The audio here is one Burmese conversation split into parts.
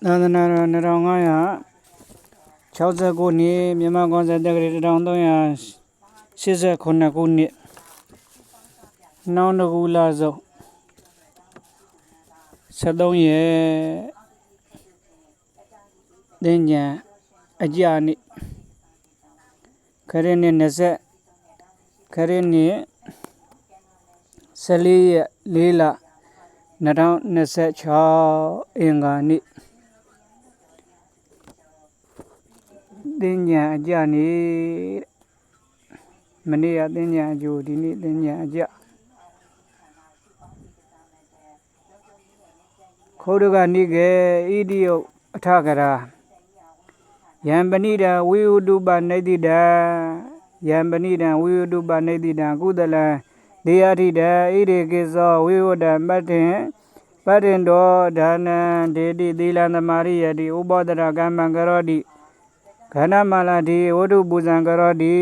သာသနာတော်2569နှစ်မြန်မာကွန်ဆယ်တက္ကရာ1389ခုနှစ်နောင်တကူလာစုံ73ရက်သင်္ကြန်အကြနေ့ခရစ်နှစ်ခရစ်နှစ်14ရက်4လ2026အင်္ဂါနေ့သင်္ကြန်အကြနေ့မနေ့ကသင်္ကြန်အကျိုးဒီနေ့သင်္ကြန်အကြခောဒကနိကေဣတိယအထကရာယံပဏိတံဝိဥတုပနိတိတံယံပဏိတံဝိဥတုပနိတိတံကုသလံဒေယထိတံဣရိကိသောဝိဝဒံပတ္တင်တောဒါနံဒေတိသီလံသမာရိယတိဥပောဒရကမ္မံကရောတိခန္ဓမလာတိဝတ္ထုပူဇံကရောတိ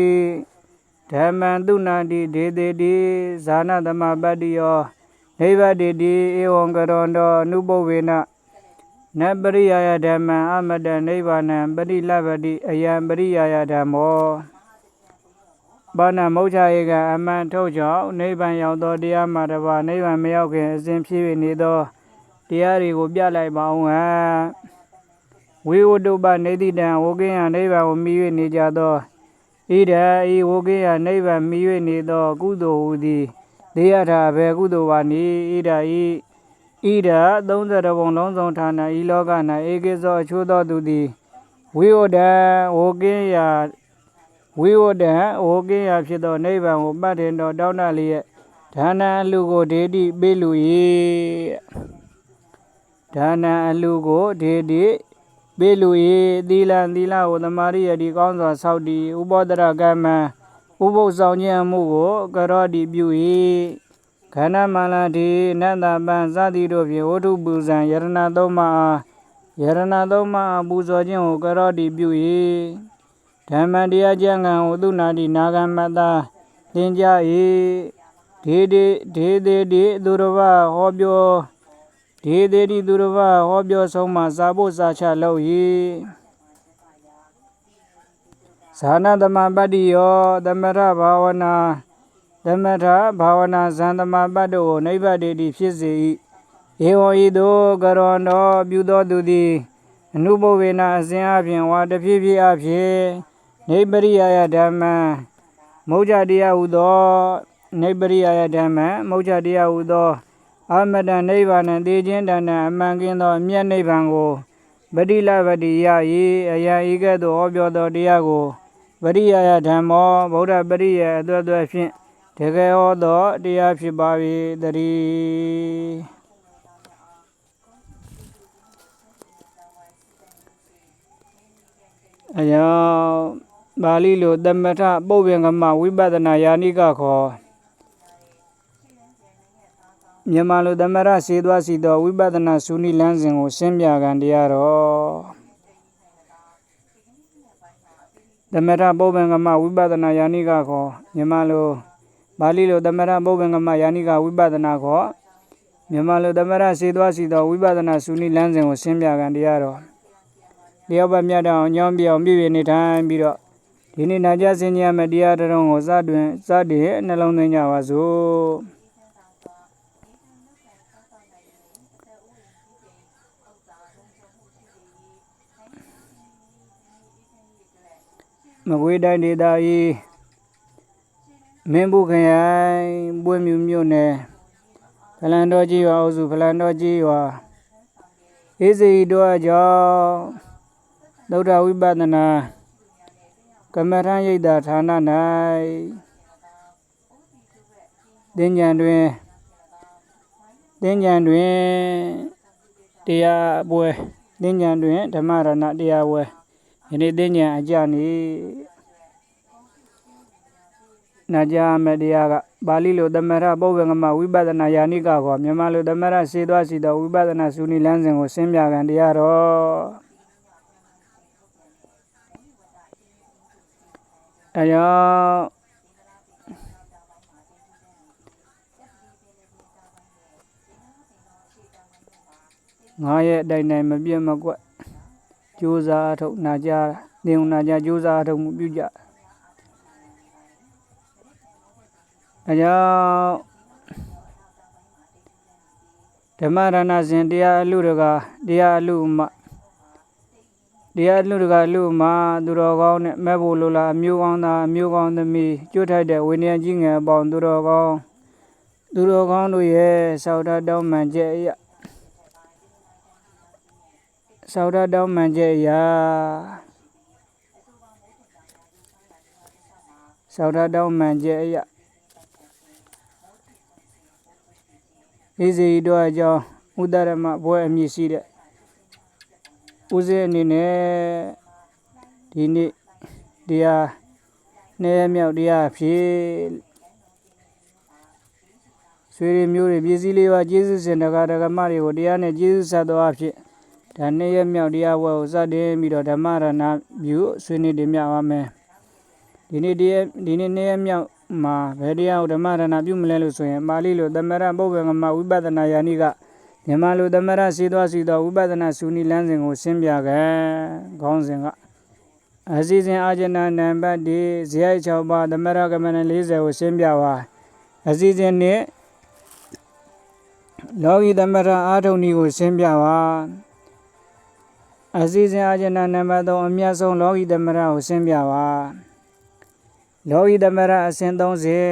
ဓမ္မံသုနာတိဒေတေတိဇာနသမပတ္တိယောနိဗ္ဗတိတိဧဝံကရောတောအနုပဝေနနပရိယာယဓမ္မံအမတံနိဗ္ဗာနံပရိလဗ္ဗတိအယံပရိယာယဓမ္မောဘာနာမௌချဧကအမှန်ထုတ်ကြောင့်နိဗ္ဗာန်ရောက်သောတရားမှာတပါနိဗ္ဗာန်မရောက်ခင်အစဉ်ဖြစ်နေသောတရားတွေကိုပြလိုက်ပါအောင်ဟံဝိဝတ္တုပနေတိတံဝကိယနိဗ္ဗာန်ကိုမြည်၍နေကြသောဣဒံဤဝကိယနိဗ္ဗာန်မြည်၍နေသောကုသိုလ်ဟူသည်ဒေယထာဘေကုသိုလ်ပါနိဣဒာဤ30ပုံလုံးစုံဌာနဤလောက၌ဧကိသောအချိုးသောသူသည်ဝိဝဒံဝကိယဖြစ်သောနိဗ္ဗာန်ကိုပတ်ထင်တော်တောင်းတလျက်ဒါနံအလှကိုဒေတိပေးလူ၏ဒါနံအလှကိုဒေတိပေးလူ၏သီလကိုသမာရိယတိကောင်းစွာဆောက်တည်ဥပောဒရကမ္မံဥပုသ်ဆောင်ခြင်းအမှုကိုကရောတိပြု၏ခန္ဓာမလာတိနတ္တပံစသည်တို့ဖြင့်ဝတ္ထုပူဇံယရဏသုံးပါးပူဇော်ခြင်းကိုကရောတိပြု၏ဓမ္မတရားကျမ်းဂန်ကိုသုနာတိနာဂမတ္တသင်ကြား၏ဒေတေတိသူတော်ဘာဟောပြောဆုံးမှစာဖို့စာချလုပ်၏ဇာနသမပတ္တိယောသမထဘာဝနာဇန်သမပတ္တိကိုနိဗ္ဗတိတိဖြစ်စေ၏ဧဝံဤသို့ကရောတောပြုသောသူသည်အနုဘဝေနအစဉ်အဖြင့်ဝါတဖြည်းဖြည်းအဖြစ်နိဗ္ဗရိယာယဓမ္မံမုဋ္ဌတရားဟုသောအမတံနိဗ္ဗာန်သေခြင်းတဏ္ဍအမှန်ကင်းသောအမျက်နိဗ္ဗာန်ကိုပတိလဗ္ဗတိယ၏အယံဤကဲ့သို့ဟောပြောသောတရားကိုပရိယာယဓမ္မောဗုဒ္ဓပရိယေအသွက်ဖြင့်တကယ်ဟောသောတရားဖြစ်ပါ၏တည်းအယောပါဠိလိုသမထပုဗ္ဗေကမဝိပဿနာယာနိကခေါ်မြန်မာလိုသမထစေသွားစီသောဝိပဿနာသုနိလမ်းစဉ်ကိုရှင်းပြကန်တရားတော်သမထပုဗ္ဗေကမဝိပဿနာယာနိကခေါ်မြန်မာလိုပါဠိလိုသမထပုဗ္ဗေကမယာနိကဝိပဿနာခေါ်မြန်မာလိုသမထစေသွားစီသောဝိပဿနာသုနိလမ်းစဉ်ကိုရှင်းပြကန်တရားတော်လျောက်ပတ်မြတ်တော်အကြောင်းပြအောင်ပြည့်နေထိုင်ပြီးတော့ဒီနေ့နာကြဆင်ကြရမယ့်တရားတော်ကိုစတင်နှလုံးသွင်းကြပါစို့မကွေးတိုင်းဒေသကြီးမင်းဘူးခရိုင်ပွင့်မြူမြို့နယ်ဖလန်တော်ကြီးရွာအုပ်စုဖလန်တော်ကြီးရွာအေးစေတော်အကြောင်းသုဒ္ဓဝိပဿနာကမ္မထရိပ်သာဌာန၌သင်္ကြန်တွင်တရားပွဲသင်္ကြန်တွင်ဓမ္မရဏတရားပွဲယနေ့သင်္ကြန်အကြနေ့နာကြားမဲ့တရားကပါဠိလိုသမထပုဗ္ဗေကမဝိပဿနာယာနိကခေါ်မြန်မာလိုသမထစေသွားစီသောဝိပဿနာသုနိလမ်းစဉ်ကိုရှင်းပြကန်တရားတော်အယော9ရက်တိုင်တိုင်မပြတ်မကွက် ကြိုးစားအထုတ်နာကြသင်္ုံနာကြကြိုးစားအထုတ်မှုပြုကြဒါကြောင့်ဓမ္မရဏစဉ်တရားအလူတကာတရားအလူမှတရားအလူတကာလူမှသူတော်ကောင်းနဲ့မဲ့ဖို့လိုလားအမျိုးကောင်းသားအမျိုးကောင်းသမီးကျွတ်ထိုက်တဲ့ဝိနည်းကြီးငယ်အပေါင်းသူတော်ကောင်းတို့ရဲ့စောက်တောင်းမှန်ချက်အရာစောက်တောင်းမှန်ချက်အရာစောက်တောင်းမှန်ချက်အရာဣဇေတို့အကြောင်းဥဒ္ဒရမဘွဲအမည်ရှိတဲ့ဦးဇင်းအနေနဲ့ဒီနေ့တရားနေ့မြောက်တရားဖြစ်ဆွေရမျိုးတွေပြည်စည်းလေးပါကျေးဇူးရှင်တက္ကမတွေကိုတရားနဲ့ကျေးဇူးဆက်တော်အဖြစ်ဒါနေ့ရက်မြောက်တရားဝဲကိုစတင်ပြီးတော့ဓမ္မရဏပြုဆွေးနွေးတင်ပြပါမယ်ဒီနေ့နေ့ရက်မြောက်မှာဘယ်တရားကိုဓမ္မရဏပြုမလဲလို့ဆိုရင်ပါဠိလိုသမရပုဗ္ဗေကမဝိပဿနာယာနိကမြန်မာလိုသမရရှိသောဝိပဿနာစုနိလမ်းစဉ်ကိုရှင်းပြခဲ့ခေါင်းစဉ်ကအစီစဉ်အာဇနာနံပါတ်ဇယိုက်6ပါးသမရကမဏ40ကိုရှင်းပြပါအစီစဉ်နဲ့လောကီသမရအာထုံဤကိုရှင်းပြပါအစီစဉ်အာဇနာနံပါတ်3အမြတ်ဆုံးလောကီသမရကိုရှင်းပြပါလောကီသမရအစဉ်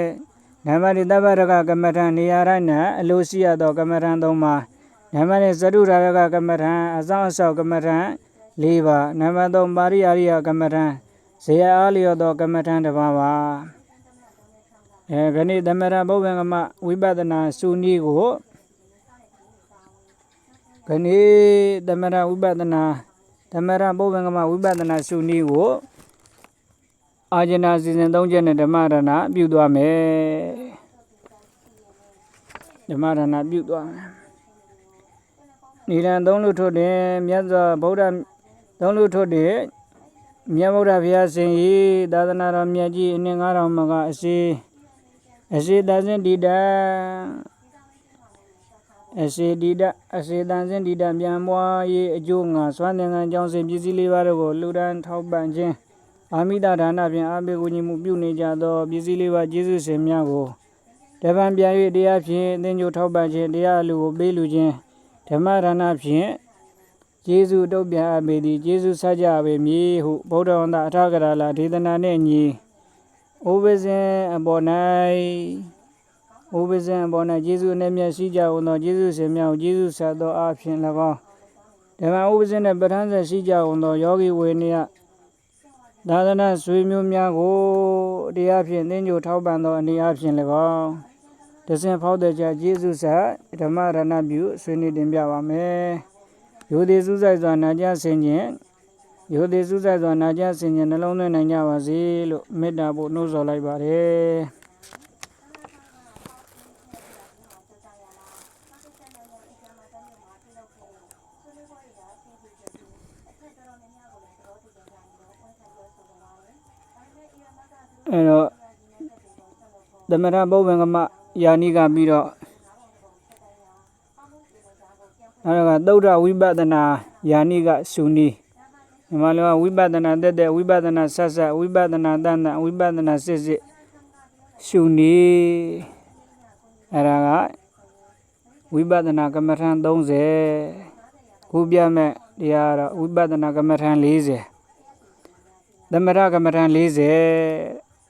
30နံပါတ်တပ္ပရကကမ္မထံနေရာတိုင်း၌အလိုရှိရသောကမ္မထံ3ပါးနံပါတ်ဇတုရာရကကမ္မထံအစောင့်အရှောက်ကမ္မထံ4ပါးနံပါတ်3ပါရိယာရိယကမ္မထံဇေယအားလျော်သောကမ္မထံ1ပါးပါခဏိသမရပုဗ္ဗေကမဝိပဿနာစုနည်းကိုခဏိသမရပုဗ္ဗေကမဝိပဿနာစုနည်းကိုအာဇနာစီစဉ်3ချက်နဲ့ဓမ္မရဏပြုသွားမယ်ဓမ္မရဏပြုသွားမယ်နိဒံ3လူထုတ်တယ်မြတ်စွာဘုရား3လူထုတ်တယ်မြတ်ဗုဒ္ဓဘုရားရှင်ဤသာသနာတော်မြတ်ကြီးအနှစ်9000မကအစီတန်စင်ဒီတအစီတန်စင်ဒီတပြန်ပွားရေးအကျိုးငါစွမ်းသင်္ကန်းကြောင်းစဉ်ပစ္စည်း၄ပါးတို့ကိုလူဒန်းထောက်ပံ့ခြင်းအာမိတဒါနဖြင့်အာဘေကူညီမှုပြုနေကြသောပစ္စည်း၄ပါးကျေးဇူးရှင်များကိုတပံပြန်၍တရားဖြင့်သင်္ကြန်ထောက်ပံ့ခြင်းတရားအလူကိုပေးလူခြင်းဓမ္မရဏဖြင့်ကျေးဇူးတုတ်ပြန်အပ်ပေသည်ကျေးဇူးဆက်ကြပေမည်ဟုဗုဒ္ဓဝန္တအထကရာလာဒေသနာနှင့်ညီဩဝိဇ္ဇံအပေါ်၌ကျေးဇူးအနှင့်မြတ်ရှိကြကုန်သောကျေးဇူးရှင်များကိုကျေးဇူးဆက်သောအဖြစ်၎င်းဓမ္မဥပ္ပဇ္ဇနှင့်ပဋ္ဌာန်းဆက်ရှိကြကုန်သောယောဂီဝေနည်းသာသနာဆွေမျိုးများကိုတရားဖြင့်သင်္ကြန်ထောက်ပံ့သောအနေအဖြင့်၎င်းတဆင့်ဖောက်တဲ့ကြကျေးဇူးဆက်ဓမ္မရဏပြုဆွေးနွေးတင်ပြပါမယ်ရိုသေစူးစိုက်စွာနာကြားဆင်ခြင်းနှလုံးသွင်းနိုင်ကြပါစေလို့မေတ္တာပို့နှိုးဆော်လိုက်ပါတယ်အဲ့တော့သမရပုဗ္ဗေကမယာနိကပြီးတော့သုဒ္ဓဝိပဿနာယာနိကစုနည်းမြန်မာလိုဝိပဿနာတက်ဝိပဿနာဆက်ဝိပဿနာတန်ဝိပဿနာစစ်စုနည်းအဲ့ဒါကဝိပဿနာကမ္မထံ30ခုပြမဲ့တရားတော့ဝိပဿနာကမ္မထံ40သမထကမ္မထံ40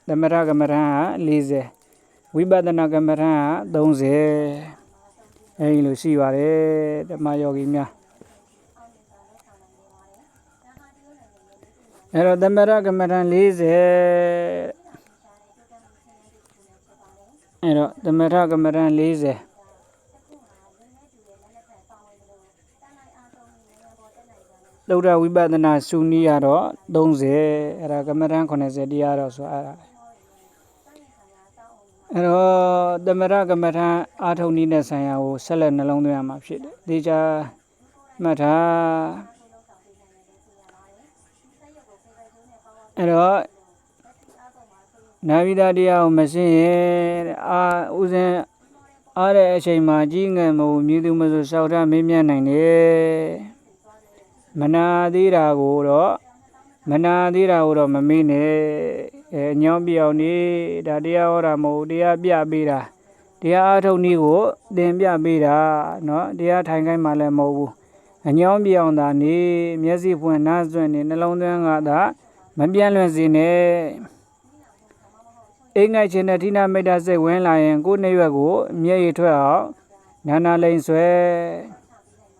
သမထကမ္မထံ40ဝိပဿနာကမ္မထံ30အဲဒီလိုရှိပါတယ်ဓမ္မယောဂီများအဲ့တော့သမထကမ္မထံ40အဲ့တော့သမထကမ္မထံ40သုဒ္ဓဝိပဿနာစုနည်းရတော့30အဲ့ဒါကမ္မထံ80တရားတော့ဆိုအဲ့ဒါအဲ့တော့သမထကမ္မထံအာထုံနည်းနဲ့ဆိုင်ရာကိုဆက်လက်နှလုံးသွင်းရမှာဖြစ်တယ်ဒီချာမှတ်ထားအဲ့တော့နာဝိဒတရားကိုမရှင်းရင်ဥစဉ်အားတဲ့အချိန်မှာကြီးငယ်မှုမြည်သူမဆိုစောက်ထားမေးမြန်းနိုင်တယ် မနာသေးတာကိုတော့မမေးနဲ့ညောင်းပြောင်နေဒါတရားဟောတာမဟုတ်တရားပြပေးတာတရားအထုတ်နည်းကိုသင်ပြပေးတာနော်တရားထိုင်ခိုင်းမှလည်းမဟုတ်ဘူးအညောင်းပြောင်တာနေမျက်စိဖွင့်နှားစွင့်နေနှလုံးသွင်းကသာမပြန့်လွင့်စေနဲ့အိမ်ငိုက်ခြင်းနဲ့ထိနာမိတ်တာစိတ်ဝင်လာရင်ကိုယ်နှရွက်ကိုမျက်ရည်ထွက်အောင်နာလိန်ဆွဲ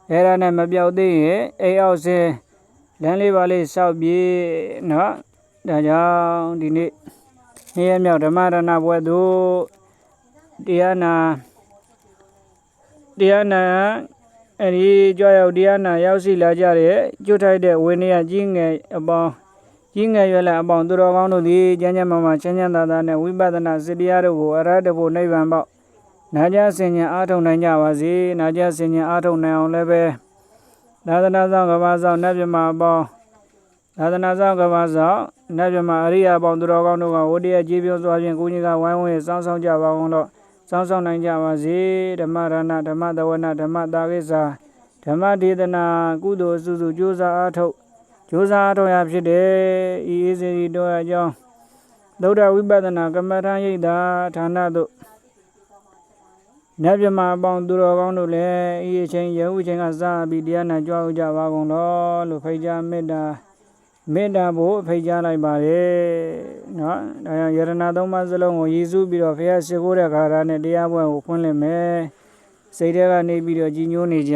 အဲ့ဒါနဲ့မပြောက်သေးရင်အိမ်အောက်ဆင်းလမ်းလေးပါလေးစောက်ပြေးနော်ဒါကြောင့်ဒီနေ့နေ့ရက်မြောက်ဓမ္မရဏဘွဲ့သို့တရားနာအဲ့ဒီကြွရောက်တရားနာရောက်ရှိလာကြတဲ့ကျွတ်ထိုက်တဲ့ဝိနည်းကြီးငယ်ရွယ်လာအပေါင်းသူတော်ကောင်းတို့သည်ကျမ်းမာမာချမ်းသာသာနဲ့ဝိပဿနာစိတ်တရားတို့ကိုအရဟတဖို့နိဗ္ဗာန်ပေါက်နာကြဆင်ញံအားထုတ်နိုင်ကြပါစေနာကြဆင်ញံအားထုတ်နိုင်အောင်လည်းပဲသာသနာဆောင်ကဘာဆောင်နတ်မြမအပေါင်းသာသနာဆောင်ကဘာဆောင်နတ်မြမအရိယာပေါင်းသူတော်ကောင်းတို့ကဝတ္တရားကြည်ပြောစွာဖြင့်ကိုကြီးကဝိုင်းဝန်းစောင့်ဆောင်ကြပါအောင်လို့စောင့်ဆောင်နိုင်ကြပါစေဓမ္မရဏဓမ္မတဝနာဓမ္မတာကိစ္စဓမ္မဒေသနာကုသိုလ်စုစုကြိုးစားအားထုတ်ရဖြစ်တယ်ဤအေးစေရီတို့အကြောင်းသုဒ္ဓဝိပဿနာကမ္မထာရိပ်သာဌာနသို့နတ်မြမအပေါင်းသူတော်ကောင်းတို့လည်းဤအချိန်ယခုချိန်ကစပြီးတရားနာကြွကြပါကုန်လို့လို့ဖိတ်ကြားမေတ္တာဖို့ဖိတ်ကြားလိုက်ပါတယ်နော်ဒါကြောင့်ယရဏသုံးပါးစလုံးကိုရည်စူးပြီးတော့ဘုရားရှိခိုးတဲ့ခါရနဲ့တရားပွဲကိုဖွင့်လှစ်မယ်စိတ်ထဲကနေပြီးတော့ကြီးညိုးနေကြ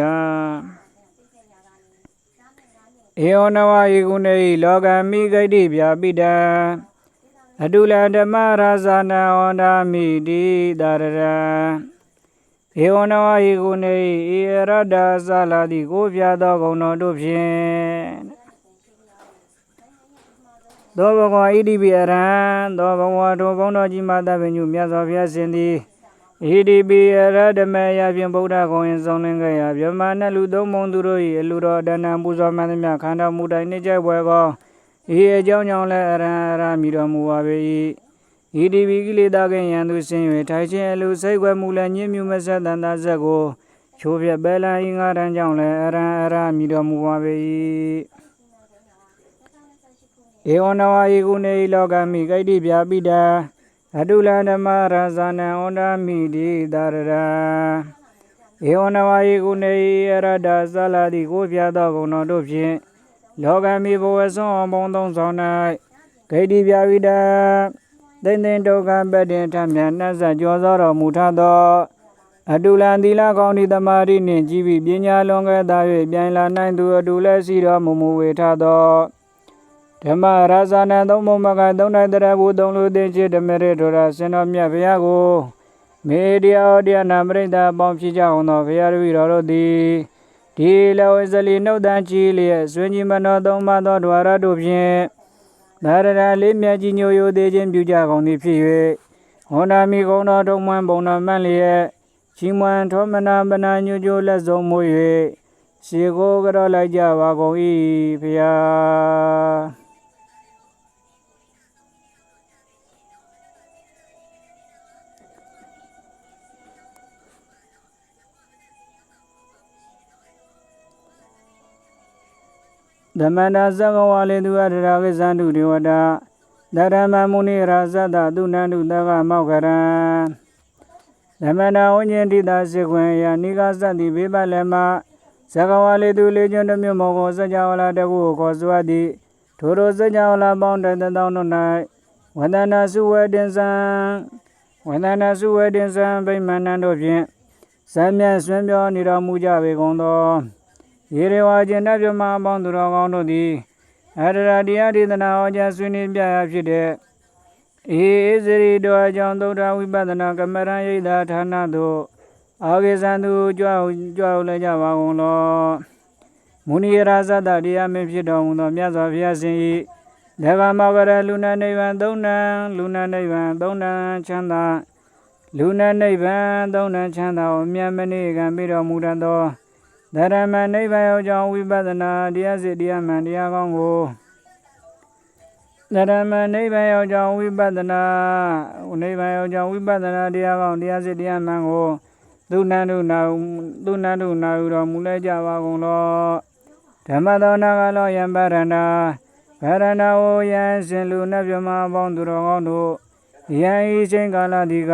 ဧဝနဝယေကုနေလောကမိဂိတိဗျာပိတံအတုလဓမ္မရာဇာနာဝန္ဒာမိတိတာရရဧဝနဝယေကုနေဧရတ္တသလာတိကိုပြသောဂုဏ်တော်တို့ဖြင့်သောဘဂဝါဣတိပိအရံသောဘဂဝါထိုဘုန်းတော်ကြီးမာသဗ္ဗညုမြတ်စွာဘုရားရှင်သည်ဣတိပိအရဓမ္မယဖြင့်ဗုဒ္ဓဂုံရင်ဆောင်လင်းခဲ့ရာဗြဟ္မာနဲ့လူသုံးပုံသူတို့၏အလူတော်တဏ္ဍပူဇော်မှန်သမျှခန္ဓာမူတိုင်နှိမ့်ကျပွဲကောဤအကြောင်းကြောင့်လည်းအရံမြည်တော်မူပါပေ၏ဣတိပိကိလေသာကင်းရန်သူဆင်း၍ထိုင်ခြင်းအလူစိတ်ွယ်မူလည်းညှင်းမြူမဆက်တန်သာဆက်ကိုချိုးပြပယ်လာ၏ငါးတန်းကြောင့်လည်းအရံမြည်တော်မူပါပေ၏ဧဝနဝယေကုနေလောကမိဂိတိဗျာပိတံအတုလဓမ္မရာဇာနံဩန္ဒာမိတိတာရရဧဝနဝယေကုနေအရတ္တသလာတိကိုပြသောဂုဏ်တော်တို့ဖြင့်လောကမိဘဝဆွမ်းအောင်ဘုံသုံးဆောင်၌ဂိတိဗျာပိတံသိမ့်သိမ့်ဒုက္ခပတ္တင်ထမြတ်နှက်ဆက်ကြောသောတော်မူထသောအတုလံသီလကောင်းသည့်သမာဓိနှင့်ကြည်ပြီးပညာလွန်ကဲ့သာ၍ပြိုင်လာနိုင်သူအတုလည်းရှိတော်မူဝေထသောဓမ္မရာဇာနံသုံးပုံမကသုံးနိုင်တရဘူးသုံးလူသိချေဓမ္မရေထောရာစင်တော်မြတ်ဘုရားကိုမေတ္တရားနာပရိသတ်အပေါင်းဖြစ်ကြအောင်သောဘုရားတပည့်တော်တို့သည်ဒီလဝဇလီနှုတ်တန်ကြီးလျက်ဆွေကြီးမနောသုံးပါးသောဒွါရတို့ဖြင့်သာရဏလေးမြတ်ကြီးညိုယိုသေးခြင်းပြုကြကုန်သည်ဖြစ်၍ဟောနာမိကုံတော်ထုံမှန်ပုံတော်မှန်လျက်ချီးမွမ်းထောမနာပနာညွှန်ကြိုးလက်ဆုံးမွေ၍ရှေကိုကြောလိုက်ကြပါကုန်၏ဘုရားဓမ္မနာသကဝါလေသူအထရာကိသန္တုဒေဝတာသရမမုနိရာဇတသုနန္တုတကမောက္ခရံဓမ္မနာဝဉ္ဇဉ်တိတာစေခွင်ယနိကသတိဘေးပတ်လည်းမှသကဝါလေသူလေးကျွန်းတစ်မြို့မောကိုစัจ java လာတကူကိုခေါ်စွားသည်ထိုစัจ java လာပေါင်းတသောင်းတို့၌ဝန္ဒနာစုဝေတင်္စံဗိမာန်တို့ဖြင့်ဇံမြတ်ဆွမ်းပြောနေတော်မူကြပေကုန်သောယေရဝါကျင်တပြမအပေါင်းသူတော်ကောင်းတို့သည်အရရတရားဒေသနာဟောကြားဆွေးနွေးပြရဖြစ်တဲ့ဧဇရိတောအကြောင်းသုဒ္ဓဝိပဿနာကမ္မရရိပ်သာဌာနသို့အာဂေသံသူကြွလည်းကြပါကုန်လောမုနိရဇတတရားမင်းဖြစ်တော်မူသောမြတ်စွာဘုရားရှင်၏လက္ခမောကရလူနာနိဗ္ဗာန်သုံးတန်ချမ်းသာလူနာနိဗ္ဗာန်သုံးတန်ချမ်းသာကိုမြတ်မနေ့ကံပြီးတော်မူတတ်သောဓမ္မနိဗ္ဗာန်ရောက်ကြောင်းဝိပဿနာတရားစစ်တရားမှန်တရားကောင်းကိုဓမ္မနိဗ္ဗာန်ရောက်ကြောင်းဝိပဿနာတရားကောင်းတရားစစ်တရားမှန်ကိုသူနန္တုနာဟုတော်မူလဲကြပါကုန်လော ဓမ္မသောနာကလောယံပါရဏာဗရဏဝယံရှင်လူနတ်မြမပေါင်းသူတော်ကောင်းတို့ယံဤချိန်ကာလတိက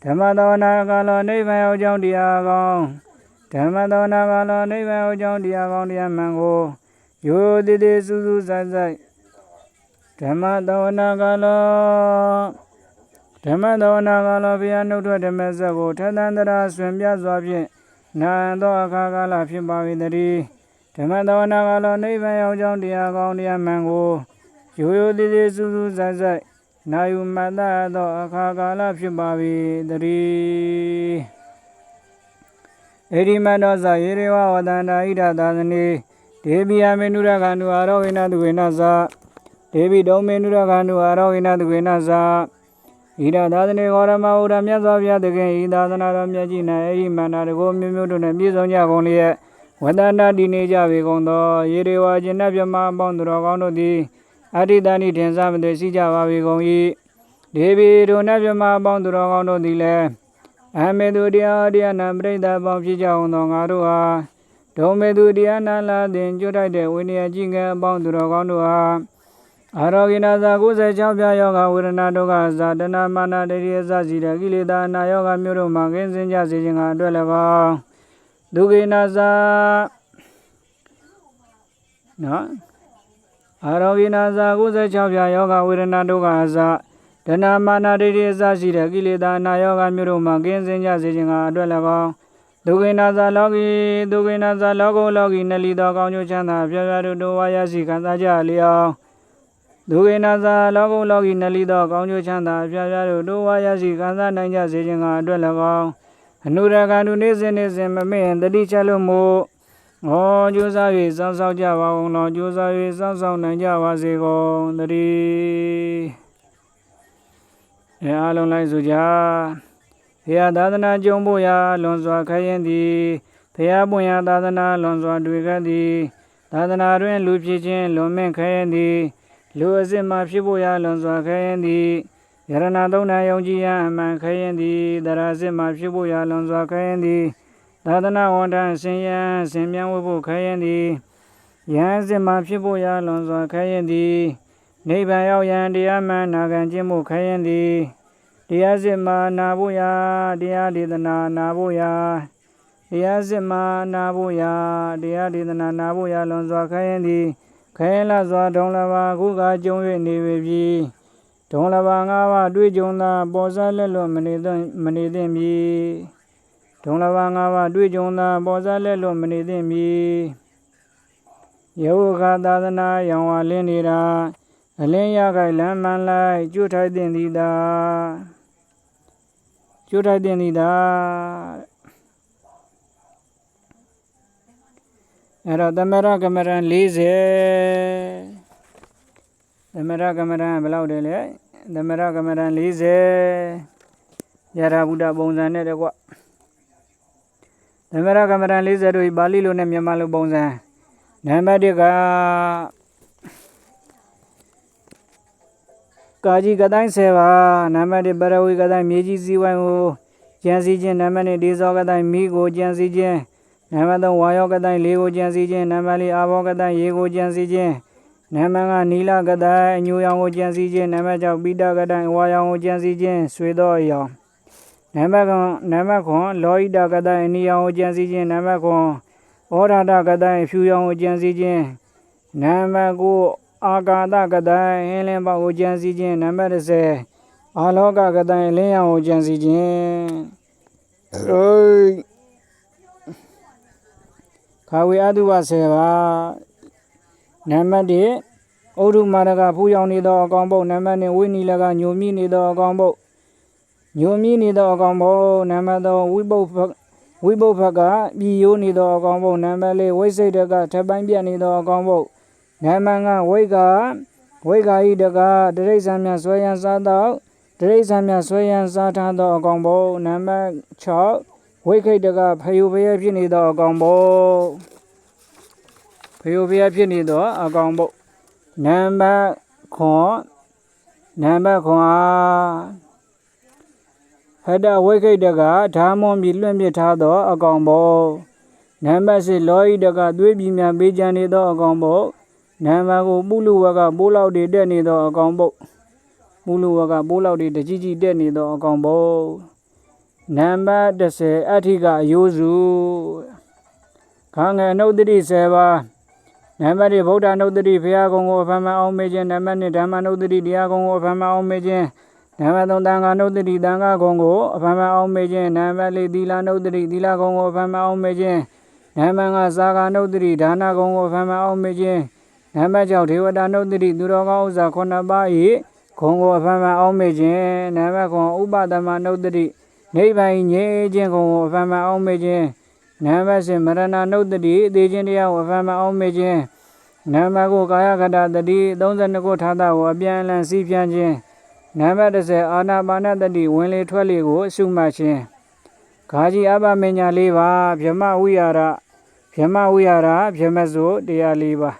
ဓမ္မသောနာကလောနိဗ္ဗာန်ရောက်ကြောင်းတရားကောင်းဓမ္မသောနာကလောနိဗ္ဗာန်ရောက်ကြောင်းတရားကောင်းတရားမှန်ကိုယောတည်တည်စူးစူးဆိုင်ဆိုင်ဓမ္မသောနာကလောဘုရားနှုတ်ထွက်ဓမ္မစက်ကိုထသန္တရာဆွင်ပြစွာဖြင့်နာသောအခါကာလဖြစ်ပါ၏တည်းဓမ္မသောနာကလောနိဗ္ဗာန်ရောက်ကြောင်းတရားကောင်းတရားမှန်ကိုယောတည်တည်စူးစူးဆိုင်ဆိုင်နာယူမှတ်သားသောအခါကာလဖြစ်ပါ၏တည်းဧရိမနောဇယေရေဝဝတန္တာဣဒသာသနေဒေဝိယမေနုရခန္တုအာရောဟိနတုဝေနသဒေဝိဒုံမေနုရခန္တုအာရောဟိနတုဝေနသဣဒသာသနေဂေါရမဝုဒ္ဓမြတ်စွာဘုရားသခင်ဤသာသနာတော်မြတ်ကြီး၌ဧရိမန္တာတကောမျိုးမျိုးတို့နှင့်ပြည့်စုံကြကုန်လျက်ဝတ္တန္တတည်နေကြပေကုန်သောယေရေဝကျင်နတ်မြမအပေါင်းသူတော်ကောင်းတို့သည်အတ္တိတဏိထင်စားမသိရှိကြပါပေကုန်၏ဒေဝီတို့နတ်မြမအပေါင်းသူတော်ကောင်းတို့သည်လည်းအမေသူတရားနာပရိသတ်ပေါင်းဖြစ်ကြအောင်သောငါတို့ဟာဒုံမေသူတရားနာလာတင်ကြွထိုက်တဲ့ဝိနည်းကြီးငယ်အပေါင်းသူတော်ကောင်းတို့ဟာအာရောဂိနာဇာ96ပြားယောဂဝေဒနာဒုက္ခဇာတနာမာနဒိဋ္ဌိအစရှိတဲ့ကိလေသာနာယောဂမျိုးတို့မှကင်းစင်ကြစေခြင်းကအတွက်လည်းကောင်းဒုက္ခိနာဇာနော်အာရောဂိနာဇာ96ပြားယောဂဝေဒနာဒုက္ခဇာတဏမာနဒိဋ္ဌိအစရှိတဲ့ကိလေသာနာယောဂမျိုးတို့မှကင်းစင်ကြစေခြင်းကအတွက်လည်းကောင်းဒုက္ခိနာဇာလောကုလောကီနလီသောကောင်းကျိုးချမ်းသာပြပြတို့ဝါရရှိခံစားကြလျောင်းဒုက္ခိနာဇာလောကုလောကီနလီသောကောင်းကျိုးချမ်းသာပြပြတို့ဝါရရှိခံစားနိုင်ကြစေခြင်းကအတွက်လည်းကောင်းအနုရကံတို့နေ့စဉ်မမေ့တတိချလို့မို့ကြိုးစား၍စောင့်ရှောက်ကြပါအောင်လောကြိုးစား၍စောင့်ရှောက်နိုင်ကြပါစေကုန်တည်းအားလုံးလိုက်ဆိုကြဘုရားသာသနာကျုံဖို့ရာလွန်စွာခရင်သည်ဘုရားပွင့်ရာသာသနာလွန်စွာတွေ့ခဲ့သည်သာသနာတွင်လူဖြစ်ခြင်းလွန်မင်းခရင်သည်လူအစစ်မှဖြစ်ဖို့ရာလွန်စွာခရင်သည်ယရဏသုံးနာယုံကြည်ရန်အမှန်ခရင်သည်တရာစစ်မှဖြစ်ဖို့ရာလွန်စွာခရင်သည်သာသနာဝန်ထမ်းဆင်ရန်ဆင်မြန်းဝတ်ဖို့ခရင်သည်ယဟန်စစ်မှဖြစ်ဖို့ရာလွန်စွာခရင်သည်နိဗ္ဗာန်ရောက်ရန်တရားမှန်နာခံခြင်းမှုခရင်သည်တရားစစ်မှနာဖို့ရာတရားဒေသနာနာဖို့ရာတရားစစ်မှနာဖို့ရာတရားဒေသနာနာဖို့ရာလွန်စွာခရင်သည်ခရင်လစွာဒုံလဘာခုကကြုံ၍နေပေပြီဒုံလဘာ၅ပါးတွေ့ကြုံသာပေါ်စားလက်လွတ်မနေသင့်ပြီဒုံလဘာ၅ပါးတွေ့ကြုံသာပေါ်စားလက်လွတ်မနေသင့်ပြီယေဝခသာသနာရောင်ဝါလင်းနေတာအလင်းရခိုင်လမ်းမှန်လိုက်ကျွတ်ထိုက်တင်သည်သာအဲ့တော့သမရကမရံ40သမရကမရံဘယ်လောက်တည်းလဲသမရကမရံ40ရတာဘုဒ္ဓပုံစံနဲ့တကွသမရကမရံ40တို့ပါဠိလိုနဲ့မြန်မာလိုပုံစံနံပါတ်1ကကာကြီးကတိုင်း10ပါနံပါတ်1ပရဝေကတိုင်းမြေကြီးစည်းဝိုင်းကိုကြံစည်ခြင်းနံပါတ်2ဒေဇောကတိုင်းမိကိုကြံစည်ခြင်းနံပါတ်3ဝါယောကတိုင်းလေကိုကြံစည်ခြင်းနံပါတ်4အာဘောကတိုင်းရေကိုကြံစည်ခြင်းနံပါတ်5နီလကတိုင်းအညိုရောင်ကိုကြံစည်ခြင်းနံပါတ်6ပိတကတိုင်းဝါရောင်ကိုကြံစည်ခြင်းဆွေသောအရောင်နံပါတ်9လောဟိတကတိုင်းအနီရောင်ကိုကြံစည်ခြင်းနံပါတ်9ဩရာဒကတိုင်းဖြူရောင်ကိုကြံစည်ခြင်းနံပါတ်9အာကာသကတိုင်းဟင်းလင်းပေါက်ကိုကြံစည်ခြင်းနံပါတ်10အာလောကကတိုင်းလင်းရောင်ကိုကြံစည်ခြင်းခါဝေအတုဝ10ပါနံပါတ်1ဩရုမာရကဖူးရောင်နေသောအကောင်ပုတ်နံပါတ်2ဝိနီလကညိုမြင့်နေသောအကောင်ပုတ်ညိုမြင့်နေသောအကောင်ပုတ်နံပါတ်3ဝိပုတ်ဖက်ကပြည်ရိုးနေသောအကောင်ပုတ်နံပါတ်4ဝိစိတ်တကထပ်ပိုင်းပြတ်နေသောအကောင်ပုတ်နံပါတ်5ဝိကာဤတကတိရစ္ဆာန်များဆွဲရန်စားတော့တိရစ္ဆာန်များဆွဲရန်စားထားသောအကောင်ပုတ်နံပါတ်6ဝိခိတ်တကဖယုဖယဖြစ်နေသောအကောင်ပုတ်ဖယုဖယဖြစ်နေသောအကောင်ပုတ်နံပါတ်9ဟတဝိခိတ်တကဓာမွန်ပြီးလွင့်ပစ်ထားသောအကောင်ပုတ် နံပါတ်10လောဤတကသွေးပြည်များပေးချမ်းနေသောအကောင်ပုတ်နံပါတ်9ပုလူဝကပိုးလောက်တွေတက်နေသောအကောင်ပုတ်ပုလူဝကပိုးလောက်တွေတကြီးကြီးတက်နေသောအကောင်ပုတ်နံပါတ်10အဋ္ဌိကအယိုးစုခါငယ်နှုတ်တိ10ပါးနံပါတ်1ဗုဒ္ဓနှုတ်တိဘုရားကုံကိုအဖန်မှအောင်မေခြင်းနံပါတ်2ဓမ္မနှုတ်တိတရားကုံကိုအဖန်မှအောင်မေခြင်းနံပါတ်3သံဃာနှုတ်တိသံဃာကုံကိုအဖန်မှအောင်မေခြင်းနံပါတ်4သီလနှုတ်တိသီလကုံကိုအဖန်မှအောင်မေခြင်းနံပါတ်5စာဃာနှုတ်တိဒါနကုံကိုအဖန်မှအောင်မေခြင်းနံပါတ်6ဒေဝတာနှုတ်တိသူတော်ကောင်းဥစ္စာ9ပါး၏ဂုံကိုအဖန်မှအောင်မေခြင်းနံပါတ်9ဥပဒမနှုတ်တိနိဗ္ဗာန်ငြိမ်းခြင်းဂုံကိုအဖန်မှအောင်မေခြင်းနံပါတ်10မရဏနှုတ်တိအသေးခြင်းတရားကိုအဖန်မှအောင်မေခြင်းနံပါတ်9ကာယကတတတိ32ခုထာတာကိုအပြန်အလှန်စီးပြန်ခြင်းနံပါတ်10အာနာပါနတတိဝင်လေထွက်လေကိုအရှုမှတ်ခြင်းဂါကြီးအဘမညာ၄ပါးဗြဟ္မဝိဟာရဗြဟ္မစို့တရား၄ပါး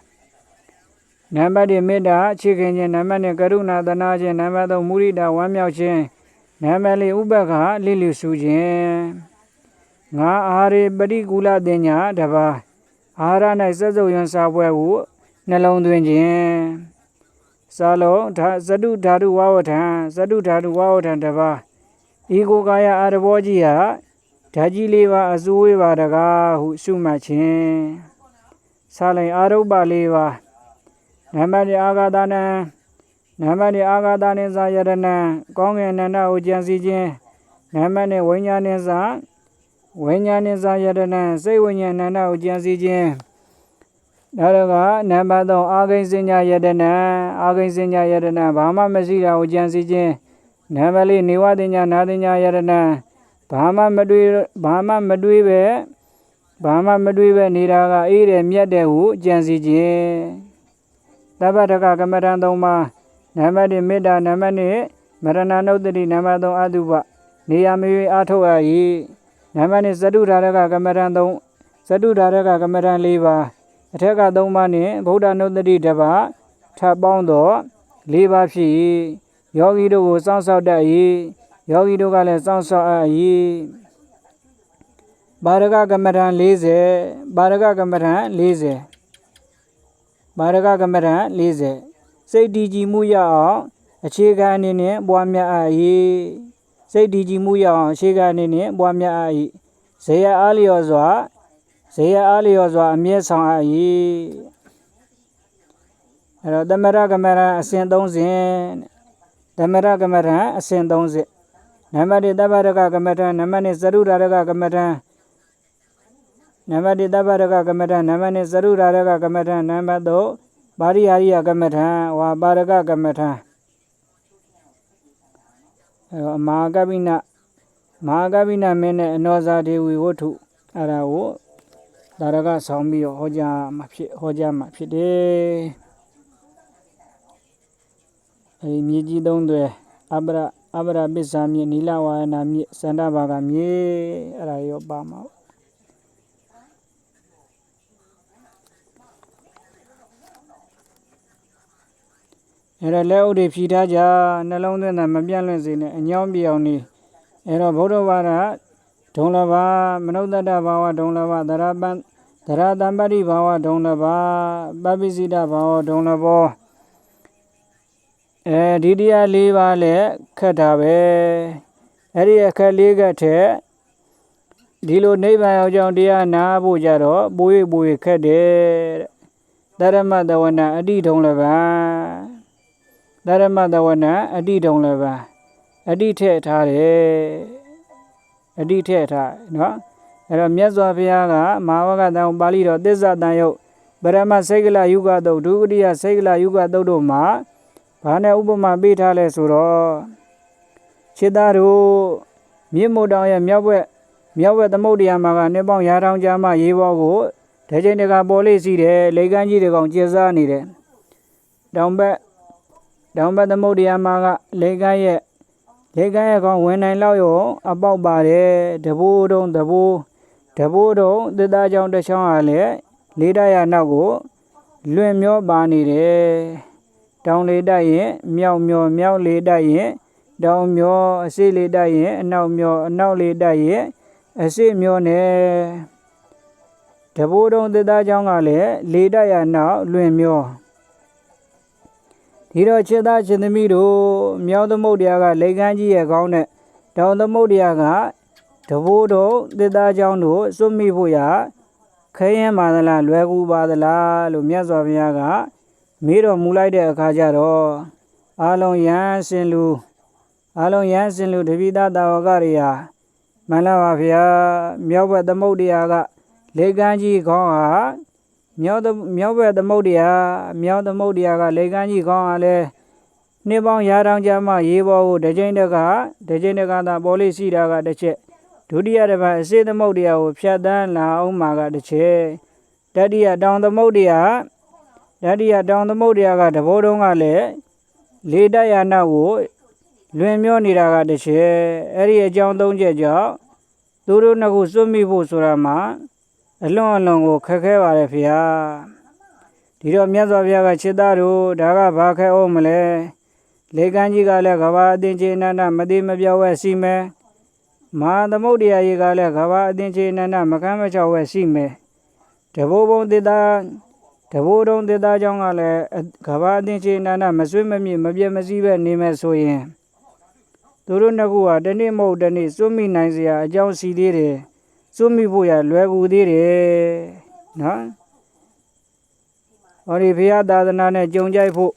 နံပါတ်1မေတ္တာအခြေခင်ခြင်းနံပါတ်2ကရုဏာသနာခြင်းနံပါတ်3မုဒိတာဝမ်းမြောက်ခြင်းနံပါတ်4ဥပ္ပခလစ်လျူရှုခြင်းငါအာရေပရိကူလတင်ညာတပါးအာရ၌စက်စုပ်ယံစာပွဲဟုနှလုံးသွင်းခြင်းစာလုံးဇတုဓာတုဝဝထံဇတုဓာတုဝဝထံတပါးဤကိုကာယအာရဘောကြီးဟာဓာကြီး၄ပါးအစိုးဝေးပါတကားဟုရှုမှတ်ခြင်းစာလိုက်အာရုပ္ပ၄ပါးနံပါတ်1အာဂါသနံနံပါတ်2အာဂါသနိဇာယရဏံကောင်းငင်နန္ဒကိုကြံစည်ခြင်းနံပါတ်2ဝိညာဉ်နိဇာယရဏံစိတ်ဝိညာဉ်နန္ဒကိုကြံစည်ခြင်းနောက်တော့ကနံပါတ်3အာဂိဉ္စဉ္ညာယတနာအာဂိဉ္စဉ္ညာယတနာဘာမှမရှိတာကိုကြံစည်ခြင်းနံပါတ်4နေဝတင်ညာနာတင်ညာယတနာဘာမှမတွေးပဲနေတာကအေးတယ်မြတ်တယ်ဟုကြံစည်ခြင်းတပ္ပတကကမ္မဋ္ဌာန်း3ပါးနံပါတ်1မေတ္တာနံပါတ်2မရဏနှုတ်တိနံပါတ်3အတုပနေရမရွေအားထုတ်ရ၏နံပါတ်2ဇတုဓာရကကမ္မဋ္ဌာန်း3ဇတုဓာရကကမ္မဋ္ဌာန်း4ပါးအထက်က3ပါးနှင့်ဗုဒ္ဓနုတ္တိတပါးထပ်ပေါင်းသော4ပါးဖြစ်၏ယောဂီတို့ကိုစောင့်ရှောက်တတ်၏ယောဂီတို့ကလည်းစောင့်ရှောက်အပ်၏ဘာရကကမ္မဋ္ဌာန်း40စိတ်တည်ကြည်မှုရအောင်အခြေခံအနေနဲ့ပွားများအပ်၏ဇေယအားလျော်စွာအမြဲဆောင်အပ်၏အဲ့တော့သမရကမ္မဋ္ဌာန်းအစဉ်30နံပါတ်1တပ္ပရကကမ္မဋ္ဌာန်းနံပါတ်2ဇရုဓာရကကမ္မဋ္ဌာန်းနံပါတ်1တပ္ပရကကမ္မဋ္ဌာန်းနံပါတ်2ဇရုဓာရကကမ္မဋ္ဌာန်းနံပါတ်3ပါရိယာရိယကမ္မဋ္ဌာန်းဝါပါရကကမ္မဋ္ဌာန်းမဟာကပိနမင်းနဲ့အနောဇာဒေဝီဝတ္ထုအဲ့ဒါကိုဒါရကဆောင်ပြီးတော့ဟောကြားမှာဖြစ်တယ်အဲဒီမြေကြီး3သွဲအပရပစ္စာမြေနီလဝါယနာမြေစန္ဒဘာကမြေအဲ့ဒါရောပါမှာအဲ့ဒါလက်ဥတွေဖြီထားကြနှလုံးသွင်းတာမပြန့်လွင့်စေနဲ့အညောင်းပြောင်နေအဲ့တော့ဗုဒ္ဓဘာသာဒုံလဘာမနုဿတ္တဘာဝဒုံလဘာသရတံပတိဘာဝဒုံလဘာပပိစိတဘာဝဒုံလဘောဒီတရား၄ပါးလည်းခက်တာပဲအဲ့ဒီအခက်၄ခက်တဲ့ဒီလိုနိဗ္ဗာန်ရောက်ကြောင်းတရားနာဖို့ကြတော့ပိုးခက်တယ်တရမတဝနာအတိဒုံလဘာအတိထည့်ထားတယ်နော်အဲ့တော့မြတ်စွာဘုရားကမဟာဝဂတံပါဠိတော်သစ္စာတန်ယုတ်ပရမစိတ်ကလယုဂတုတ်ဒုတိယစိတ်ကလယုဂတုတ်တို့မှာဘာနဲ့ဥပမာပေးထားလဲဆိုတော့ခြေသားတို့မြင့်မို့တောင်ရဲ့မြောက်ဘက်သမုဒ္ဒရာမှာကနေပေါင်းရာထောင်ကြာမှရေဘောကိုတကြိမ်တကပေါ်လေးစီတယ်လေကမ်းကြီးတွေကောင်ကျစားနေတယ်တောင်ဘက်သမုဒ္ဒရာမှာကလေကမ်းရဲ့ကောင်ဝင်နိုင်လောက်ရောအပေါက်ပါတယ်တဘိုးတုံးသစ်သားကြောင်တစ်ချောင်းဟာလည်းလေးတရနောက်ကိုလွင့်မျောပါနေတယ်တောင်လေးတိုက်ရင်မြောက်မျောမြောက်လေးတိုက်ရင်တောင်မျောအစိလေးတိုက်ရင်အနောက်မျောအနောက်လေးတိုက်ရင်အစိမျောနဲ့ တဘိုးတုံးသစ်သားเจ้าကလည်းလေတက်ရနောက်လွင်မျောဒီတော့ချစ်သားချစ်သမီးတို့မြောက်သမုတ်တရားကလိတ်ကန်းကြီးရဲ့ခေါင်းနဲ့တောင်သမုတ်တရားကတဘိုးတုံးသစ်သားเจ้าတို့စွတ်မိဖို့ရခဲရင်ပါသလားလွယ်ကူပါသလားလို့မြတ်စွာဘုရားကမေးတော်မူလိုက်တဲ့အခါကျတော့အာလုံးရန်စင်လူတပိသားတာဝကတွေဟာမှန်လားပါဗျာမြောက်ဘက်သမုတ်တရားကလေကန်းကြီးခေါင်းဟာမြောက်ဘက်သမုတ်တရားကလေကန်းကြီးခေါင်းဟာလဲနှစ်ပေါင်းရာတောင်ကြာမှရေပေါ်ကိုတစ်ချိန်တကသာပေါ်လေးရှိတာကတစ်ချက်ဒုတိယတစ်ပတ်အစေသမုတ်တရားကိုဖြတ်တန်းလာအောင်မှာကတစ်ချက်တတိယတောင်သမုတ်တရားကတဘိုးတုံးကလည်းလေတက်ရနောက်ကိုလွင်မျောနေတာကတစ်ချက်အဲ့ဒီအကြောင်း၃ချက်ကြောင့်သူတို့နှစ်ခုစွတ်မိဖို့ဆိုတာမှာအလွန်ကိုခက်ခဲပါတယ်ဖေဟာဒီတော့မြတ်စွာဘုရားကချစ်သားတို့ဒါကဘာခဲအောင်မလဲလေကန်းကြီးကလည်းကဘာအသင်္ချေအနန္တမတိမပြောက်ဝဲစီမယ်မဟာသမုဒ္ဒရာကြီးကလည်းကဘာအသင်္ချေအနန္တမကမ်းမချောက်ဝဲစီမယ်တဘိုးတုံးသစ်သားเจ้าကလည်းကဘာအသင်္ချေအနန္တမဆွေးမမြင့်မပြတ်မစည်းပဲနေမယ်ဆိုရင်သူတို့နှစ်ခုဟာတနေ့မဟုတ်တနေ့စွတ်မိနိုင်စရာအကြောင်းရှိသေးတယ်စွတ်မိဖို့ရလွယ်ကူသေးတယ်နော်ဟောဒီဘုရားသာသနာနဲ့ကြုံကြိုက်ဖို့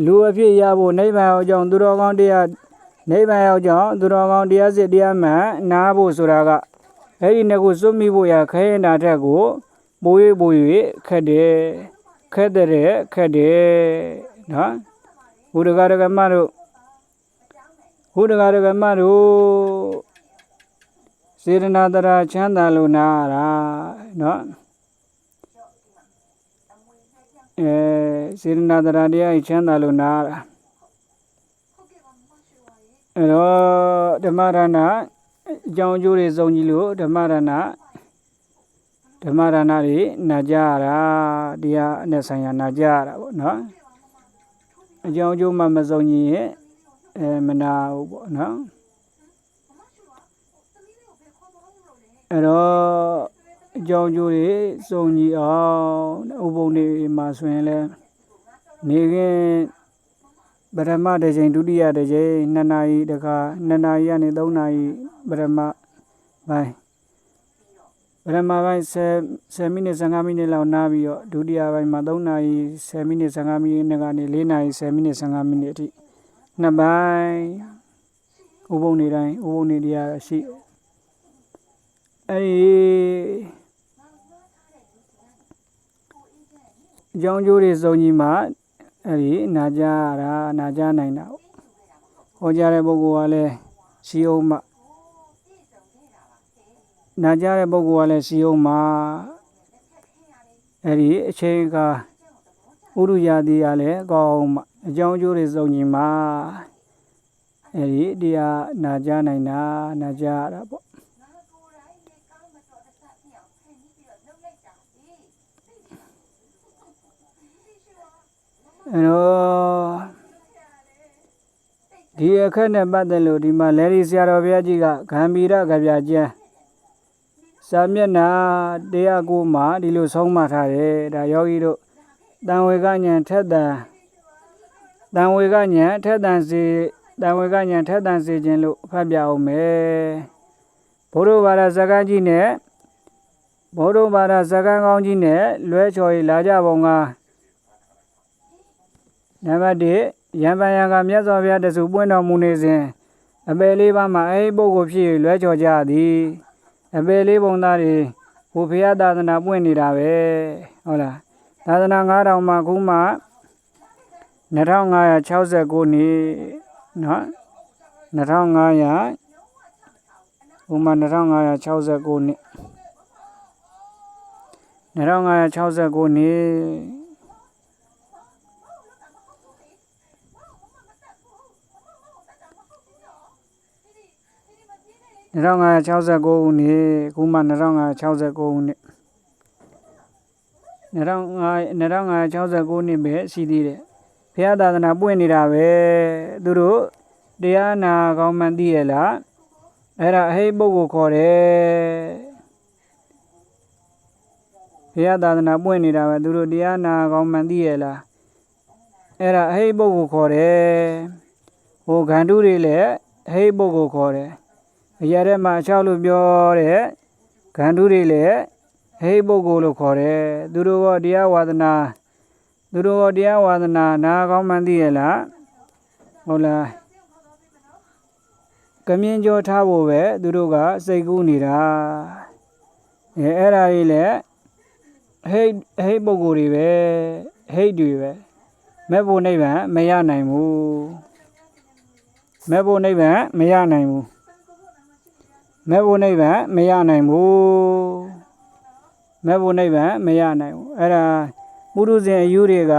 လူအဖြစ်ရဖို့နိဗ္ဗာန်ရောက်ကြောင်းသူတော်ကောင်းတရားစစ်တရားမှန်နားဖို့ဆိုတာကအဲ့ဒီနှစ်ခုစွတ်မိဖို့ရခဲရင်တာထက်ကိုပို၍ခက်တယ်နော်ဘုဒ္ဓဂါရကမတို့စေတနာတရာချမ်းသာလို့နာတာနော်စေတနာတရာတရားချမ်းသာလို့နာတာအဲ့တော့ဓမ္မရဏအကြောင်းအကျိုးတွေစုံကြည့်လို့ဓမ္မရဏတွေနာကြရတာတရားအနဲ့ဆိုင်ရာနာကြရတာပေါ့နော်အကြောင်းအကျိုးမှမစုံကြည့်ရင်မနာဘူးပေါ့နော်အဲ့တော့အကြောင်းအကျိုးတွေစုံကြည့်အောင်ဥပုံတွေမှာဆိုရင်လည်းနေခင်ပထမတစ်ချိန်ဒုတိယတစ်ချိန်2နာရီတခါ2နာရီကနေ3နာရီပထမပိုင်း10မိနစ်15မိနစ်လောက်နားပြီးတော့ဒုတိယပိုင်းမှာ3နာရီ10မိနစ်15မိနစ်ကနေ4နာရီ10မိနစ်15မိနစ်အထိနှစ်ပိုင်းဥပုံနေတိုင်းဥပုံနေတရားရှိအဲ့ဒီအကြောင်းကျိုးတွေစုံကြီးမှာအဲ့ဒီနာကြနိုင်တာဟောကြားတဲ့ပုဂ္ဂိုလ်ကလည်းရှိအောင်မှနာကြတဲ့ပုဂ္ဂိုလ်ကလည်းရှိအောင်မှအဲ့ဒီအချိန်ကဥရုယာတိကလည်းကောင်းမှအကြောင်းကျိုးတွေစုံကြီးမှာအဲ့ဒီတရားနာကြနိုင်တာနာကြရတာပေါ့အဲ့တော့ဒီအခက်နဲ့ပတ်သက်လို့ဒီမှာလေဒီဆရာတော်ဘုရားကြီးကဂံဗီရကဗျာကျမ်းစာမျက်နှာ109မှာဒီလိုဆုံးမထားတယ်ဒါယောဂီတို့တန်ဝေကဉဏ်ထက်သန်စေခြင်းလို့ဖတ်ပြအောင်မယ်ဘုရားဘာသာစကားကြီးနဲ့ကောင်းကြီးနဲ့လွဲချော်ရလာကြပုံကနံပါတ်1ရံပန်ရံကမြတ်စွာဘုရားတဆူပွင့်တော်မူနေစဉ်အပယ်လေးပါးမှာအဲဒီပုဂ္ဂိုလ်ဖြစ်လွဲချော်ကြသည်အပယ်လေးပုံသားတွေဘုရားသာသနာပွင့်နေတာပဲဟုတ်လားသာသနာ9000မှာခုမှ2569နှစ်နော်2569နှစ်2569နှစ်2569ခုနှစ်ခုမှ2569ခုနှစ်2569နှစ်ပဲရှိသေးတယ်ဘုရားသာသနာပွင့်နေတာပဲသူတို့တရားနာကောင်းမှန်းသိရလားအဲ့ဒါအဟိပုဂ္ဂိုလ်ခေါ်တယ် ဘုရားသာသနာပွင့်နေတာပဲသူတို့တရားနာကောင်းမှန်သိရဲ့လားအဲ့ဒါအဟိပုဂ္ဂိုလ်ခေါ်တယ်ဟိုဂန္ဓုတွေလည်းအဟိပုဂ္ဂိုလ်ခေါ်တယ်အရာထဲမှာ6လို့ပြောတဲ့ဂန္ဓုတွေလည်းအဟိပုဂ္ဂိုလ်လို့ခေါ်တယ်သူတို့ကတရားဝါဒနာနာကောင်းမှန်သိရဲ့လားဟုတ်လားကမြင်ကြောထားဖို့ပဲသူတို့ကစိတ်ကူးနေတာအဲ့ဒါကြီးလည်းအဟိပုဂ္ဂိုလ်တွေပဲအဟိတွေပဲမဲ့ဖို့နိဗ္ဗာန်မရနိုင်ဘူးမဲ့ဖို့နိဗ္ဗာန်မရနိုင်ဘူးမဲ့ဖို့နိဗ္ဗာန်မရနိုင်ဘူးမဲ့ဖို့နိဗ္ဗာန်မရနိုင်ဘူးအဲ့ဒါပုရုဇဉ်အယူတွေက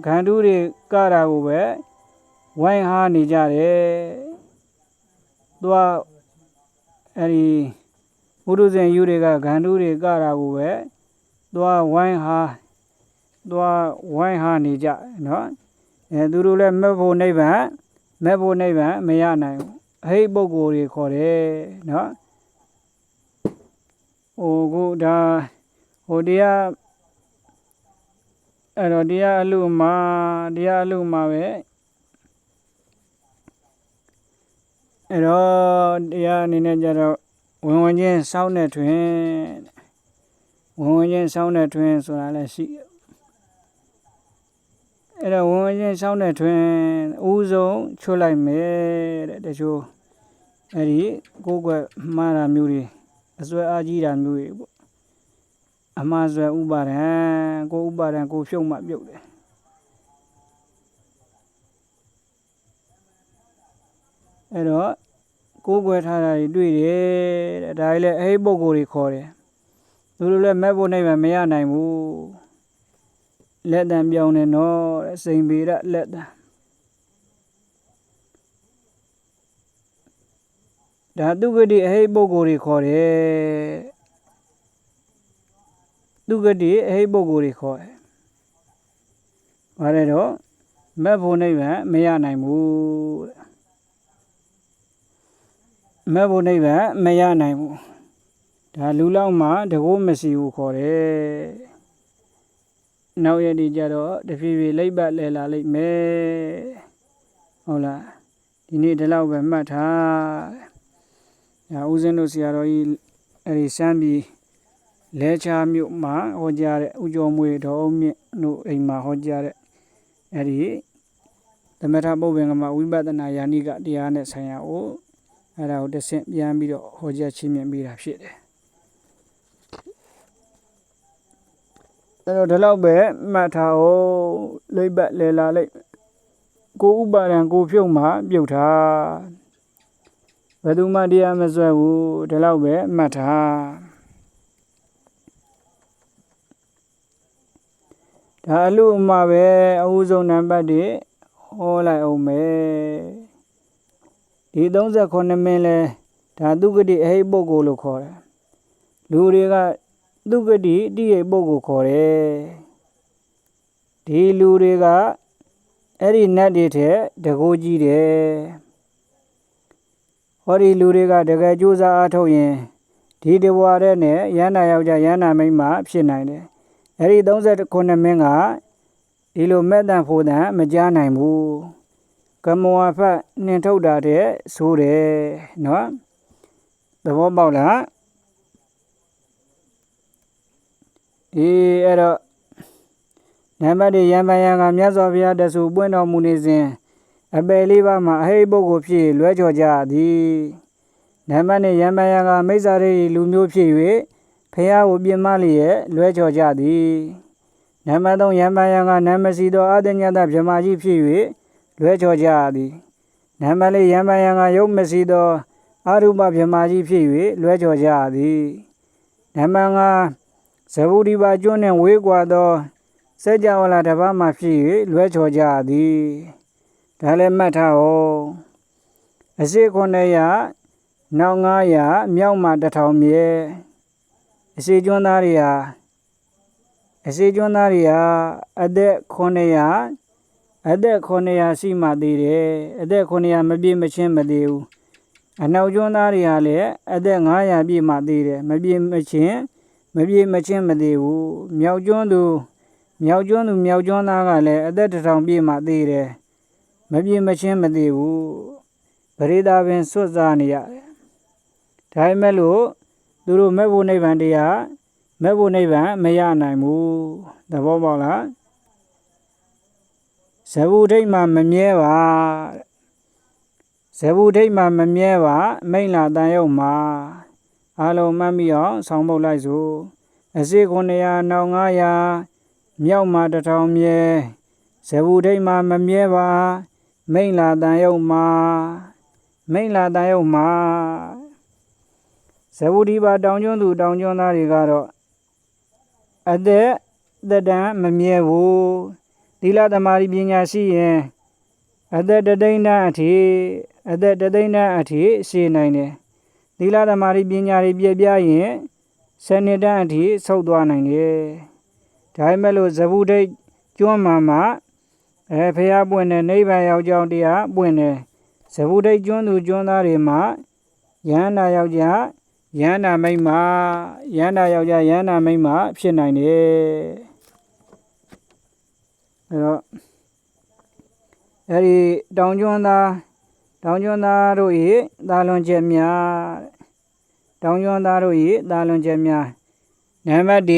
ဂန္ဓုတွေကတာကိုပဲဝိုင်းဟားနေကြတယ်သူကအဲ့ဒီပုရုဇဉ်ယူတွေကဂန္ဓုတွေကတာကိုပဲသူကဝိုင်းဟားနေကြနော်သူတို့လည်းမဲ့ဖို့နိဗ္ဗာန်မရနိုင်ဘူးအဟိပုဂ္ဂိုလ်တွေခေါ်တယ်နော်ဟိုဒါဟိုတရားအဲ့တော့တရားအလို့မှာပဲအဲ့တော့တရားအနေနဲ့ကြတော့ဝင်ချင်းစောင်းတဲ့တွင်ဆိုတာလည်းရှိအဲ့တော့ဝင်ချင်းစောင်းတဲ့တွင်ဥဆုံးချွတ်လိုက်မယ်တဲ့တချို့အဲ့ဒီကိုယ်ကွယ်မှားတာမျိုးတွေအစွဲအားကြီးတာမျိုးတွေပေါ့အမှားဆွဲဥပါဒံကိုဖြုတ်မှပြုတ်တယ်အဲ့တော့ကိုယ်ွယ်ထားတာတွေတွေ့တယ်တဲ့ဒါကြီးလည်းအဟိပုဂ္ဂိုလ်တွေခေါ်တယ်သူတို့လည်းမဲ့ဖို့နိဗ္ဗာန်မရနိုင်ဘူးလက်တံပြောင်းနေတော့တဲ့စိန်ပေရလက်တံဒါသူဂတိအဟိပုဂ္ဂိုလ်တွေခေါ်တယ်သူဂတိအဟိပုဂ္ဂိုလ်တွေခေါ်တယ်ဘာလဲတော့မဲ့ဖို့နိဗ္ဗာန်မရနိုင်ဘူးတဲ့မဲ့ဖို့နိဗ္ဗာန်မရနိုင်ဘူးဒါလူလောက်မှတကိုးမရှိဘူးခေါ်တယ်နောက်ရည်ကြတော့တဖြည်းဖြည်းလိပ်ပတ်လဲလာလိမ့်မယ်ဟုတ်လားဒီနေ့ဒီလောက်ပဲမှတ်ထားဒါဦးဇင်းတို့ဆရာတော်ကြီးအဲ့ဒီစမ်းပြီးလဲချာမြို့မှာဟောကြားတဲ့ဦးကျော်မွေတော်အောင်မြင့်တို့အိမ်မှာဟောကြားတဲ့အဲ့ဒီသမထပုပ္ပင်္ဂမဝိပဿနာယာနိကတရားနဲ့ဆိုင်ရာကိုအဲ့ဒါကိုတစ်ဆင့်ပြန်ပြီးတော့ဟောကြားချင်းမြင်ပြီးတာဖြစ်တယ်အဲ့တော့ဒီလောက်ပဲမှတ်ထားအောင်လိပ်ပတ်လဲလာလိုက်ကိုဥပါဒံကိုဖြုတ်မှပြုတ်တာဘယ်သူမှတရားမစွဲဘူးဒီလောက်ပဲမှတ်ထားဒါအလို့မှပဲအဦးဆုံးနံပါတ်တွေဟောလိုက်အောင်မယ်ဒီ39မင်းလဲဒါသူဂတိအဟိပုဂ္ဂိုလ်လို့ခေါ်တယ်လူတွေကသူဂတိတိဟိပုဂ္ဂိုလ်ခေါ်တယ်ဒီလူတွေကအဲ့ဒီနတ်တွေထက်တကိုးကြီးတယ်ဟောဒီလူတွေကတကယ်ကြိုးစားအားထုတ်ရင်ဒီတဘွားတဲ့နဲ့ရဟန္တာယောက်ျားရဟန္တာမိန်းမဖြစ်နိုင်တယ်အဲ့ဒီ39မင်းကဒီလိုမဲ့တန်ဖို့တန်မကြားနိုင်ဘူးကမောဖတ်နှင်ထုတ်တာတဲ့ဆိုးတယ်နော်သဘောပေါက်လားအဲ့တော့နံပါတ်ရံပန်ရံကမြတ်စွာဘုရားတဆူပွင့်တော်မူနေစဉ်အပယ်လေးပါးမှာအဟိပုဂ္ဂိုလ်ဖြစ်လွဲချော်ကြသည်နံပါတ်ရံပန်ရံကမိစ္ဆာရိလူမျိုးဖြစ်၍ဖះကိုပြင်းမလျက်လွဲချော်ကြသည်နံပါတ်3ရံပန်ရံကနံမရှိသောအတ္တညတဗြဟ္မာကြီးဖြစ်၍လွဲချော်ကြသည်နံပါတ်4ရံပန်ရံကယုတ်မရှိသောအရူပဗြဟ္မာကြီးဖြစ်၍လွဲချော်ကြသည်နံပါတ်5ဇဗုဒီပါကျွန်းနှင့်ဝေးကွာသောစัจ java လာတစ်ပါးမှဖြစ်၍လွဲချော်ကြသည်ဒါလည်းမှတ်ထားအောင်အရှိ900နောက်900မြောက်မှ1000မြဲအရှိကျွန်းသားတွေဟာအသက်900ရှိမှသေးတယ်အသက်900မပြည့်မချင်းမသေးဘူးအနောက်ကျွန်းသားတွေဟာလည်းအသက်900ပြည့်မှသေးတယ်မပြည့်မချင်း မပြေမချင်းမသေးဘူးမြောက်ကျွန်းသူမြောက်ကျွန်းသားကလည်းအသက်1000ပြည့်မှသေးတယ်မပြေမချင်းမသေးဘူးပရိသပင်စွတ်စားနေရတယ်ဒါပေမဲ့လို့သူတို့မဲ့ဖို့နိဗ္ဗာန်တရားမဲ့ဖို့နိဗ္ဗာန်မရနိုင်ဘူးသဘောပေါက်လားဇဗုဒိတ်မှာမမြဲပါဇဗုဒိတ်မှာမမြဲပါမိန့်လာတန်ရုံမှာအားလုံးမှတ်မိအောင်ဆောင်းပုတ်လိုက်စို့အစိ900နောက်900မြောက်မှာ1000မြဲဇဗုဒိတ်မှာမမြဲပါမိန့်လာတန်ရုံမှာမိန့်လာတန်ရုံမှာဇဗုဒီပါတောင်ကျွန်းသူတောင်ကျွန်းသားတွေကတော့အသက်တန်မမြဲဘူးသီလသမာဓိပညာရှိရင်အသက်တသိန်းတန်းအထိရှည်နိုင်တယ်သီလသမာဓိပညာတွေပြည့်ပြားရင်10နှစ်တန်းအထိဆုတ်သွားနိုင်တယ်ဒါပေမဲ့လို့ဇဗုဒိတ်ကျွန်းမှာဖះပွင့်တယ်နိဗ္ဗာန်ရောက်ကြောင်းတရားပွင့်တယ်ဇဗုဒိတ်ကျွန်းသူကျွန်းသားတွေမှာယန္တာယောက်ျားယန္တာမိန်းမယန္တာယောက်ျားယန္တာမိန်းမဖြစ်နိုင်တယ်အဲ့တော့အဲ့ဒီတောင်ကျွန်းသားတို့၏သာလွန်ချက်များတောင်ကျွန်းသားတို့၏သာလွန်ချက်များနံပါတ်1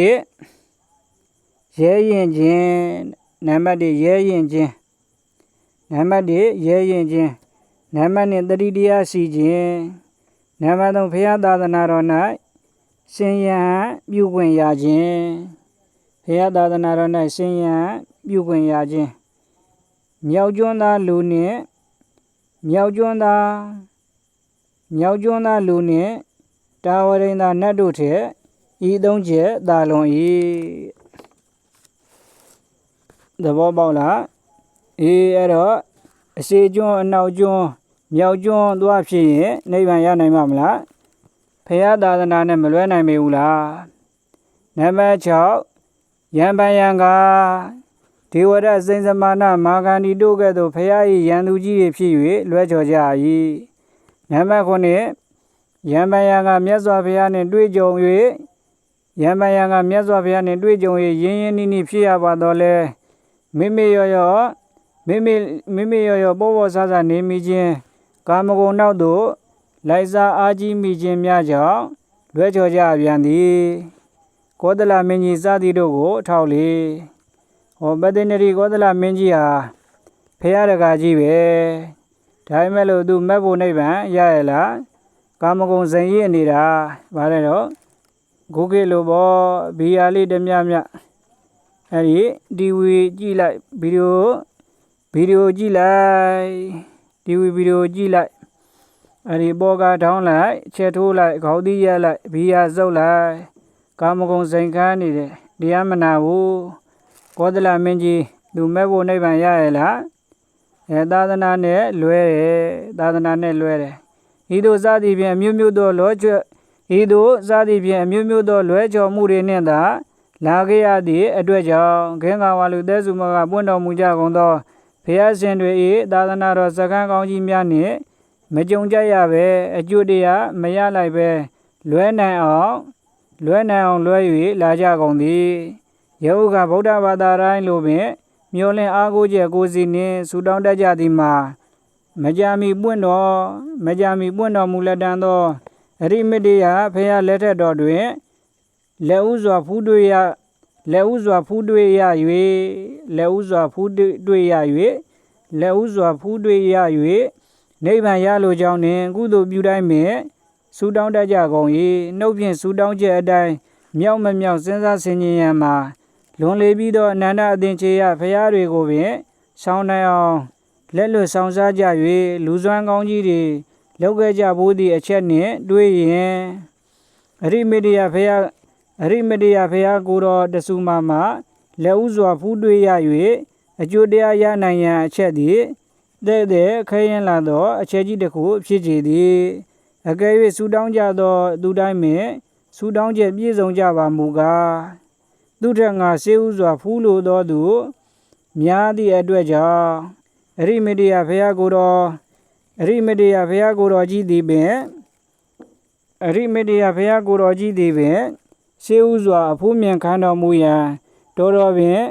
ရဲရင်ခြင်းနံပါတ်1ရဲရင်ခြင်းနံပါတ်2ရဲရင်ခြင်းနံပါတ်2တတိတရားရှိခြင်းနံပါတ်3ဘုရားသာသနာတော်၌ရှင်ယံပြုခွင့်ရခြင်းဘုရားသာသနာတော်၌ရှင်ယံပြုခွင့်ရခြင်းမြောက်ကျွန်းသားလူနှင့်မြောက်ကျွန်းသားလူနှင့်တာဝရိန္ဒာနတ်တို့ထက်ဤ3ချက်သာလွန်၏သဘောပေါက်လားအဲ့တော့အရှိကျွန်းအနောက်ကျွန်းမြောက်ကျွန်းသွားဖြစ်ရင်နိဗ္ဗာန်ရနိုင်မှာမလားဖရာသာသနာနဲ့မလွဲနိုင်ပေဘူးလားနံပါတ်6ယံပယံကဒေဝရစိန်စမာနမာဂန္ဒီတို့ကဲ့သို့ဖရာ၏ယံသူကြီးတွေဖြစ်၍လွဲချော်ကြ၏နံပါတ်9ယံပယံကမြတ်စွာဘုရားနှင့်တွေ့ကြုံ၍ရင်းရင်းနှီးနှီးဖြစ်ရပါတော့လဲမိမိရောပေါ်ပေါ်ဆဆနေမိခြင်းကာမဂုဏ်နောက်သို့လိုက်စားအားကြီးမိခြင်းများကြောင့်လွဲချော်ကြပြန်သည်ကောသလမင်းကြီးစသည်တို့ကိုထောက်လေပတ္တနရီကောသလမင်းကြီးဟာဖရာတကာကြီးပဲဒါပေမဲ့လို့သူမက်ဖို့နိဗ္ဗာန်ရရလားကာမဂုဏ်ဇင်ရည်နေတာဗါလဲတော့ဂုကေလိုပေါ့ဘီယာလေးတမြအဲ့ဒီတီဗီကြည့်လိုက်ဗီဒီယိုကြည့်လိုက်တီဗီဗီဒီယိုကြည့်လိုက်အဲ့ဒီပေါ်ကထောင်းလိုက်ချက်ထိုးလိုက်ခေါင်းသီးရက်လိုက်ဘီယာစုပ်လိုက်ကာမဂုဏ်စိန်ခါနေတယ်တရားမနာဘူးကောသလမင်းကြီးသူမဲ့ဖို့နိဗ္ဗာန်ရရလားသာသနာနဲ့လွဲတယ်ဤသို့စသည်ဖြင့်အမျိုးမျိုးသောလွဲချော်မှုတွေနှင့်သာလာခဲ့ရသည့်အတွက်ကြောင့်ခေငါဝါလူသက်စုမကပွင့်တော်မူကြကုန်သောဘုရားရှင်တွေ၏သာသနာတော်စခန်းကောင်းကြီးများနှင့်မကြုံကြရပဲအကျိုးတရားမရလိုက်ပဲလွဲနိုင်အောင်လွဲ၍လာကြကုန်သည်ယဟုကဗုဒ္ဓဘာသာတိုင်းလိုပင်မျောလင့်အားကိုးချက်ကိုယ်စီနှင့်ဆုတောင်းတတ်ကြသည်မှာမကြာမီပွင့်တော်မူလက်တန်းသောအရိမတေယဖျားလက်ထက်တော်တွင်လက်ဥစွာဖူးတွေ့ရ၍နိဗ္ဗာန်ရလိုကြောင်းနှင့်ကုသိုလ်ပြုတိုင်းမဲ့ဆုတောင်းတတ်ကြကုန်၏နှုတ်ဖြင့်ဆုတောင်းချက်အတိုင်းမြောက်မမြောက်စဉ်းစားဆင်ခြင်ရန်မှာလွန်လေပြီးသောအနန္တအသင်္ချေယဖျားတွေကိုပင်ဆောင်းနိုင်အောင်လက်လွတ်ဆောင်စားကြ၍လူစွမ်းကောင်းကြီးတွေလောက်ခဲ့ကြဖို့သည့်အချက်နှင့်တွေးရင်အရိမတေယဖျားကိုတော်တဆူမှာလက်ဥစွာဖူးတွေ့ရ၍အကျိုးတရားရနိုင်ရန်အချက်သည်တဲ့ခဲရင်လာသောအချက်ကြီးတစ်ခုဖြစ်ကြသည်အကယ်၍ဆုတောင်းကြသောသူတိုင်းမဲ့ဆုတောင်းချက်ပြည့်စုံကြပါမူကားသူထက်ငါစေဥစွာဖူးလိုသောသူများသည့်အတွက်ကြောင့်အရိမတေယဖျားကိုတော်ကြီးသည်ပင် ရှေးဥစွာအဖိုးမြင်ခံတော်မူရန်တော်တော်ပင်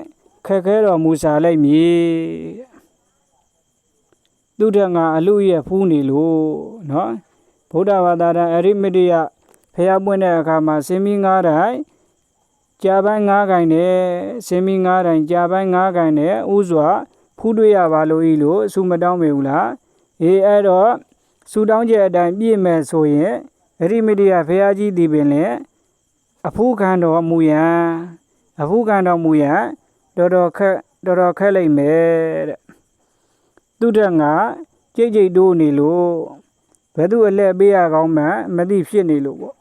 ခက်ခဲတော်မူစာလိုက်မည်သူတငါအလူရဲ့ဖူးနေလို့နော်ဗုဒ္ဓဘာသာတန်အရိမတိယဖျားပွင့်တဲ့အခါမှာစင်မီ9တိုင်ကြာပိုင်း9ခိုင်နဲ့စင်မီ9တိုင်ကြာပိုင်း9ခိုင်နဲ့ဥစွာဖူးတွေ့ရပါလို့ဤလို့ဆုမတောင်းပေဘူးလားအဲ့တော့ဆုတောင်းချက်အတိုင်းပြည့်မဲ့ဆိုရင်အရိမတိယဖျားကြီးဒီပင်လည်းအဖူးခံတော်မူရန်တော်တော်ခက်လိုက်မယ်တဲ့သူတငါကြိတ်တိုးနေလို့ဘယ်သူအလက်ပေးရကောင်းမှမသိဖြစ်နေလို့ပေါ့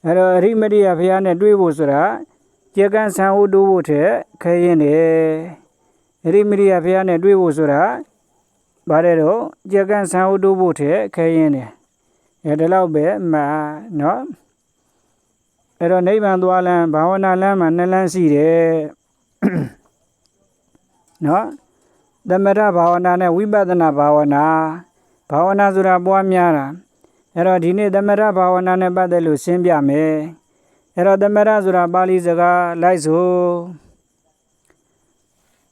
အဲ့တော့အရိမတိယဖျားနဲ့တွေ့ဖို့ဆိုတာကြက်ကန်းဆံဟုတ်တိုးဖို့ထက်ခဲရင်တယ်အရိမတိယဖျားနဲ့တွေ့ဖို့ဆိုတာဗါတဲ့တော့ကြက်ကန်းဆံဟုတ်တိုးဖို့ထက်ခဲရင်တယ်ဒီလောက်ပဲမှနော်အဲ့တော့နိဗ္ဗာန်သွားလမ်းဘာဝနာလမ်းမှာ2လမ်းရှိတယ်နော်သမထဘာဝနာနဲ့ဝိပဿနာဘာဝနာဆိုတာပွားများတာအဲ့တော့ဒီနေ့သမထဘာဝနာနဲ့ပတ်သက်လို့ရှင်းပြမယ်အဲ့တော့သမထဆိုတာပါဠိစကားလိုက်ဆို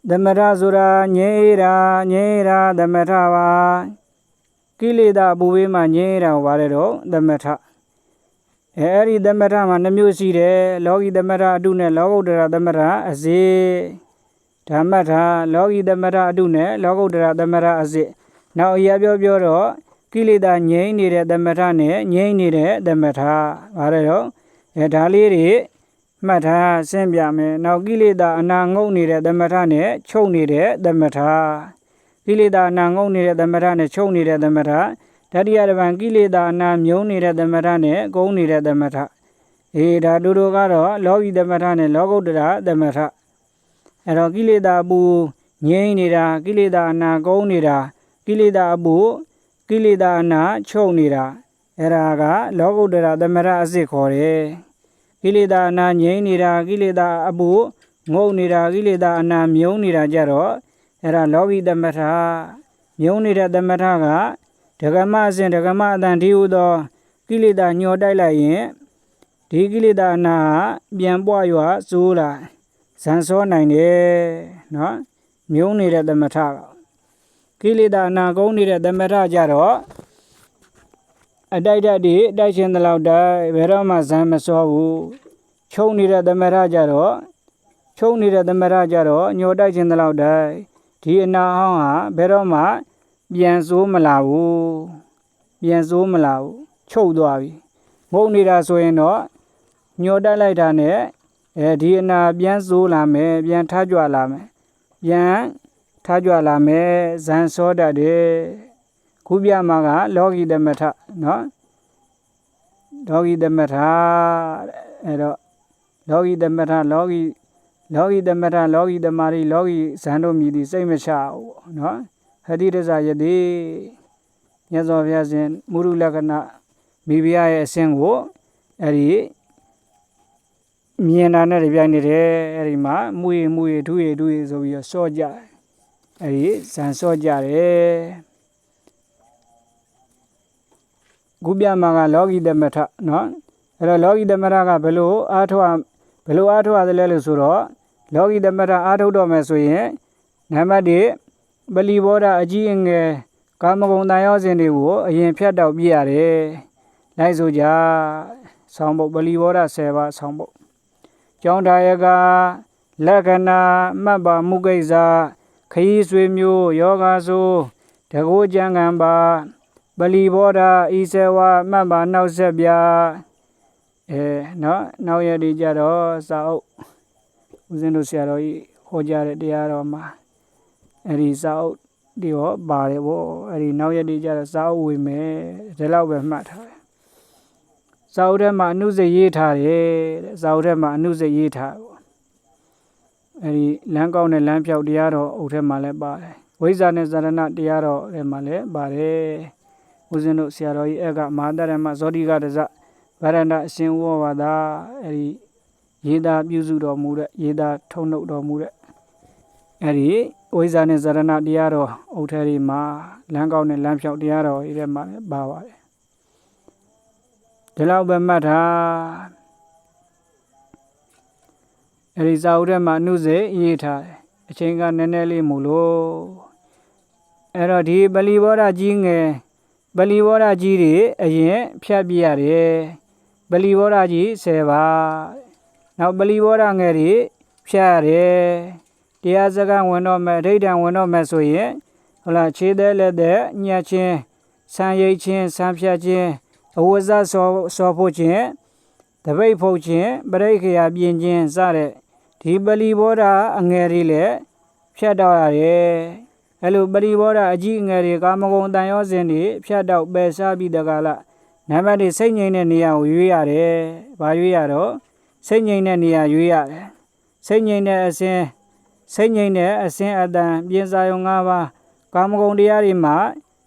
သမထဆိုတာငြိမ်းတာသမထပါကိလေသာအပူဘေးမှာငြိမ်းတာဘာလဲတော့သမထအဲ့ဒီသမထမှာ2မျိုးရှိတယ်လောကီသမထအတုနဲ့လောကုတ္တရာသမထအစစ်ဓမ္မထလောကီသမထအတုနဲ့လောကုတ္တရာသမထအစစ်နောက်အရာပြောတော့ကိလေသာငြိမ်းနေတဲ့သမထနဲ့ငြိမ်းနေတဲ့သမထဘာလဲတော့ဒါလေးတွေမှတ်ထားရှင်းပြမယ်နောက်ကိလေသာအနာငုတ်နေတဲ့သမထနဲ့ချုပ်နေတဲ့သမထကိလေသာအနာငုတ်နေတဲ့သမထနဲ့ချုပ်နေတဲ့သမထတတိယတစ်ပံကိလေသာအနာမြုံနေတဲ့သမထနဲ့ကုန်းနေတဲ့သမထဒါတို့ကတော့လောကီသမထနဲ့လောကုတ္တရာသမထအဲ့တော့ကိလေသာအပူငြိမ်းနေတာကိလေသာအနာကုန်းနေတာကိလေသာအပူကိလေသာအနာချုပ်နေတာအဲ့ဒါကလောကုတ္တရာသမထအစစ်ခေါ်တယ်ကိလေသာအနာငြိမ်းနေတာကိလေသာအပူငုတ်နေတာကိလေသာအနာမြုံနေတာကြတော့အဲ့ဒါလောကီသမထမြုံနေတဲ့သမထကဒဂမအစဉ်ဒဂမအတန်ဒီဟုသောကိလေသာညှော်တိုက်လိုက်ရင်ဒီကိလေသာအနာပြန်ပွားရွာစိုးလာဇန်စောနိုင်တယ်နော်မြုံနေတဲ့သမထကိလေသာအနာကုန်းနေတဲ့သမထကြတော့အတိုက်ချင်းတလောက်တိုက်ဘယ်တော့မှဇန်မစောဘူးချုပ်နေတဲ့သမထကြတော့ညှော်တိုက်ချင်းတလောက်တိုက်ဒီအနာဟောင်းဟာဘယ်တော့မှပြန်စိုးမလာဘူးချုပ်သွားပြီငုတ်နေတာဆိုရင်တော့ညှော်တိုက်လိုက်တာနဲ့ဒီအနာပြန်စိုးလာမယ်ပြန်ထကြွလာမယ်ဇန်စောတတ်တယ်ခုပြမှာကလောကီသမထနော်လောကီသမထအဲ့တော့လောကီသမထလောကီသမထလောကီသမารိလောကီဇန်တို့မြည်သည်စိတ်မချဘူးနော်ဟတိရဇယတိမြတ်စွာဘုရားရှင်မုရုလက္ခဏမိဖုရားရဲ့အစဉ်ကိုအဲ့ဒီမြင်တာနဲ့ပြိုင်နေတယ်အဲ့ဒီမှာမွေထူရဆိုပြီးတော့စောကြအဲ့ဒီဇန်စောကြတယ်ခုပြမှာကလောကီသမထနော်အဲ့တော့လောကီသမထကဘယ်လိုအားထုတ်ရတယ်လဲလို့ဆိုတော့လောကီသမထအားထုတ်တော့မယ်ဆိုရင်နံပါတ်1ပလီဘောဓအကြီးအငယ်ကာမဂုဏ်တန်ရောစဉ်တွေကိုအရင်ဖြတ်တောက်ပြရတယ်လိုက်ဆိုကြဆောင်းပုတ်ပလီဘောဓ10ပါးဆောင်းပုတ်ကျောင်းဒါယကလက္ခဏာမှတ်ပါမှုကိစ္စခရီးဆွေမျိုးယောဂဆိုတကောကျမ်းကံပါပလီဘောဓဤစေဝမှတ်ပါနောက်ဆက်ပြနော်နောက်ရည်ကြတော့စာအုပ်ဦးဇင်းတို့ဆရာတော်ကြီးဟောကြားတဲ့တရားတော်မှာအဲ့ဒီစာအုပ်ဒီဟောပါတယ်ဗောအဲ့ဒီနောက်ရည်ကြတော့စာအုပ်ဝေမယ်ဒီလောက်ပဲမှတ်ထားတယ်စာအုပ်ထဲမှာအနုစိတ်ရေးထားတယ်တဲ့စာအုပ်ထဲမှာအနုစိတ်ရေးထားဗောအဲ့ဒီလမ်းကောင်းတဲ့လမ်းဖြောက်တရားတော်အုပ်ထဲမှာလည်းပါတယ်ဝိဇ္ဇာနဲ့ဇာရဏတရားတော်ထဲမှာလည်းပါတယ်ဦးဇင်းတို့ဆရာတော်ကြီးအဲ့ကမဟာတရမဇောတိကတဇဗရဏအရှင်ဝဝါဒအဲ့ဒီရေးသားပြုစုတော်မူတဲ့ရေးသားထုံနှုတ်တော်မူတဲ့အဲ့ဒီဝိဇ္ဇာနဲ့ဇာရဏတရားတော်အုပ်ထဲဒီမှာလမ်းကောင်းတဲ့လမ်းဖြောက်တရားတော်ဤထဲမှာလည်းပါပါတယ်ဒီလောက်ပဲမှတ်ထား အဲဒီစာအုပ်ထဲမှာနှုတ်ဆက်ရေးထားတယ်အချိန်ကနည်းနည်းလေးမို့လို့အဲ့တော့ဒီပလီဘောဓကြီးငယ်ပလီဘောဓကြီးတွေအရင်ဖြတ်ပြရတယ်ပလီဘောဓကြီး10ပါနောက်ပလီဘောဓငယ်တွေဖြတ်ရတယ်တရားစကားဝင်တော့မယ်အဋ္ဌံဝင်တော့မယ်ဆိုရင်ဟုတ်လားခြေသက်လက်သက်ညှက်ချင်းဆံရိတ်ချင်းဆံဖြတ်ချင်းအဝဇ္ဇစောဖို့ချင်းတပိတ်ဖုတ်ချင်းပရိခေယပြင်ချင်းစတဲ့ဒီပလီဘောဓအငယ်တွေလည်းဖြတ်တော့ရတယ်အဲ့လိုပလီဘောဓအကြီးအငယ်တွေကာမဂုဏ်တန်ရောစဉ်တွေဖြတ်တော့ပယ်စားပြီးတကလားနံပါတ်တွေစိတ်ငြိမ်တဲ့နေရာကိုရွေးရတယ်ဘာရွေးရတော့စိတ်ငြိမ်တဲ့နေရာရွေးရတယ်စိတ်ငြိမ်တဲ့အစဉ်စိတ်ငြိမ်တဲ့အစဉ်အတန်ပြင်စာယုံ၅ပါးကာမဂုဏ်တရားတွေမှာ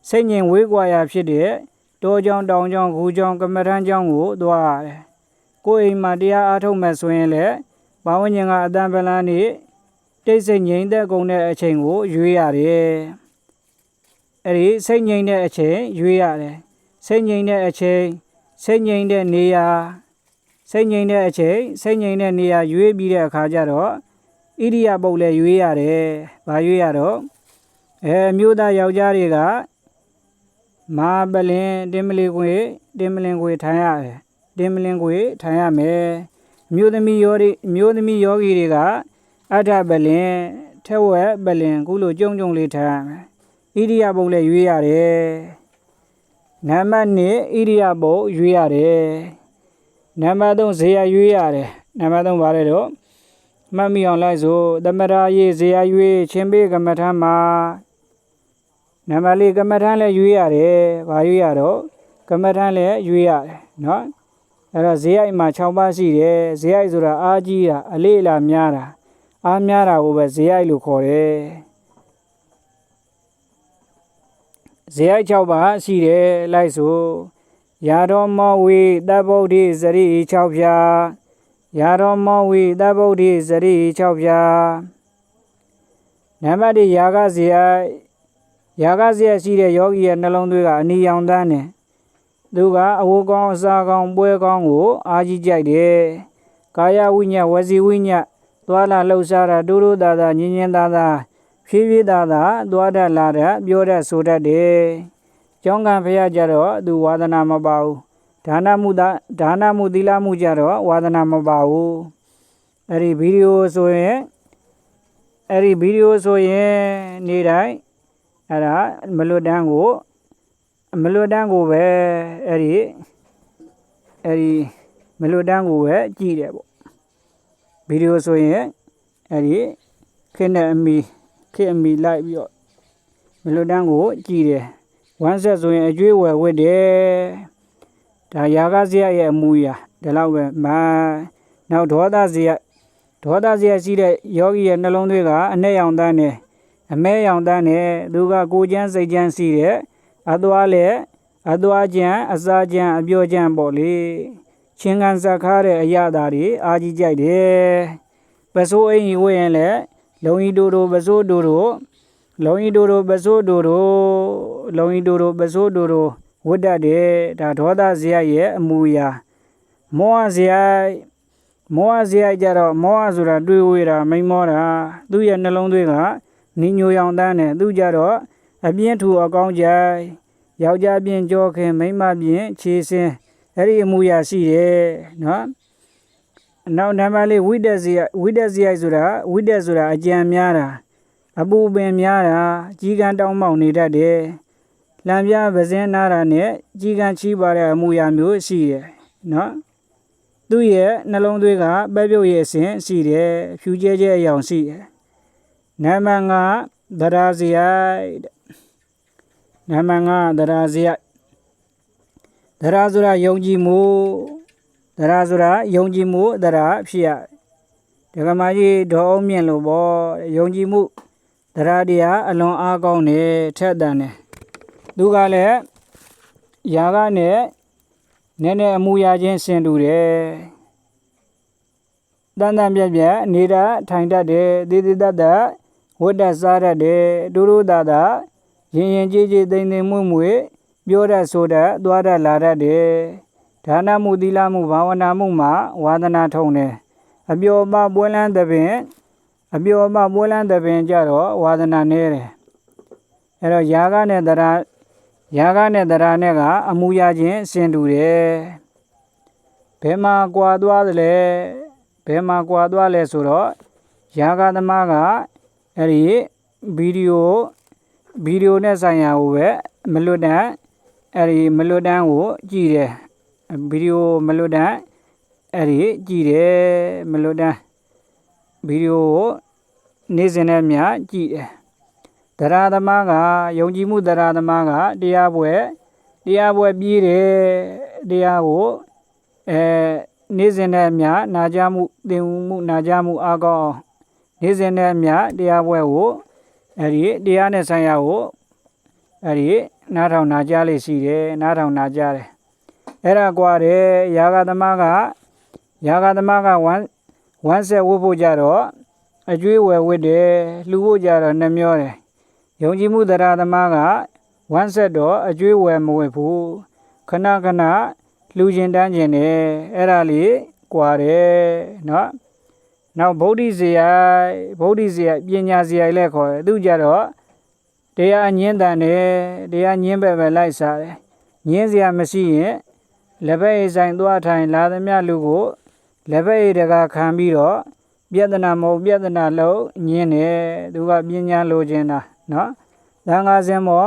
စိတ်ငြိမ်ဝေးကွာရာဖြစ်တဲ့တောကြောင့်တောင်ကြောင့်ဂူကြောင့်ကမ္မထမ်းကြောင့်ကိုသွားရတယ်ကိုယ်အိမ်မှာတရားအားထုတ်မယ်ဆိုရင်လည်းဘာဝဉ္ဇဉ်ကအတန်ပလန်းနေတိတ်ဆိတ်ငြိမ်သက်ကုန်တဲ့အချိန်ကိုရွေးရတယ်အဲ့ဒီစိတ်ငြိမ်တဲ့အချိန်ရွေးရတယ်စိတ်ငြိမ်တဲ့အချိန်စိတ်ငြိမ်တဲ့နေရာစိတ်ငြိမ်တဲ့အချိန်စိတ်ငြိမ်တဲ့နေရာရွေးပြီးတဲ့အခါကျတော့ဣရိယာပုတ်လည်းရွေးရတယ်ဘာရွေးရတော့မြို့သားယောက်ျားတွေကမာပလင်တင်မလင်ခွေထိုင်ရတယ်တင်မလင်ခွေထိုင်ရမယ်မြို့သမီးယောဂီတွေကအဋ္ဌပလင်ထက်ဝက်ပလင်ကုလိုကြုံလေးထိုင်ရမယ်ဣရိယာပုတ်လည်းရွေးရတယ်နံပါတ်2ဣရိယာပုတ်ရွေးရတယ်နံပါတ်3ဇေယရွေးရတယ်နံပါတ်3ဘာလဲတော့မှတ်မိအောင်လိုက်ဆိုသမထရေးဇေယရွေးချင်းပေးကမ္မထမ်းမှာနံပါတ်4ကမ္မထမ်းလည်းရွေးရတယ်ဘာရွေးရတော့ကမ္မထမ်းလည်းရွေးရတယ်နော်အဲ့တော့ဇေယိုက်မှာ6ပါးရှိတယ်ဇေယိုက်ဆိုတာအားကြီးတာအလေးအလာများတာအားများတာကိုပဲဇေယိုက်လို့ခေါ်တယ်ဇေယိုက်6ပါးရှိတယ်လိုက်ဆိုယာတော်မောဝေတဗ္ဗုဒ္ဓိစရိ6ဖြာယာတော်မောဝေတဗ္ဗုဒ္ဓိစရိ6ဖြာနံပါတ်1ယာကဇေယိုက်ရှိတဲ့ယောဂီရဲ့နှလုံးသွေးကအနီရောင်တန်းတယ်သူကအဝတ်ကောင်းအစားကောင်းပွဲကောင်းကိုအားကြီးကြိုက်တယ်ကာယဝိညာဉ်ဝစီဝိညာဉ်သွားလာလှုပ်ရှားတာတိုးတိုးသာသာညင်ညင်သာသာဖြည်းဖြည်းသာသာသွားတတ်လာတတ်ပြောတတ်ဆိုတတ်တယ်ကျောင်းကံဖရာကြတော့သူဝါဒနာမပါဘူးဒါနမှုသီလမှုကြတော့ဝါဒနာမပါဘူးအဲ့ဒီဗီဒီယိုဆိုရင်နေ့တိုင်းအဲ့ဒါမလွတ်တန်းကိုပဲအဲ့ဒီမလွတ်တန်းကိုပဲကြည့်တယ်ပေါ့ဗီဒီယိုဆိုရင်အဲ့ဒီခေတ်အမီလိုက်ပြီးတော့မလွတ်တန်းကိုကြည့်တယ်ဝမ်းဆက်ဆိုရင်အကျွေးဝယ်ဝတ်တယ်ဒါယာကဇေယရဲ့အမူအရာဒီလောက်ပဲနောက်ဒေါသဇေယရှိတဲ့ယောဂီရဲ့နှလုံးသွေးကအနဲ့ရောင်တန်းနဲ့အမဲရောင်တန်းနဲ့သူကကိုယ်ကျန်းစိတ်ကျန်းရှိတဲ့အသွားကျန်းအစာကျန်းအပြောကျန်းပေါ့လေချင်းကန်စခါတဲ့အရာသာတွေအာကြီးကြိုက်တယ်ပစိုးအိမ်ကြီးဝတ်ရင်လည်းလုံကြီးတိုးတိုးပစိုးတိုးတိုးဝတ်တတ်တယ်ဒါဒေါသဇေယရဲ့အမူအရာမောဟဇေယကြတော့မောဟဆိုတာတွေးဝေးတာမိန်မောတာသူ့ရဲ့နှလုံးသွေးကနိညိုရောင်တန်းတယ်သူကြတော့အပြင်းထူအကောင်းကြိုက်ယောက်ျားပြင်းကြောခင်မိန်းမပြင်းခြေစင်းအဲ့ဒီအမူအရာရှိတယ်နော်နောက်နံပါတ်4ဝိတ္တဇေယဆိုတာအကြံများတာအပူပင်များတာကြီးကန်းတောင်းမောက်နေတတ်တယ်လံပြပစင်းနာတာနဲ့ကြီးကန်းချီးပါတဲ့အမူအရာမျိုးရှိတယ်နော်သူ့ရဲ့နှလုံးသွေးကပဲပြုတ်ရဲ့အစဉ်ရှိတယ်ဖြူကျဲကျဲအယောင်ရှိတယ်နံပါတ်5သရာဇေယနံပါတ်5သရာဇေယသရာဆိုတာယုံကြည်မှုသရာဖြစ်ရဒကမာကြီးဒေါ်အောင်မြင့်လို့ပေါ့ယုံကြည်မှုသရာတရားအလွန်အားကောင်းတယ်ထက်တန်တယ်သူကလည်းယာကနဲ့နည်းနည်းအမူအရာချင်းဆင်တူတယ်တန်ပြက်နေတာထိုင်တတ်တယ်သေးတတ်ဝတ်တတ်စားတတ်တယ်တိုးတိုးသာသာရင်ကြည်သိမ့်မွေ့ပြောတတ်ဆိုတတ်သွားတတ်လာတတ်တယ်ဒါနမှုသီလမှုဘာဝနာမှုမှာဝါဒနာထုံတယ် အပျော်မပွဲလန်းသဖြင့်အပျော်မပွဲလန်းသဖြင့်ကြတော့ဝါဒနာနေတယ်အဲ့တော့ယာကနဲ့တရားနဲ့ကအမှုရခြင်းစင်တူတယ်ဘယ်မှာကွာသွားသလဲဆိုတော့ယာကသမားကအဲ့ဒီဗီဒီယိုနဲ့ဆိုင်ရာကိုပဲမလွတ်တမ်းအဲ့ဒီမလွတ်တမ်းကိုကြည့်တယ်ဗီဒီယိုမလွတ်တမ်းအဲ့ဒီကြည့်တယ်မလွတ်တမ်းဗီဒီယိုကိုနေ့စဉ်နဲ့မျှကြည့်တယ်တရားသမားကယုံကြည်မှုတရားသမားကတရားပွဲပြီးတယ်တရားကိုနေ့စဉ်နဲ့မျှနာကြားမှုသင်မှုနာကြားမှုအားကောင်းနေ့စဉ်နဲ့မျှတရားပွဲကိုအဲ့ဒီတရားနဲ့ဆိုင်ရာကိုအဲ့ဒီနားထောင်နာကြားလေးရှိတယ်နားထောင်နာကြားတယ်အဲ့ဒါကွာတယ်ယာကသမားကဝမ်းဆက်ဝတ်ဖို့ကြတော့အကျွေးဝယ်ဝတ်တယ်လှူဖို့ကြတော့နှမျောတယ်ယုံကြည်မှုတရားသမားကဝမ်းဆက်တော့အကျွေးဝယ်မဝတ်ဘူးခဏလှူခြင်းတန်းခြင်းတယ်အဲ့ဒါလေးကွာတယ်နော်နောက်ဗုဒ္ဓဇေယပညာဇေယလည်းခေါ်တယ်သူကြတော့တရားညင်းတန်တယ်တရားညင်းပဲလိုက်စားတယ်ညင်းစရာမရှိရင်လက်ဖက်ရည်ဆိုင်သွားထိုင်လာသမျှလူကိုလက်ဖက်ရည်တကာခံပြီးတော့ပြဿနာမဟုတ်ပြဿနာလို့ညင်းတယ်သူကပညာလိုချင်တာနော်သံဃာစင်မော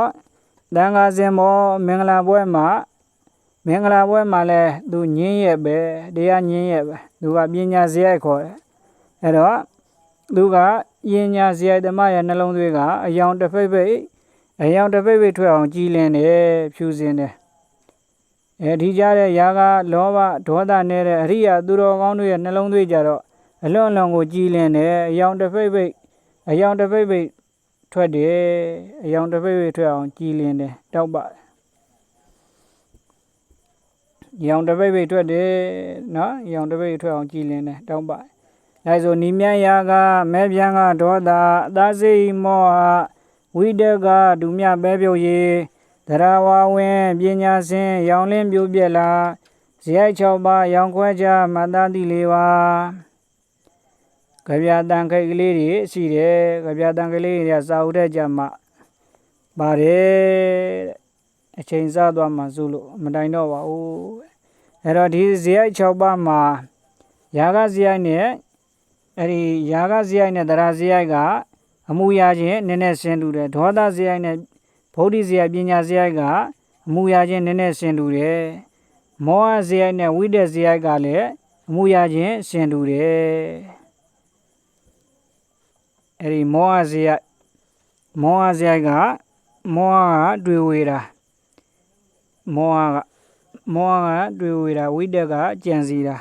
မင်္ဂလာပွဲမှာလဲသူညင်းရဲ့ပဲတရားညင်းရဲ့ပဲသူကပညာဇေယခေါ်တယ်အဲ့တော့သူကပညာဇေယသမားရဲ့နှလုံးသွေးကအယောင်တစ်ဖိတ်ဖိတ်ထွက်အောင်ကြည်လင်တယ်ဖြူစင်တယ်ဒီကြတဲ့ယာကလောဘဒေါသနဲ့အရိယာသူတော်ကောင်းတို့ရဲ့နှလုံးသွေးကြတော့အလွန်ကိုကြည်လင်တယ်အယောင်တစ်ဖိတ်ဖိတ်ထွက်တယ်အယောင်တစ်ဖိတ်ဖိတ်ထွက်အောင်ကြည်လင်တယ်တောက်ပါတယ်ရောင်တပိတ်ပိတ်ထွက်တယ်နော်ရောင်တပိတ်ထွက်အောင်ကြည်လင်တယ်တောင်းပါအဲဆိုနိမြယာကမဲပြန်ကဒေါသအသာစိမောဟဝိတကဒုမြပဲပြုတ်ရေသရဝဝင်ပညာစဉ်ရောင်လင်းပြိုးပြက်လာဇယိုက်6ပါးရောင်ခွဲကြမတ္တတိ4ပါးကြပြတန်ခိတ်ကလေးတွေရှိတယ်ကြပြတန်ကလေးတွေကစာအုပ်ထဲကြမှာပါတယ်အချိန်စားသွားမှစုလို့မတိုင်တော့ပါဘူးအဲ့တော့ဒီဇေယိုက်6ပါးမှာယာကဇေယိုက်နဲ့အဲ့ဒီယာကဇေယိုက်နဲ့တရားဇေယိုက်ကအမှုရခြင်းနည်းနည်းဆင်တူတယ်ဒေါသဇေယိုက်နဲ့ဗုဒ္ဓဇေယိုက်ပညာဇေယိုက်ကအမှုရခြင်းနည်းနည်းဆင်တူတယ်မောဟဇေယိုက်နဲ့ဝိတ္တဇေယိုက်ကလည်းအမှုရခြင်းဆင်တူတယ်အဲ့ဒီမောဟဇေယိုက်ကတွေ့ဝေတာမောဟကတွေ့ဝေတာဝိတ္တကကြံစီတာ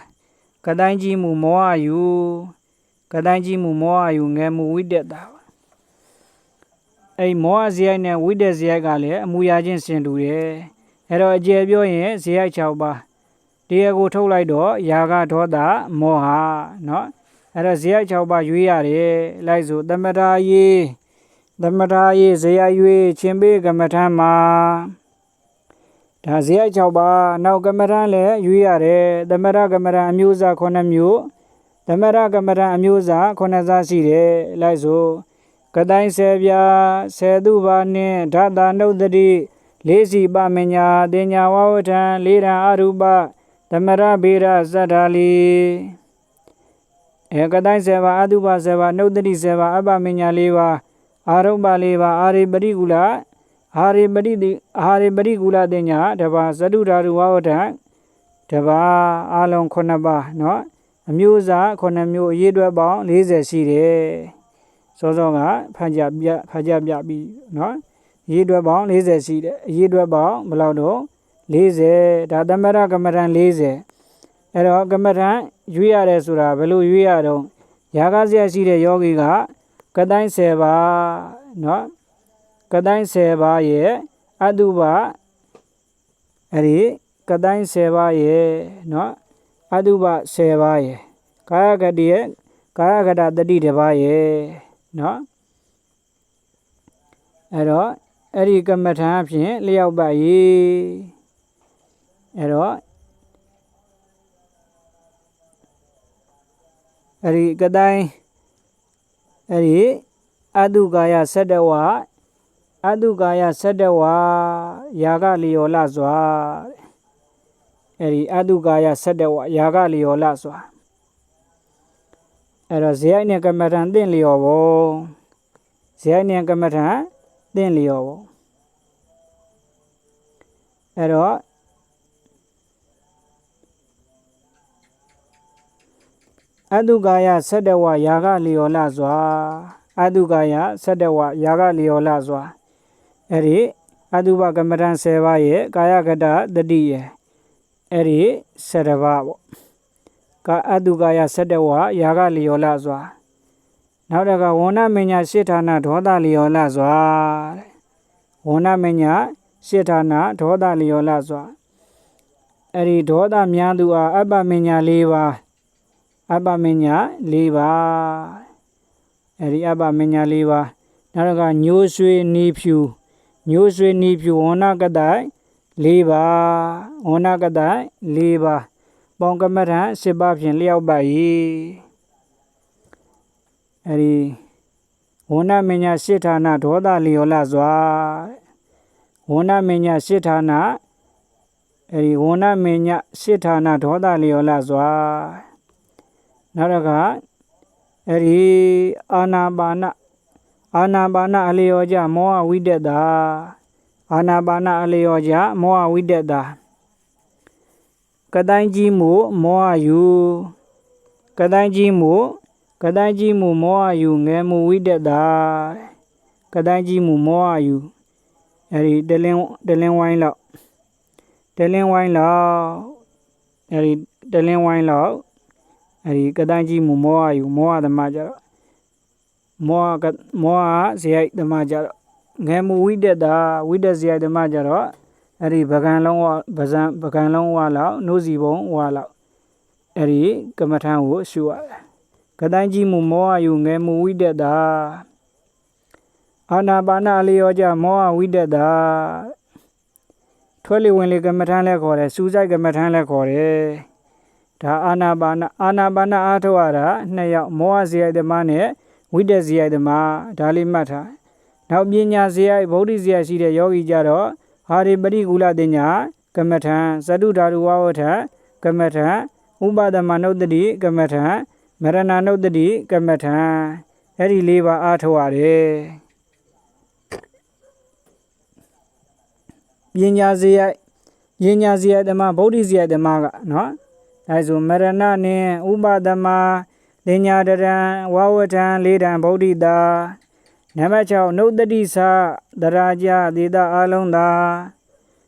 ကတိုင်းကြီးမှုမောဟယူငယ်မှုဝိတ္တတာအဲ့မောဟဇေယိုက်နဲ့ဝိတ္တဇေယိုက်ကလည်းအမူအရာချင်းဆင်တူတယ်အဲ့တော့အကျယ်ပြောရင်ဇေယိုက်6ပါးတရားကိုထုတ်လိုက်တော့ယာကဒေါသမောဟနော်အဲ့တော့ဇေယိုက်6ပါးရွေးရတယ်လိုက်ဆိုသမထရေးဇေယိုက်ရွေးချင်းပေးကမ္မထမ်းမှာဒါဇေယိုက်6ပါးနောက်ကမ္မထမ်းလည်းရွေးရတယ်သမထကမ္မထမ်းအမျိုးအစား9မျိုးသမထကမ္မထမ်းအမျိုးအစား9စားရှိတယ်လိုက်ဆိုကတိုင်းဆယ်ပြာဆယ်သူပါနှင့်ဓာတာနှုတ်တိလေးစီပမညာတင်ညာဝဝထံလေးရန်အရူပသမထဗေရဇတ္ထာလီကတိုင်းဆယ်ပါအတုပဆယ်ပါနှုတ်တိဆယ်ပါအပမညာ4ပါအာရုပ4ပါအာရိပရိကူလတင်ညာတပါဇတုဓာတုဝဝထံတပါအလုံး9ပါနော်အမျိုးအစား9မျိုးအရေးအတွက်ပေါင်း40ရှိတယ်စောစောကဖတ်ကြပြပြီးနော်အရေးအတွက်ပေါင်း40ရှိတယ်အရေးအတွက်ပေါင်းဘယ်လောက်တော့40ဒါသမထကမ္မထံ40အဲ့တော့ကမ္မထံရွေးရတယ်ဆိုတာဘယ်လိုရွေးရတော့ယာကဇေယရှိတဲ့ယောဂီကကတိုင်း10ပါနော်ကတိုင်း10ပါရဲ့အတုပအဲ့ဒီကတိုင်း10ပါရဲ့နော်အတုပ10ပါရဲ့ကာယကတိရဲ့ကာယကတတတိ1ပါရဲ့နော်အဲ့တော့အဲ့ဒီကမ္မထံအဖြစ်လျောက်ပါ၏အဲ့တော့ ကတိုင်းအတုကာယ17ဝအတုကာယ17ဝယာကလျော်လစွာအတုကာယ17ဝယာကလျော်လစွာအဲ့တော့ဇေယိုက်နဲ့ကမ္မထံသင့်လျော်ဖို့ဇေယိုက်နဲ့ကမ္မထံသင့်လျော်ဖို့အဲ့တော့အတုကာယ17ဝယာကလျော်လစွာအတုကာယ17ဝယာကလျော်လစွာအတုပကမ္မထံ10ပါးရဲ့ကာယကတတတိရဲ့17ပါးပေါ့အတုကာယ17ဝယာကလျော်လစွာနောက်တကဝဏမညာရှစ်ဌာနဒေါသလျော်လစွာဝဏမညာရှစ်ဌာနဒေါသလျော်လစွာဒေါသများသူအားအပ္ပမညာ4ပါးအပ္ပမညာ4ပါးအပ္ပမညာ4ပါးနောက်တကညိုးရွှေနီဖြူဝဏကတိုင်4ပါးဝဏကတိုင်4ပါးပေါင်ကမ္မထံ10ပါးဖြင့်လျောက်ပါ၏ဝဏမညာရှစ်ဌာနဒေါသလျော်လစွာဝဏမညာရှစ်ဌာနဝဏမညာရှစ်ဌာနဒေါသလျော်လစွာနောက်တစ်ခါအာနာပါနအလျော်ကြမောဟဝိတ္တတာအာနာပါနအလျော်ကြမောဟဝိတ္တတာကတိုင်းကြီးမှုမောဟယူကတိုင်းကြီးမှုမောဟယူငယ်မှုဝိတ္တတာကတိုင်းကြီးမှုမောဟယူတလင်းဝိုင်းလောက်ကတိုင်းကြီးမှုမောဟယူမောဟသမားကြတော့မောဟဇေယိုက်သမားကြတော့ငယ်မှုဝိတ္တတာဝိတ္တဇေယိုက်သမားကြတော့ပကံလုံးဝလောက်နှုတ်စီပုံဝါလောက်ကမ္မထံကိုရှုရတယ်ကတိုင်းကြီးမှုမောဟယူငယ်မှုဝိတ္တတာအာနာပါနအလျော်ကြမောဟဝိတ္တတာထွက်လေဝင်လေကမ္မထံလည်းခေါ်တယ်စူးစိုက်ကမ္မထံလည်းခေါ်တယ်ဒါအာနာပါနအားထုတ်ရတာ2ယောက်မောဟဇေယိုက်သမားနဲ့ဝိတ္တဇေယိုက်သမားဒါလေးမှတ်ထားနောက်ပညာဇေယိုက်ဗုဒ္ဓဇေယိုက်ရှိတဲ့ယောဂီကြတော့ဟာရိပရိကူလတင်ညာကမ္မထံသတုဓာတုဝဝထကမ္မထံဥပဒမနုတ္တိကမ္မထံမရဏနုတ္တိကမ္မထံ4ပါးအားထုတ်ရတယ်ပညာဇေယိုက်ဓမ္မဗုဒ္ဓဇေယိုက်ဓမ္မကနော်အဲဆိုမရဏနဲ့ဥပဒမလင်ညာတရံဝဝထံ4တံဗုဒ္ဓိတာနံပါတ်6နုတ္တိသဒရာကြဒေတာအလုံးသာ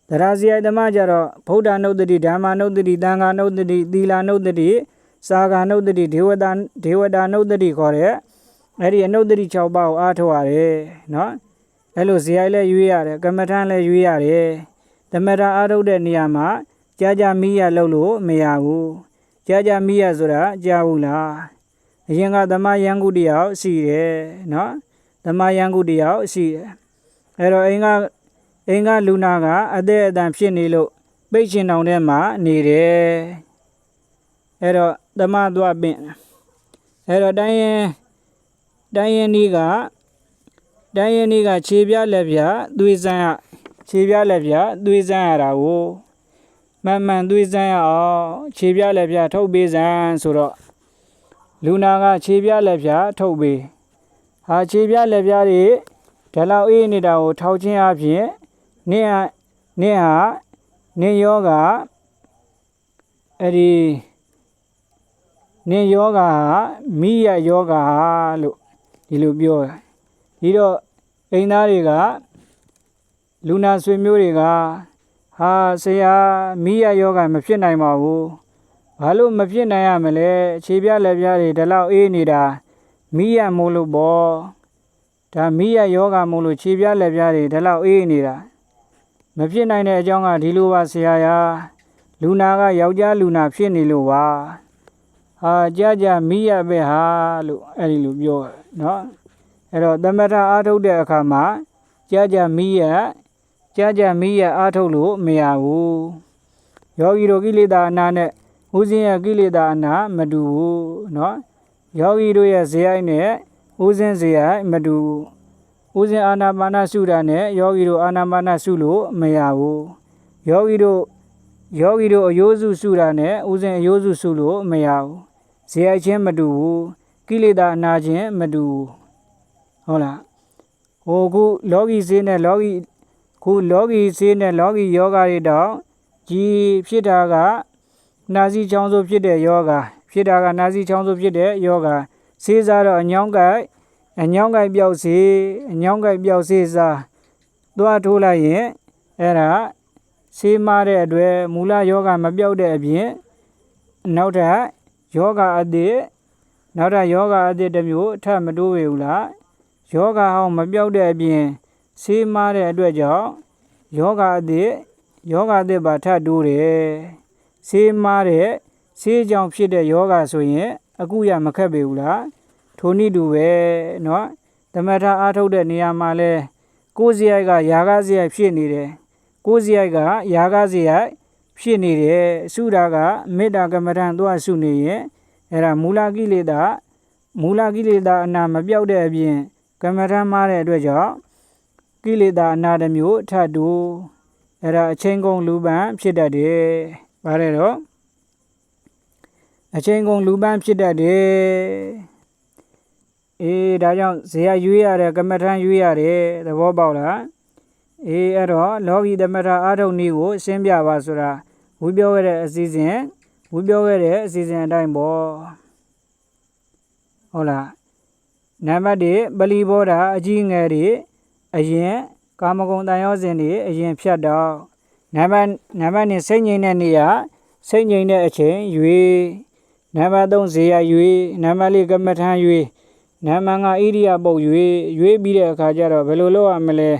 ဒရာဇေယိုက်ဓမ္မကြတော့ဗုဒ္ဓနုတ္တိဓမ္မနုတ္တိသံဃာနုတ္တိသီလနုတ္တိစာဃာနုတ္တိဒေဝတာနုတ္တိခေါ်တဲ့အနုတ္တိ6ပါးကိုအားထုတ်ရတယ်နော်အဲ့လိုဇေယိုက်လည်းရွေးရတယ်ကမ္မထံလည်းရွေးရတယ်သမထအားထုတ်တဲ့နေရာမှာကြာမိရလို့မရဘူးကြာမိရဆိုတာကြားဘူးလားအရင်ကသမယံကုတယောက်ရှိတယ်နော်သမယံကုတယောက်ရှိတယ်အဲ့တော့အိမ်ကလူနာကအသက်အတန်ဖြစ်နေလို့ပိတ်ရှင်တောင်ထဲမှာနေတယ်အဲ့တော့သမသွားပင့်အဲ့တော့တိုင်းရင်ဒီကခြေပြလက်ပြသွေးစမ်းခြေပြလက်ပြသွေးစမ်းရတာကိုမှန်သွေးစမ်းရအောင်ခြေပြလက်ပြထုတ်ပေးစမ်းဆိုတော့လူနာကခြေပြလက်ပြထုတ်ပေးခြေပြလက်ပြတွေဒီလောက်အေးနေတာကိုထောက်ခြင်းအပြင်နင်းယောဂမိရယောဂလို့ဒီလိုပြောတယ်ဒီတော့အိမ်သားတွေကလူနာဆွေမျိုးတွေကဆရာမိရယောဂမဖြစ်နိုင်ပါဘူးဘာလို့မဖြစ်နိုင်ရမလဲခြေပြလက်ပြတွေဒီလောက်အေးနေတာမိရမို့လို့ပေါ့ဒါမိရယောဂမို့လို့ခြေပြလက်ပြတွေဒီလောက်အေးနေတာမဖြစ်နိုင်တဲ့အကြောင်းကဒီလိုပါဆရာလူနာကယောက်ျားလူနာဖြစ်နေလို့ပါကြာမိရပဲလို့အဲ့ဒီလိုပြောနော်အဲ့တော့သမထအားထုတ်တဲ့အခါမှာကြာမိရအားထုတ်လို့မရဘူးယောဂီတို့ကိလေသာအနာနဲ့ဦးဇင်းရဲ့ကိလေသာအနာမတူဘူးနော် ယောဂီတို့ရဲ့ဇေယိုက်နဲ့ဥစဉ်ဇေယိုက်မတူဥစဉ်အာနာပါနရှုတာနဲ့ယောဂီတို့အာနာပါနရှုလို့မရဘူးယောဂီတို့အယိုးစုရှုတာနဲ့ဥစဉ်အယိုးစုရှုလို့မရဘူးဇေယိုက်ချင်းမတူဘူးကိလေသာအနာချင်းမတူဘူးဟုတ်လားခုလောကီစေးနဲ့လောကီစေးနဲ့လောကီယောဂတွေတောင်ကြီးဖြစ်တာကနာစီချောင်းဆိုဖြစ်တဲ့ယောဂဖြစ်တာကနာစီချောင်းဆိုဖြစ်တဲ့ယောဂစေးစားတော့အညောင်းကိုက်ပျောက်စေးစားသွားထိုးလိုက်ရင်အဲ့ဒါစေးမားတဲ့အတွက်မူလယောဂမပျောက်တဲ့အပြင်နောက်ထပ်ယောဂအသစ်တစ်မျိုးထပ်မတိုးပေဘူးလားယောဂဟောင်းမပျောက်တဲ့အပြင်စေးမားတဲ့အတွက်ကြောင့်ယောဂအသစ်ပါထပ်တိုးတယ်စေးမားတဲ့စေးကြောင့်ဖြစ်တဲ့ယောဂဆိုရင်အခုရမခက်ပေဘူးလားထိုနည်းတူပဲเนาะသမထအားထုတ်တဲ့နေရာမှာလဲကိုယ်စရိုက်ကယာကစရိုက်ဖြစ်နေတယ်ကိုယ်စရိုက်ကယာကစရိုက်ဖြစ်နေတယ်ရှုတာကမေတ္တာကမ္မဋ္ဌာန်းသွားရှုနေရင်အဲ့ဒါမူလကိလေသာအနာမပြောက်တဲ့အပြင်ကမ္မဋ္ဌာန်းမှားတဲ့အတွက်ကြောင့်ကိလေသာအနာတစ်မျိုးထပ်တူအဲ့ဒါအချိန်ကုန်လူပန်းဖြစ်တတ်တယ်။ပါတယ်တော့အချိန်ကုန်လူပန်းဖြစ်တတ်တယ်။ဒါကြောင့်ဇေယရွေးရတယ်ကမ္မဋ္ဌာန်းရွေးရတယ်သဘောပေါက်လား။အဲ့တော့လောကီသမထအာထုံနည်းကိုရှင်းပြပါဆိုတာဝီပြောခဲ့တဲ့အစီအစဉ်အတိုင်းပေါ့ဟုတ်လားနံပါတ်1ပလီဘောဓာအကြီးငယ်တွေအရင်ကာမဂုဏ်တန်ရောစဉ်တွေအရင်ဖြတ်တော့နံပါတ်2စိတ်ငြိမ်တဲ့နေရာစိတ်ငြိမ်တဲ့အချိန်ရွေနံပါတ်3ဇေယရွေနံပါတ်4ကမ္မဋ္ဌာန်းရွေနံပါတ်5ဣရိယာပုတ်ရွေပြီးတဲ့အခါကျတော့ဘယ်လိုလုပ်ရမလဲ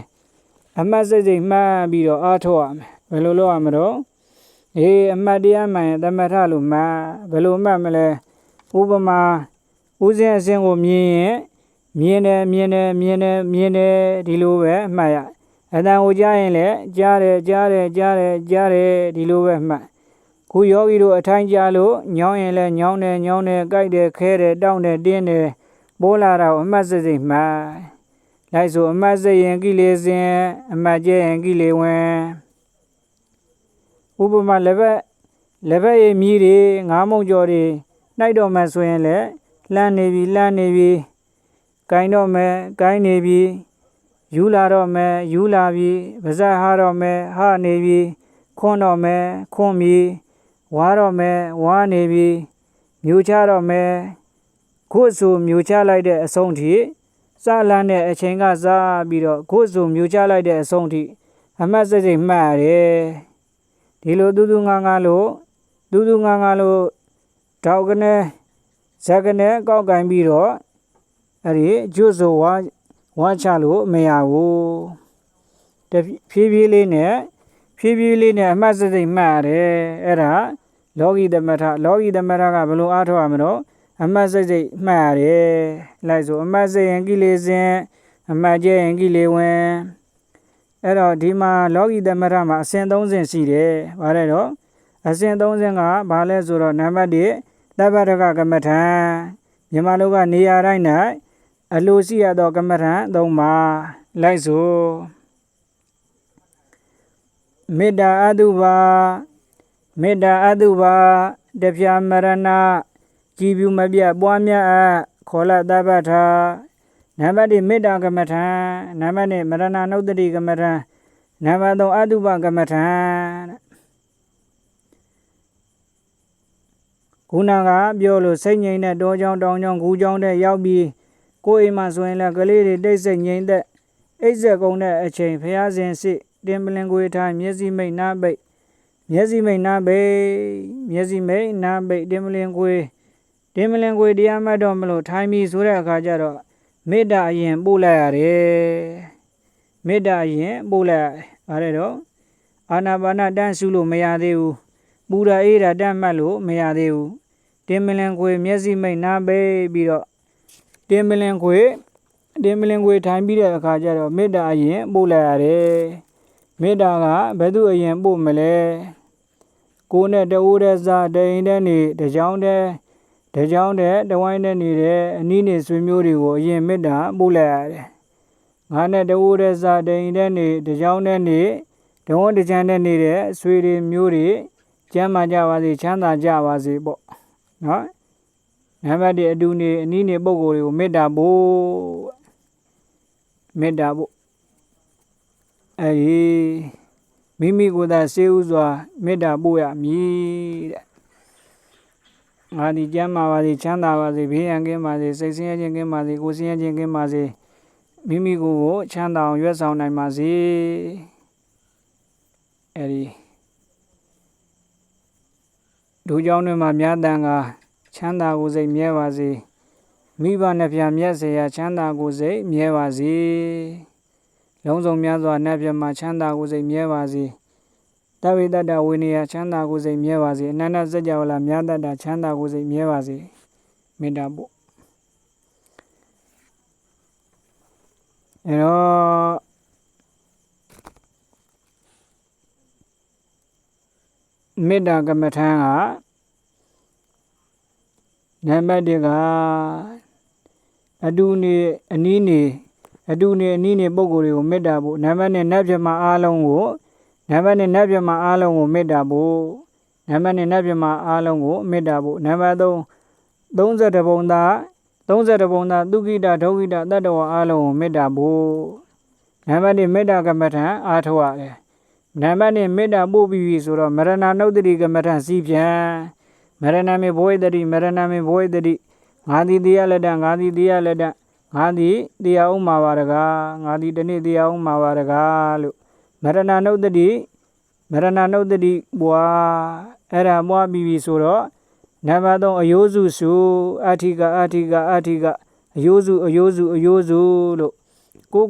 အမှတ်စိတ်မှတ်ပြီးတော့အားထုတ်ရမယ်ဘယ်လိုလုပ်ရမလို့အမှတ်တရားမှန်ရင်သမထလို့မှတ်ဘယ်လိုမှတ်မလဲဥပမာဥစဉ်အစဉ်ကိုမြင်ရင်မြင်တယ်ဒီလိုပဲမှတ်ရအတန်ကိုကြားရင်လည်းကြားတယ်ဒီလိုပဲမှတ်ခုယောဂီတို့အထိုင်းကြားလို့ညောင်းရင်လည်းညောင်းတယ်ကြိုက်တယ်ခဲတယ်တောင်းတယ်တင်းတယ်ပိုးလာတာကိုအမှတ်စိတ်မှတ်လိုက်ဆိုအမှတ်စိတ်ရင်ကိလေစဉ်အမှတ်ကျရင်ကိလေဝင်ဥပမာလက်ဘက်ရည်မြည်တွေငါးမုံကျော်တွေနှိုက်တော့မှဆိုရင်လည်းလှမ်းနေပြီကိုင်းတော့မယ်ကိုင်းနေပြီယူလာတော့မယ်ယူလာပြီပါဇက်ဟာတော့မယ်ဟာနေပြီခွန်းတော့မယ်ခွန်းပြီဝါတော့မယ်ဝါနေပြီမြူချတော့မယ်ခုဆိုမြူချလိုက်တဲ့အဆုံးထိစလန်းတဲ့အချိန်ကစားပြီးတော့ခုဆိုမြူချလိုက်တဲ့အဆုံးထိအမှတ်စိတ်မှတ်ရတယ်ဒီလိုတူငါလို့တောက်ကနေဇက်ကနေကောက်ကင်ပြီးတော့အဲ့ဒီကျွတ်ဆိုဝါချလို့မရဘူးတဖြည်းဖြည်းလေးနဲ့အမှတ်စိတ်မှတ်ရတယ်အဲ့ဒါလောကီသမထကဘယ်လိုအားထုတ်ရမလို့အမှတ်စိတ်မှတ်ရတယ်လိုက်ဆိုအမှတ်စိတ်ရင်ကိလေစဉ်အမှတ်ကျရင်ကိလေဝင်အဲ့တော့ဒီမှာလောကီသမထမှာအစဉ်3ဆင့်ရှိတယ်ဗါတဲ့တော့အစဉ်3ဆင့်ကဘာလဲဆိုတော့နံပါတ်1သဗ္ဗတကကမ္မဋ္ဌာန်းမြန်မာလိုကနေရာတိုင်း၌အလိုရှိရသောကမ္မဋ္ဌာန်း3ပါးလိုက်ဆိုမေတ္တာအတုပါတပြာမရဏကြည်ပြူမပြတ်ပွားများခေါ်လာသဗ္ဗထာနံပါတ်1မေတ္တာကမ္မဋ္ဌာန်းနံပါတ်2မရဏနုတ္တိကမ္မဋ္ဌာန်းနံပါတ်3အတုပကမ္မဋ္ဌာန်းခုနကပြောလို့စိတ်ငြိမ်တဲ့တောကြောင်းတောင်ကြောင်းဂူကြောင်းတဲ့ရောက်ပြီးကိုယ်အိမ်မှာဆိုရင်လည်းကလေးတွေတိတ်ဆိတ်ငြိမ်သက်အိပ်စက်ကုန်တဲ့အချိန်ဖျားစဉ်စစ်တင်ပလင်ကိုယ်ထိုင်မျက်စိမိတ်နားပိတ်တင်ပလင်ကိုယ်တရားမှတ်တော့မလို့ထိုင်ပြီးဆိုတဲ့အခါကျတော့မေတ္တာအရင်ပို့လိုက်ရတယ်ဗါတဲ့တော့အာနာပါနတန်းရှုလို့မရသေးဘူးပူတာအေးတာတန်းမှတ်လို့မရသေးဘူးတင်ပလင်ကိုယ်မျက်စိမိတ်နားပိတ်ပြီးတော့တင်ပလင်ကိုယ်ထိုင်ပြီးတဲ့အခါကျတော့မေတ္တာအရင်ပို့လိုက်ရတယ်မေတ္တာကဘယ်သူအရင်ပို့မလဲကိုယ်နဲ့တအိုးတဲ့စားတအိမ်တဲ့နေတကြောင်တဲ့ တကြောင်တဲ့တဝိုင်းနဲ့နေတဲ့အနည်းနေဆွေမျိုးတွေကိုအရင်မေတ္တာပို့လိုက်ရတယ်ငါနဲ့တဝိုးတဲ့စာတိန်တဲ့နေတကြောင်တဲ့နေတဝန်းတကြံတဲ့နေတဲ့ဆွေတွေမျိုးတွေကျမ်းမာကြပါစေချမ်းသာကြပါစေပေါ့နော်နံပါတ်1အတူနေအနည်းနေပုံကိုယ်တွေကိုမေတ္တာပို့အဲဒီမိမိကိုယ်သာစေဥစွာမေတ္တာပို့ရမည်တဲ့ငါဒီကျမ်းမာပါစေချမ်းသာပါစေဘေးရန်ကင်းပါစေစိတ်ဆင်းရဲခြင်းကင်းပါစေကိုယ်ဆင်းရဲခြင်းကင်းပါစေမိမိကိုယ်ကိုချမ်းသာအောင်ရွတ်ဆောင်နိုင်ပါစေအဲဒီဒုကြောင့်တွေမှာမြတ်တန်ကချမ်းသာကိုယ်စိတ်မြဲပါစေမိဘနှစ်ဖြာမြတ်เสียချမ်းသာကိုယ်စိတ်မြဲပါစေလုံးစုံများစွာနှစ်ဖြာမှာချမ်းသာကိုယ်စိတ်မြဲပါစေတဝိတ္တဝိနည်းချမ်းသာကိုယ်စိတ်မြဲပါစေအနန္တစัจ java လာမြတ်တတ်ချမ်းသာကိုယ်စိတ်မြဲပါစေမေတ္တာပို့အဲတော့မေတ္တာကမ္မထံကနံပါတ်1ကအတူနေအနည်းနေအတူနေအနည်းနေပုံကိုယ်တွေကိုမေတ္တာပို့နံပါတ်2နတ်ပြမအားလုံးကိုနံပါတ်2နတ်ပြမအားလုံးကိုမေတ္တာပို့နံပါတ်2နတ်ပြမအားလုံးကိုမေတ္တာပို့နံပါတ်3 32ပုံသားသုခိတဒုက္ခိတတတ္တဝါအားလုံးကိုမေတ္တာပို့နံပါတ်2မေတ္တာကမ္မထံအားထုတ်ရတယ်နံပါတ်2မေတ္တာပို့ပြီးပြီဆိုတော့မရဏနုဒ္ဒတိကမ္မထံစီးပြန်မရဏမေဘဝိတ္တိမရဏမေဘဝိတ္တိငါသည်တရားလက်တငါသည်တရားလက်တငါသည်တရားဥမှာပါတကားငါသည်တနေ့တရားဥမှာပါတကားလို့မရဏနုဒ္ဒတိဘွာအဲ့ဒါဘွာပြီးပြီဆိုတော့နံပါတ်3အယိုးစုစုအဋ္ဌိကအယိုးစုလို့ကို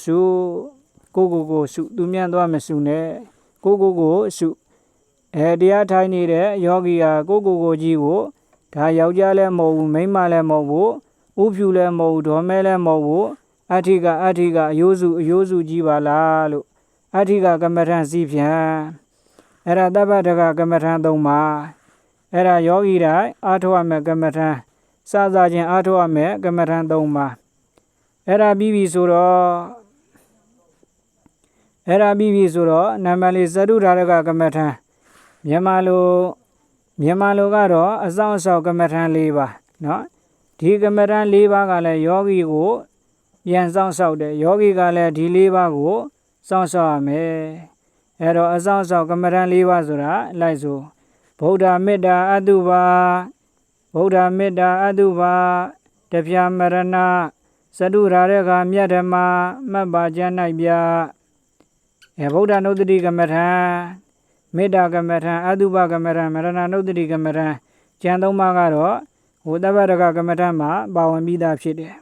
စုသူမြန်သွားမစုနဲ့ကိုစုတရားထိုင်နေတဲ့ယောဂီဟာကိုကြီးကိုဒါယောက်ျားလည်းမဟုတ်ဘူးမိန်းမလည်းမဟုတ်ဘူးဥဖြူလည်းမဟုတ်ဘူးဒေါ်မဲလည်းမဟုတ်ဘူးအဋ္ဌိကအယိုးစုကြီးပါလားလို့အဋ္ဌိကကမ္မထံစီးပြန်အဲ့ဒါတပ္ပတကကမ္မထံ3ပါအဲ့ဒါယောဂီတိုင်းအားထုတ်ရမယ်ကမ္မထံစခြင်းအားထုတ်ရမယ်ကမ္မထံ3ပါအဲ့ဒါပြီးပြီဆိုတော့နံပါတ်4သတုဓာရကကမ္မထံမြန်မာလိုကတော့အစောင့်အရှောက်ကမ္မထံ4ပါနော်ဒီကမ္မထံ4ပါးကလည်းယောဂီကိုပြန်စောင့်ရှောက်တယ်ယောဂီကလည်းဒီ4ပါးကိုစောင့်ရှောက်ရမယ်အဲ့တော့အစောင့်အရှောက်ကမ္မထံ4ပါးဆိုတာလိုက်ဆိုဗုဒ္ဓမေတ္တာအတုပါတဖြာမရဏသတုဓာရကမြတ်ဓမ္မမှတ်ပါကျမ်း၌ပြဗုဒ္ဓနုဒ္ဒတိကမ္မထံမေတ္တာကမ္မထံအတုပကမ္မထံမရဏနုဒ္ဒတိကမ္မထံကျမ်း3ပါးကတော့တပ္ပတကကမ္မထံမှာပါဝင်ပြီးသားဖြစ်တယ်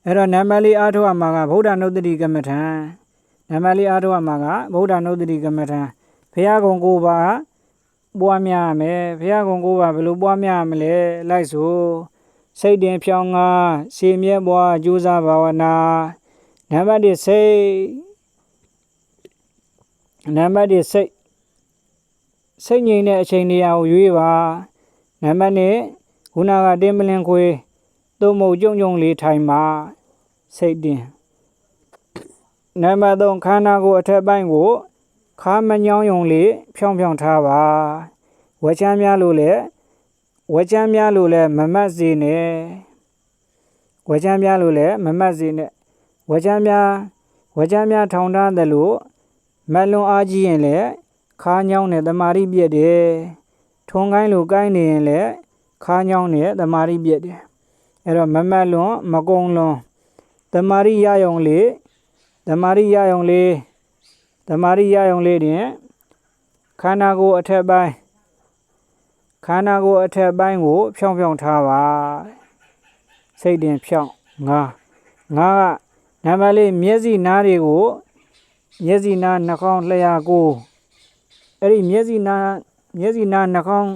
အဲ့တော့နံပါတ်4အားထုတ်ရမှာကဗုဒ္ဓနုဒ္ဒတိကမ္မထံဘုရားကုံ9ပါးပွားများရမယ်ဘုရားကုံ9ပါးဘယ်လိုပွားများရမလဲလိုက်ဆိုစိတ်တင်ဖြောင်းငါစေမြဲပွားကြိုးစားဘာဝနာနံပါတ်1စိတ်ငြိမ်တဲ့အချိန်နေရာကိုရွေးပါနံပါတ်2ခုနကတင်းပလင်ခွေသို့မဟုတ်ကြုံလေးထိုင်ပါစိတ်တင်နံပါတ်3ခန္ဓာကိုယ်အထက်ပိုင်းကိုခါမညောင်းယုံလေးဖြောင်းထားပါဝက်ချမ်းများလို့လည်းမမတ်စေနဲ့ဝက်ချမ်းများထောင်ထားတယ်လို့မလွန်အားကြီးရင်လည်းခါညောင်းနဲ့တမာရိပြည့်တယ်ထုံကိုင်းလိုကိုင်းနေရင်လည်းခါညောင်းနဲ့တမာရိပြည့်တယ်အဲ့တော့မမတ်လွန်မကုံလွန်တမာရိရယုံလေးတင်ခန္ဓာကိုယ်အထက်ပိုင်းကိုဖြောင်းထားပါစိတ်တင်ဖြောင်းငါကနံပါတ်4မျက်စိနားနှာခေါင်းလျှာကိုအဲ့ဒီမျက်စိနားနှာခေါင်း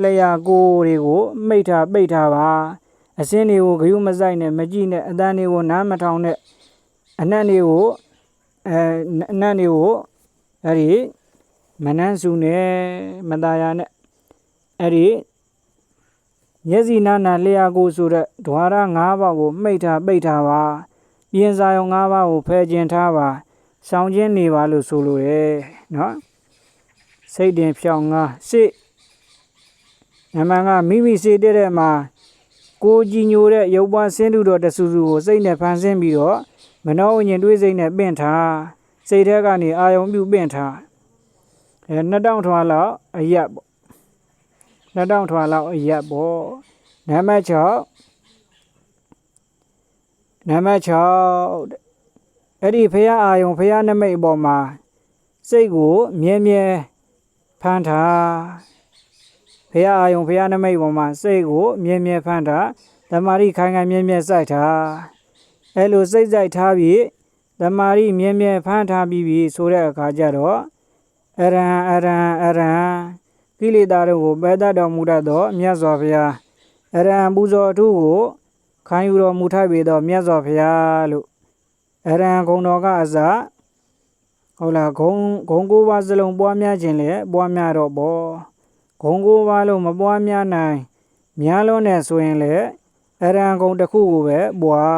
လျှာကိုတွေကိုပိတ်ထားပါအစင်းတွေကိုဂယုမဆိုင်နဲ့မကြည့်နဲ့အတန်တွေကိုနားမထောင်နဲ့အနံ့တွေကိုအဲ့ဒီမနှမ်းစုနဲ့မตายာနဲ့အဲ့ဒီ မျက်စိနာနာလျှာကိုဆိုတဲ့ဓဝါရ၅ပါးကိုမှိတ်ထားပိတ်ထားပါပြင်စာရုံ၅ပါးကိုဖယ်ကျင်ထားပါဆောင်ခြင်းနေပါလို့ဆိုလိုတယ်နော်စိတ်တင်ဖြောင်းငါစိတ်နမကမိမိစိတ်တဲ့မှာကိုကြည်ညိုတဲ့ရုပ်ပွားဆင်းတုတော်တဆူဆူကိုစိတ်နဲ့ဖန်ဆင်းပြီးတော့မနောဝိညာဉ်တွေးစိတ်နဲ့ပင့်ထားစိတ်ထဲကနေအာယုံပြုပင့်ထား2000ထွာလောက်အရက်ပေါ့2000ထွာလောက်အရက်ပေါ့နံပါတ်6အဲ့ဒီဖရာအာယုံဖရာနမိတ်အပေါ်မှာစိတ်ကိုမြဲမြဲဖန်ထားဖရာအာယုံဖရာနမိတ်ပေါ်မှာစိတ်ကိုမြဲမြဲဖန်ထားတမာရီခိုင်ခိုင်မြဲမြဲစိုက်ထားအဲ့လိုစိတ်စိုက်ထားပြီးတမာရီမြဲမြဲဖန်ထားပြီးဆိုတဲ့အခါကျတော့အရဟံကိလေသာတို့ကိုပယ်တတ်တော်မူတတ်သောမြတ်စွာဘုရားအရဟံပူဇော်အထုကိုခံယူတော်မူထိုက်ပေသောမြတ်စွာဘုရားလို့အရဟံဂုဏ်တော်ကအစဟုတ်လားဂုံ၉ပါးစလုံးပွားများခြင်းလေပွားများတော့ပေါ့ဂုံ၉ပါးလုံးမပွားများနိုင်များလုံးနဲ့ဆိုရင်လေအရဟံဂုံတစ်ခုကိုပဲပွား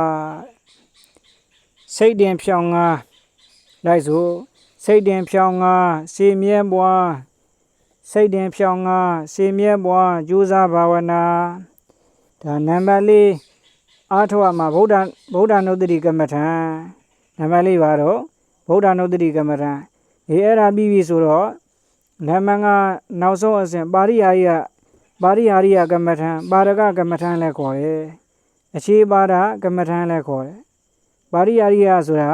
စိတ်တင်ဖြောင်းငါလိုက်စို့စိတ်တင်ဖြောင်းငါစေမြဲပွားစိတ်တင်ဖြောင်းငါစေမြဲပွားကြိုးစားဘာဝနာဒါနံပါတ်၄အားထုတ်ရမှာဗုဒ္ဓနုတ္တိကမ္မထံနံပါတ်၄ပါတော့ဗုဒ္ဓနုတ္တိကမ္မထံအဲ့ဒါပြီးပြီဆိုတော့နံပါတ်5နောက်ဆုံးအဆင့်ပါရိယာရိယကမ္မထံပါရကကမ္မထံလည်းခေါ်တယ်အခြေပါဒကမ္မထံလည်းခေါ်တယ်ပါရိယာရိယဆိုတာ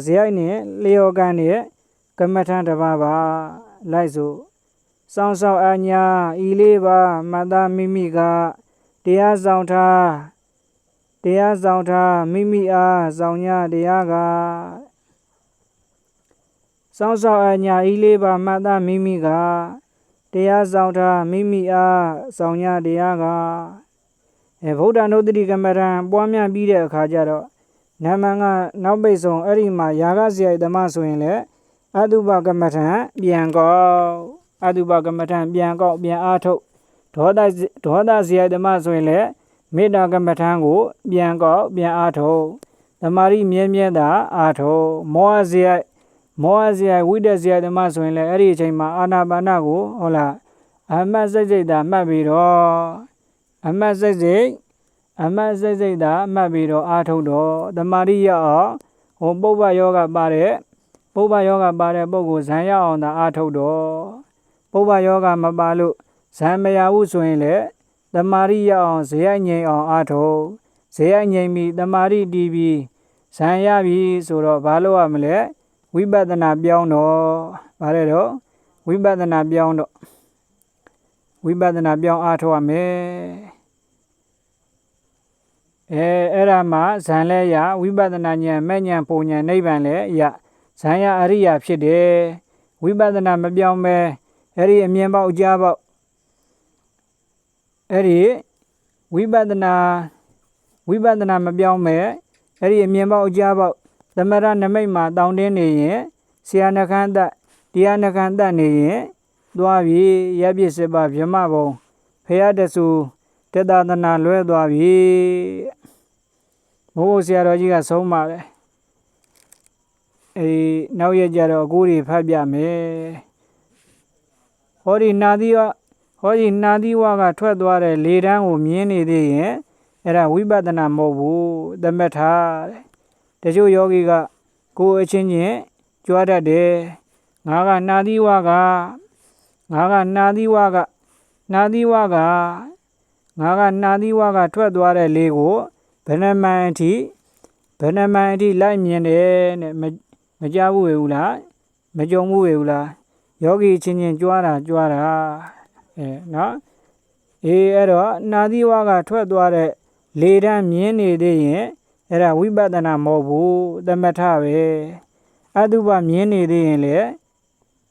ဇေယိုက်နဲ့လျော်ကန်နဲ့ကမ္မထံတစ်ပါးပါလိုက်စို့စောင့်အညာဤလေးပါမတ္တမိမိကတရားဆောင်ထားမိမိအားဆောင်ညတရားကစောင့်အညာဤလေးပါမတ္တမိမိကတရားဆောင်ထားမိမိအားဆောင်ညတရားကဗုဒ္ဓနုတ္တိကမ္မထံပွားများပြီးတဲ့အခါကျတော့နမကနောက်ပိတ်ဆုံးအဲ့ဒီမှာယာကဇယိတမဆိုရင်လေအတုပကမ္မထံပြန်ကောက်ပြန်အားထုတ်ဒေါသဇယိတမဆိုရင်လေမေတ္တာကမ္မထံကိုပြန်ကောက်ပြန်အားထုတ်သမာဓိမြဲတာအားထုတ်မောဟဇယိဝိတ္တဇယိတမဆိုရင်လေအဲ့ဒီအချိန်မှာအာနာပါနကိုဟုတ်လားအမှတ်စိတ်သာမှတ်ပြီးတော့အမှတ်စိတ်သာမှတ်ပြီးတော့အားထုတ်တော့သမာဓိရအောင်ပုဗ္ဗယောဂပါတဲ့ပုဂ္ဂိုလ်ဇံရအောင်သာအားထုတ်တော့ပုဗ္ဗယောဂမပါလို့ဇံမရဘူးဆိုရင်လေသမာဓိရအောင်ဇေယငြိမ်အောင်အားထုတ်ဇေယငြိမ်ပြီးသမာဓိတည်ပြီးဇံရပြီဆိုတော့ဘာလို့ရမလဲဝိပဿနာပြောင်းတော့ဗါတဲ့တော့ဝိပဿနာပြောင်းအားထုတ်ရမယ်အဲ့ဒါမှဇံလဲရဝိပဿနာဉာဏ်မဲ့ဉာဏ်ပုံဉာဏ်နိဗ္ဗာန်လဲရဇံရအရိယာဖြစ်တယ်ဝိပဿနာမပြောင်းပဲအဲ့ဒီအမြင်ပေါက်အကြားပေါက်အဲ့ဒီဝိပဿနာမပြောင်းပဲအဲ့ဒီအမြင်ပေါက်အကြားပေါက်သမရနမိတ်မှာတောင်းတင်းနေရင်ဆရာနှခမ်းသက်တရားနှခမ်းသက်နေရင်သွားပြီးရပ်ပြစ်စစ်ပါဗြဟ္မဘုံဖရာတဆူတတသနာလွဲသွားပြီမိုးဆရာတော်ကြီးကဆုံးပါတယ်နောက်ရကြတော့အကူတွေဖတ်ပြမယ်ဟောဒီနာသီဝကထွက်သွားတဲ့လေတန်းကိုမြင်နေသေးရင်အဲ့ဒါဝိပဿနာမဟုတ်ဘူးသမထတဲ့တချို့ယောဂီကကိုယ်အချင်းချင်းကြွားတတ်တယ်ငါကနာသီဝကထွက်သွားတဲ့လေကိုဘယ်နှမိုင်အထိလိုက်မြင်တယ်နဲ့မကြဘူးလေဘူးလားမကြုံဘူးလေဘူးလားယောဂီချင်းချင်းကြွားတာနော်အဲ့တော့နာသီဝကထွက်သွားတဲ့လေတန်းမြင်နေသေးရင်အဲ့ဒါဝိပဿနာမဟုတ်ဘူးသမထပဲအတုပမြင်နေသေးရင်လေ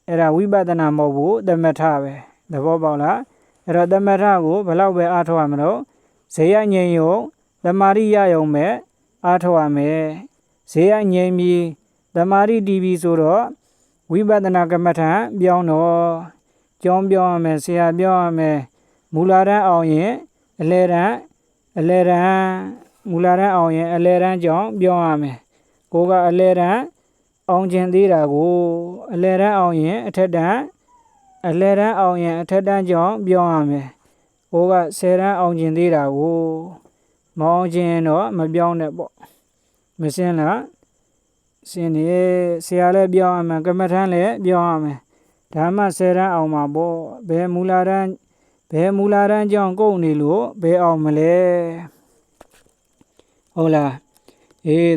အဲ့ဒါဝိပဿနာမဟုတ်ဘူးသမထပဲသဘောပေါက်လားအဲ့တော့သမထကိုဘယ်လောက်ပဲအားထုတ်ရမလို့ဇေယငြိမ်ယုံသမာဓိရယုံမဲ့အားထုတ်ရမယ်ဇေယငြိမ်ပြီးသမာဓိတည်ပြီးဆိုတော့ဝိပဿနာကမ္မထံပြောင်းတော့ကျောင်းပြောင်းရမယ်ဆရာပြောင်းရမယ် မူလာတန်းအောင်ရင်အလဲတန်းမူလာတန်းအောင်ရင်အလဲတန်းကြောင့်ပြောရမယ်ကိုကအလဲတန်းအောင်ခြင်းသေးတာကိုအလဲတန်းအောင်ရင်အထက်တန်းကြောင့်ပြောရမယ်ကိုက10တန်းအောင်ခြင်းသေးတာကိုမအောင်ခြင်းတော့မပြောင်းနဲ့ပေါ့မစင်းလားစင်းနေဆရာလည်းပြောရမယ်ကမ္မထမ်းလည်းပြောရမယ်ဒါမှ10တန်းအောင်မှာပေါ့ဘယ်မူလာတန်းကြောင့်ကုန်နေလို့ဘယ်အောင်မလဲဟုတ်လား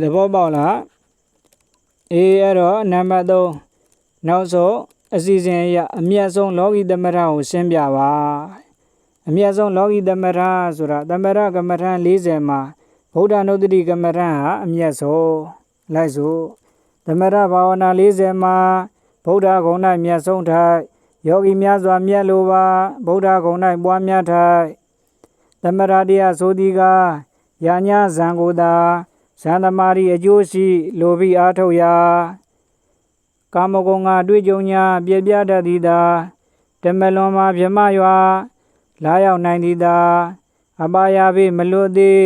သဘောပေါက်လားအဲ့တော့နံပါတ်3နောက်ဆုံးအစီအစဉ်အရအမြတ်ဆုံးလောကီသမထကိုရှင်းပြပါအမြတ်ဆုံးလောကီသမထဆိုတာသမထကမ္မထမ်း40မှာဗုဒ္ဓနုတ္တိကမ္မထမ်းဟာအမြတ်ဆုံးလိုက်စို့သမထဘာဝနာ40မှာဗုဒ္ဓဂုဏ်၌မြတ်ဆုံးထိုက်ယောဂီများစွာမြတ်လိုပါဗုဒ္ဓဂုဏ်၌ပွားများထိုက်သမထတရားဆိုသည်ကယာညာဇံကိုသာဇန်သမารီအကျိုးရှိလိုပြီးအားထုတ်ရာကာမဂုဏ်ကတွေ့ကြုံညာပြည့်ပြတတ်သည်သာတမလွန်မှာဗြဟ္မရွာလာရောက်နိုင်သည်သာအပါယဘေးမလွတ်သေး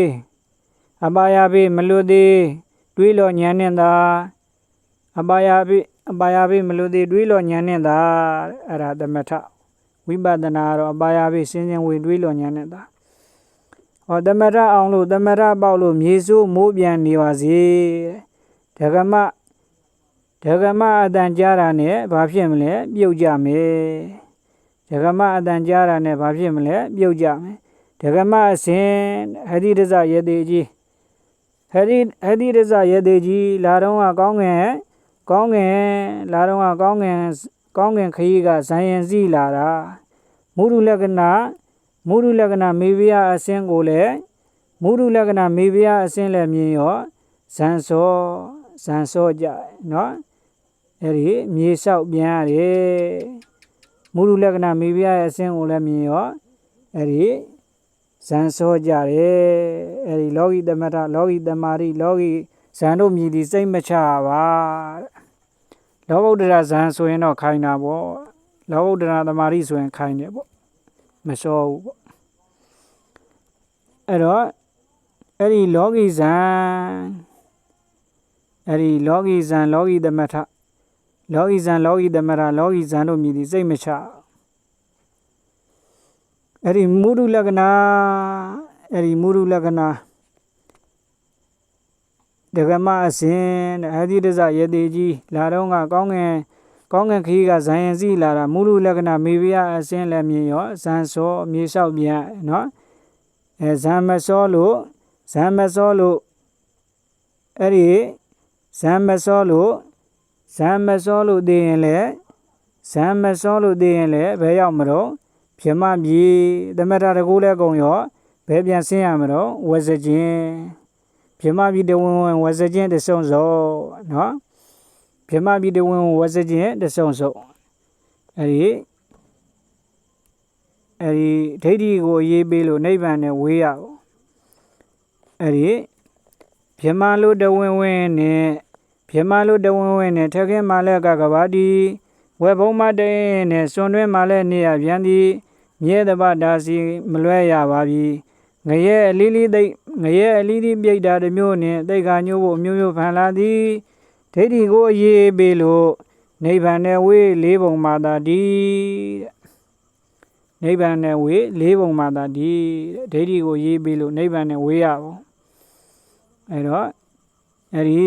တွေးလောဉာဏ်နှင့်သာအပါယဘေးမလွတ်သေးတွေးလောဉာဏ်နှင့်သာအဲ့ဒါသမထဝိပဿနာတော့အပါယဘေးစဉ်းစဉ်ဝေတွေးလောဉာဏ်နှင့်သာသမထအောင်လို့သမထပေါက်လို့မြေစိုးမိုးပြန်နေပါစေဒဂမအတန်ကြားတာနဲ့ဘာဖြစ်မလဲပြုတ်ကြမယ်ဒဂမအတန်ကြားတာနဲ့ဘာဖြစ်မလဲပြုတ်ကြမယ်ဒဂမအစဉ်ဟရိဒဇယတိကြီးဟရိဒဇယတိကြီးလာတော့ကကောင်းငင်ခရီးကဇန်ရင်စီလာတာမုဒုလက္ခဏာမေဘယအစဉ်ကိုလည်းမြင်ရောဇန်စောကြနော်အဲ့ဒီမြေလျှောက်ပြန်ရတယ်မုဒုလက္ခဏာမေဘယအစဉ်ကိုလည်းမြင်ရောအဲ့ဒီဇန်စောကြတယ်အဲ့ဒီလောကီသမထလောကီတမာရိလောကီဇန်တို့မြည်သည်စိတ်မချပါလောကုတ္တရာဇန်ဆိုရင်တော့ခိုင်းတာပေါ့လောကုတ္တရာတမာရိဆိုရင်ခိုင်းတယ်ပေါ့မစောဘူးပေါ့အဲ့တော့အဲ့ဒီလောကီဇန်လောကီသမထလောကီဇန်တို့မြည်သည်စိတ်မချအဲ့ဒီမုဒုလက္ခဏာဒဂမအစဉ်ဟတိဒဇယတိကြီးလာတော့ကကောင်းငင်ခီးကဇန်ရင်စီလာတာမုဒုလက္ခဏာမေဘယအစဉ်လည်းမြင်ရောဇန်စောမြေလျှောက်ပြန်နော်ဇန်မစောလို့အဲ့ဒီဇန်မစောလို့သိရင်လည်းဘယ်ရောက်မတော့ပြမပြေသမထတကူလဲကုံရောဘယ်ပြန်ဆင်းရမတော့ဝဇခြင်းပြမပြေတဝင်ဝဇခြင်းတဆုံစောနော်ပြမပြေတဝင်ဝဇခြင်းတဆုံစောအဲ့ဒီဒိဋ္ဌိကိုရေးပေးလို့နိဗ္ဗာန်နဲ့ဝေးရအောင်အဲ့ဒီပြမလို့တဝင်နဲ့ထက်ခင်မာလည်းကကဘာဒီဝဲဘုံမတဲနဲ့စွန်တွင်းမာလည်းနေရပြန်သည်မြဲတပဒါစီမလွဲရပါပြီငရဲအလီလီပြိတ္တာတစ်မျိုးနှင့်တိတ်ခါညို့ဖို့မျိုးဖန်လာသည်ဒိဋ္ဌိကိုရေးပေးလို့နိဗ္ဗာန်နဲ့ဝေးလေးပုံမှာသာဒီနိဗ္ဗာန်နဲ့ဝေးလေးပုံမှာသာဒီဒိဋ္ဌိကိုရေးပေးလို့နိဗ္ဗာန်နဲ့ဝေးရအောင်အဲ့တော့အဲ့ဒီ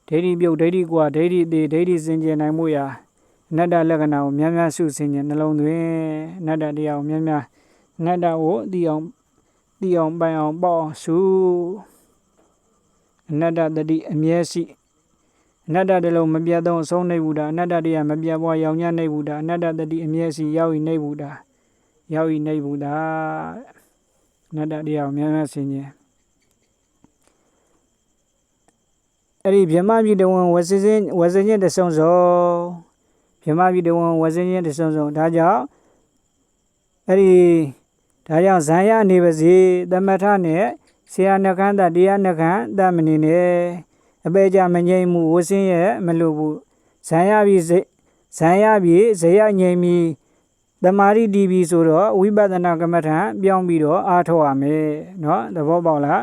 ဒိဋ္ဌိပြုတ်ဒိဋ္ဌိကွာဒိဋ္ဌိသေးဒိဋ္ဌိစင်ကြယ်နိုင်မှုရာအနတ္တလက္ခဏာကိုများများရှုစင်ကြယ်နှလုံးသွင်းအနတ္တတရားကိုများများအနတ္တကိုသိအောင်ပိုင်အောင်ပေါ့ရှုအနတ္တတတိအမြဲရှိအနတ္တတလုံးမပြတ်သောအဆုံးနေဘူးတာအနတ္တတရားမပြတ်ဘွားရောင်ညနေဘူးတာအနတ္တတတိအမြဲရှိရောက်ဤနေဘူးတာအနတ္တတရားကိုများများစင်ကြယ်အဲ့ဒီဗြဟ္မပြည်တဝန်ဝဇခြင်းတဆုံစုံဒါကြောင့်ဇံရနေပါစေသမထနဲ့ဆရာနှခမ်းတရားနှခမ်းတမနေနဲ့အပေကြမငြိမ်မှုဝဆင်းရဲ့မလို့ဘူးဇံရပြီဇယငြိမ်ပြီ တမာရီတီဗီဆိုတော့ဝိပဿနာကမ္မထံပြောင်းပြီးတော့အားထုတ်ရမယ်နော်သဘောပေါက်လား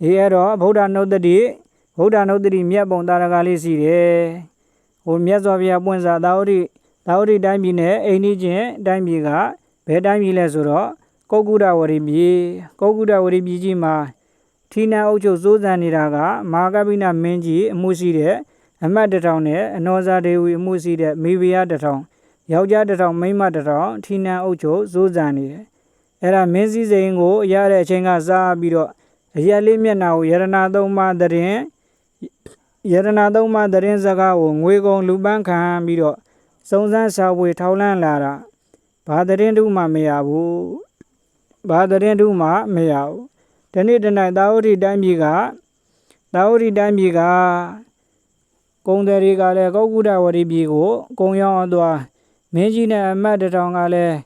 အဲ့တော့ဗုဒ္ဓနုတ္တိမြတ်ပုံတာရကလေးရှိတယ်ဟိုမြတ်စွာဘုရားပွင့်စာသာဝတိတိုင်းပြည်နဲ့အိန္ဒိချင်းတိုင်းပြည်ကဘယ်တိုင်းပြည်လဲဆိုတော့ကုက္ကုဒဝရီပြည်ကြီးမှာထီနာအုပ်ချုပ်စိုးစံနေတာကမဟာကပိနမင်းကြီးအမှုရှိတဲ့အမတ်1000နဲ့အနောဇာဒေဝီအမှုရှိတဲ့မိဖုရား1000ယောက်ျား1000မိန်းမ1000ထီနာအုပ်ချုပ်စိုးစံနေတယ်အဲ့ဒါမင်းစည်းစိမ်ကိုရတဲ့အချိန်ကစားပြီးတော့အရက်လေးမျက်နှာကိုယရဏသုံးပါးသတင်းစကားကိုငွေကုန်လူပန်းခံပြီးတော့စုံစမ်းရှာဖွေထောက်လှမ်းလာတာဘာသတင်းတူမှမရဘူးဒီနေ့တနေ့သာဝတိတိုင်းပြည်ကကုံတယ်တွေကလည်းကုက္ကုဒဝရီပြည်ကိုကုံရောက်သွားမင်းကြီးနဲ့အမတ်1000ကလည်း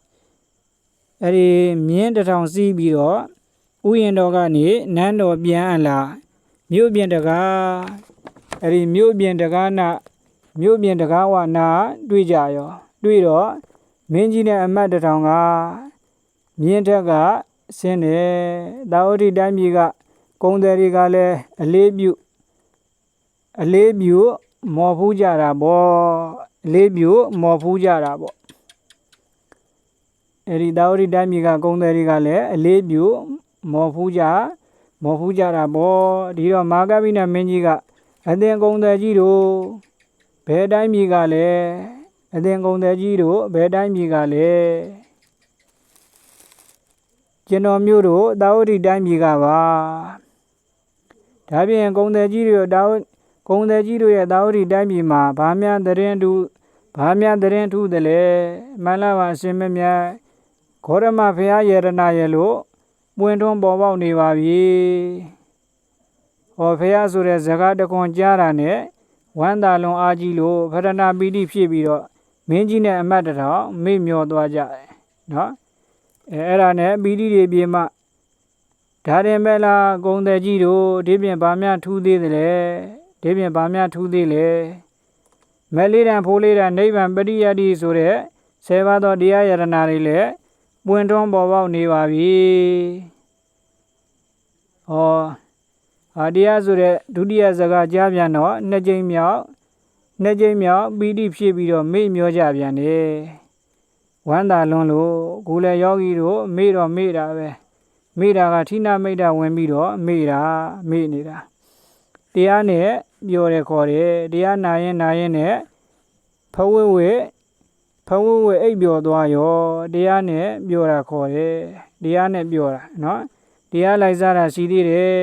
အဲ့ဒီမြင်း1000စီးပြီးတော့ဥယျာဉ်တော်ကနေနန်းတော်ပြန်လာမြို့ပြင်တကားအဲ့ဒီမြို့ပြင်တကားဝနာတွေ့ကြရောတွေ့တော့မင်းကြီးနဲ့အမတ်1000ကမြင်းထက်ကဆင်းတယ်သာဝတိတိုင်းပြည်ကကုံတယ်တွေကလည်းအလေးပြုမော်ဖူးကြတာပေါ့အဲ့ဒီသာဝတိတိုင်းပြည်ကကုံတယ်တွေကလည်းအလေးပြုမော်ဖူးကြတာပေါ့ဒီတော့မဟာကပိနမင်းကြီးကအသင်ကုံတယ်ကြီးတို့ဘယ်တိုင်းပြည်ကလဲကျွန်တော်မျိုးတို့သာဝတိတိုင်းပြည်ကပါဒါပြင်ကုံတယ်ကြီးတို့ရဲ့သာဝတိတိုင်းပြည်မှာဘာများသတင်းထူးတယ်လဲမှန်လားပါအရှင်မမြတ်ဂေါရမဘုရားယရနာရဲ့လို့ပွင့်ထွန်းပေါ်ပေါက်နေပါပြီဟောဘုရားဆိုတဲ့ဇကာတခွန်ကြားတာနဲ့ဝမ်းသာလွန်အားကြီးလို့ဖရဏပီတိဖြစ်ပြီးတော့မင်းကြီးနဲ့အမတ်1000မေ့မျောသွားကြတယ်နော်အဲ့ဒါနဲ့ပီတိတွေပြေမှဒါရင်ပဲလားဂုံတယ်ကြီးတို့ဒီပြင်ဘာများထူးသေးလဲမဲလေးတန်ဖိုးလေးတန်နိဗ္ဗာန်ပရိယတ္တိဆိုတဲ့10ပါးသောတရားယရနာတွေလည်းပွင့်ထွန်းပေါ်ပေါက်နေပါပြီဟောတရားဆိုတဲ့ဒုတိယစကားကြားပြန်တော့နှစ်ကြိမ်မြောက်ပီတိဖြစ်ပြီးတော့မေ့မျောကြပြန်တယ်ဝမ်းသာလွန်းလို့ကိုယ်လည်းယောဂီတို့မေ့တာပဲမေ့တာကဌိနမိတ်တာဝင်ပြီးတော့မေ့နေတာတရားနဲ့ပြောတယ်ခေါ်တယ်တရားနာရင်နဲ့ဖဝဲအိပ်ပျော်သွားရောတရားနဲ့ပြောတာခေါ်တယ်တရားနဲ့ပြောတာနော်တရားလိုက်စားတာရှိသေးတယ်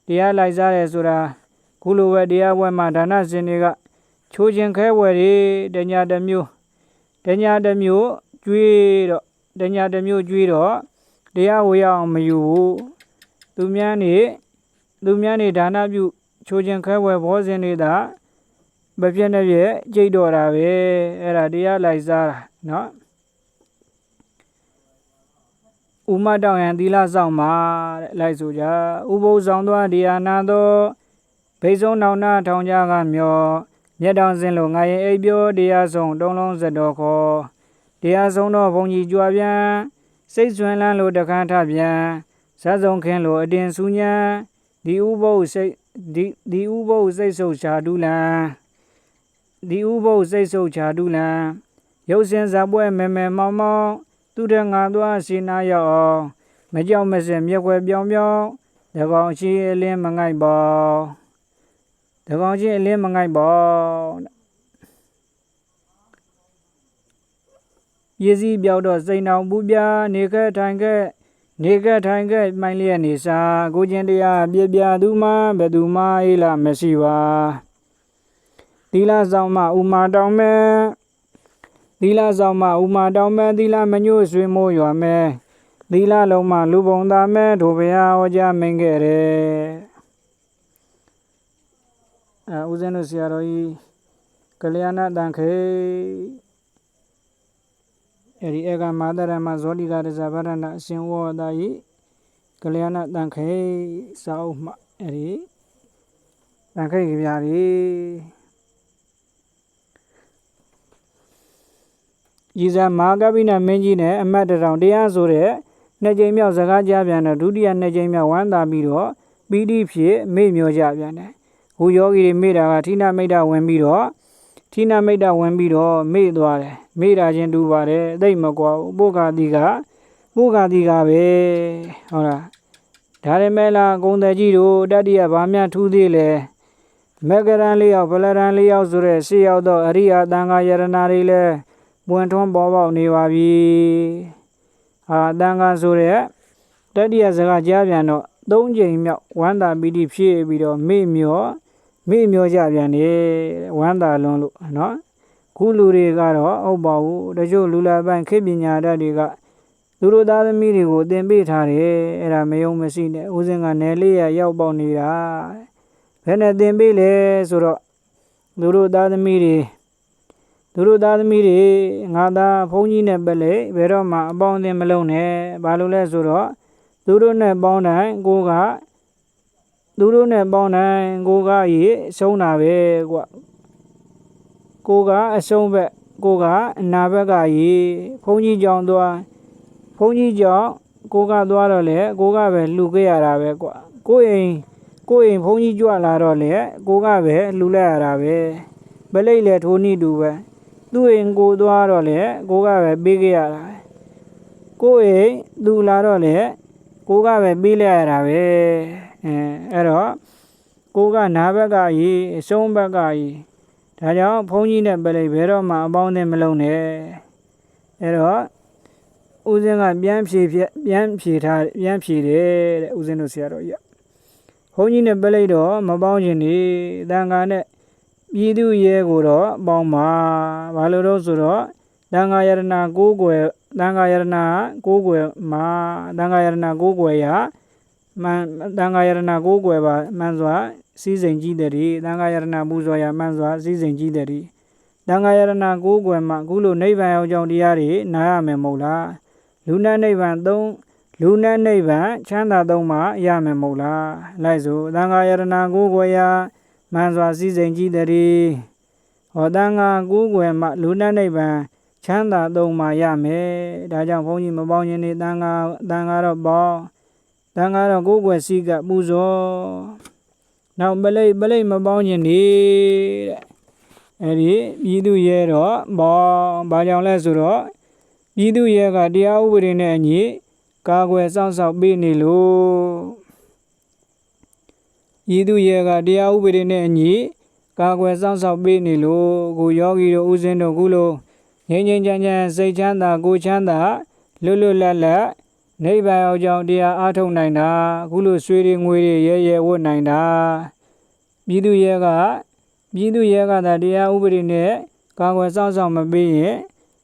တရားလိုက်စားတယ်ဆိုတာခုလိုပဲတရားပွဲမှာဒါနရှင်တွေကချိုးခြင်းခဲဝယ်တွေတညာတစ်မျိုးကျွေးတော့တရားဝေရအောင်မယူဘူးသူများနေဒါနပြုချိုးခြင်းခဲဝယ်ဘောဇင်တွေသာမပြည့်နဲ့ကြိတ်တော့တာပဲအဲ့ဒါတရားလိုက်စားတာနော်ဥမတောင်ရန်သီလဆောင်မှာတဲ့လိုက်ဆိုကြဥပုသ်ဆောင်သွားတရားနာသောဘိဆုံးနောင်နာထောင်ကြကမျောမြတ်တောင်စင်လိုငါရင်အိပ်ပြောတရားဆုံးတုံးလုံးစတော်ခေါ်တရားဆုံးတော့ဘုံကြီးကြွားပြန်စိတ်ဆွမ်းလန်းလိုတခါထပြန်ဇတ်ဆုံးခင်းလိုအတင်ဆူညံဒီဥပုသ်စိတ်ဆုပ်ချာဒုလံရုပ်စင်ဇပွဲမဲမောင်းသူတဲ့ငါသွားစီနာရောက်အောင်မကြောက်မစင်မျက်ွယ်ပြောင်းတကောင်ချင်းအလင်းမငိုက်ပါရည်စည်းပြောက်တော့စိန်အောင်ပူပြနေခဲ့ထိုင်ခဲ့မိုင်းလျက်နေစာကိုချင်းတရားပြသူမှဘယ်သူမှအေးလာမရှိပါသီလဆောင်မှဥမာတောင်းမဲ့သီလမညို့ဆွေမိုးရွာမဲ့သီလလုံးမှလူပုံသားမဲ့ဒိုဘုရားဟောကြားမင်းခဲ့တယ်ဦးဇင်းတို့ဆရာတော်ကြီးကလျာဏတန်ခေအဲ့ဒီဧကမာတရမဇောတိကရဇဗရဏအရှင်ဝေါ်တာဤကလျာဏတန်ခေစာအုပ်မှအဲ့ဒီတန်ခေကြပြားရီ ကြီးစံမဟာကပိနမင်းကြီးနဲ့အမတ်တော်တရားဆိုတဲ့နှစ်ကြိမ်မြောက်စကားကြားပြန်တော့ဒုတိယနှစ်ကြိမ်မြောက်ဝမ်းသာပြီးတော့ပီတိဖြစ်မေ့မျောကြပြန်တယ်။ခုယောဂီတွေမေ့တာကဌိနမိတ်တဝင်ပြီးတော့မေ့သွားတယ်။မေ့တာချင်းတူပါတယ်သိမကွာဘူးပုဂ္ဂာတိကပဲဟုတ်လားဒါရမဲလားဂုံတယ်ကြီးတို့တတိယဘာများထူးသေးလဲမေကရန်လေးယောက်ဗလရန်လေးယောက်ဆိုတဲ့ရှေ့ရောက်တော့အရိယာတန်ခါယရနာတွေလည်းပွင့်ထွန်းပေါ်ပေါက်နေပါပြီတန်ခါဆိုတဲ့တတိယစကားကြားပြန်တော့၃ကြိမ်မြောက်ဝမ်းသာပီတိဖြစ်ပြီးတော့မေ့မျောကြပြန်တယ်ဝမ်းသာလွန်လို့နော်ခုလူတွေကတော့ဟုတ်ပါဘူးတချို့လူလာပိုင်းခေပညာတတ်တွေကသူတို့သားသမီးတွေကိုသင်ပေးထားတယ်အဲ့ဒါမယုံမရှိနဲ့ဦးစင်းကနယ်လေးရောက်ပေါက်နေတာဘယ်နဲ့သင်ပေးလဲဆိုတော့သူတို့သားသမီးတွေငါသားဘုန်းကြီးနဲ့ပဲလေဘယ်တော့မှအပေါင်းအသင်းမလုံးနဲ့ဘာလို့လဲဆိုတော့သူတို့နဲ့ပေါင်းတိုင်းကိုကရေဆုံးတာပဲကွကိုကအဆုံးဘက်ကိုကအနာဘက်ကရေဘုန်းကြီးကြောင့်ကိုကသွားတော့လေကိုကပဲလှူခဲ့ရတာပဲကွကိုအိမ်ဘုန်းကြီးကြွလာတော့လေကိုကပဲလှူလိုက်ရတာပဲပလိတ်လေထိုးနီးတူပဲသူ့အိမ်ကိုသွားတော့လေကိုကပဲပေးခဲ့ရတာပဲကိုအိမ်သူလာတော့လေကိုကပဲပေးလိုက်ရတာပဲအဲ့တော့ကိုကနာဘက်ကရေအဆုံးဘက်ကရေဒါကြောင့်ဘုန်းကြီးနဲ့ပလိတ်ဘယ်တော့မှအပေါင်းအသင်းမလုံးနဲ့အဲ့တော့ဦးဇင်းကပြန်ဖြေတယ်တဲ့ဦးဇင်းတို့ဆရာတော်ကြီးဘုန်းကြီးနဲ့ပလိတ်တော့မပေါင်းခြင်းနေတန်ခါနဲ့ပြည်သူရဲကိုတော့ပေါင်းပါဘာလို့တော့ဆိုတော့တန်ခါယရနာကိုးကွယ်မှာတန်ခါယရနာကိုးကွယ်ပါမှန်စွာစည်းစိမ်ကြည့်တဲ့တန်ခါယရနာပူဇော်ရမှန်စွာစည်းစိမ်ကြည့်တဲ့တန်ခါယရနာကိုးကွယ်မှာအခုလိုနိဗ္ဗာန်ရောက်ကြောင်းတရားတွေနားရမယ်မဟုတ်လားလူနဲ့နိဗ္ဗာန်ချမ်းသာသုံးပါရမယ်မဟုတ်လားလိုက်ဆိုတန်ခါယရနာကိုးကွယ်ရာမှန်စွာစည်းစိမ်ကြည့်တဲ့တန်ခါကိုးကွယ်မှာလူနဲ့နိဗ္ဗာန်ချမ်းသာသုံးပါရမယ်ဒါကြောင့်ဘုန်းကြီးမပေါင်းခြင်းနေတန်ခါတော့ပေါင်းတန်ခါတော့ကိုးကွယ်စည်းကပူဇော်နောက်ပလိတ်မပေါင်းခြင်းနေတဲ့အဲ့ဒီပြည်သူရဲတော့ပေါင်းဘာကြောင့်လဲဆိုတော့ပြည်သူရဲကတရားဥပဒေနဲ့အညီကာကွယ်စောင့်ရှောက်ပေးနေလို့ကိုယောဂီတို့ဦးဇင်းတို့ခုလိုငြိမ်းငြိမ်းချမ်းချမ်းစိတ်ချမ်းသာကိုယ်ချမ်းသာလွတ်လွတ်လပ်လပ်နိဗ္ဗာန်ရောက်ကြောင်းတရားအားထုတ်နိုင်တာခုလိုဆွေတွေငွေတွေရဲဝတ်နိုင်တာပြည်သူရဲကသာတရားဥပဒေနဲ့ကာကွယ်စောင့်ရှောက်မပေးရင်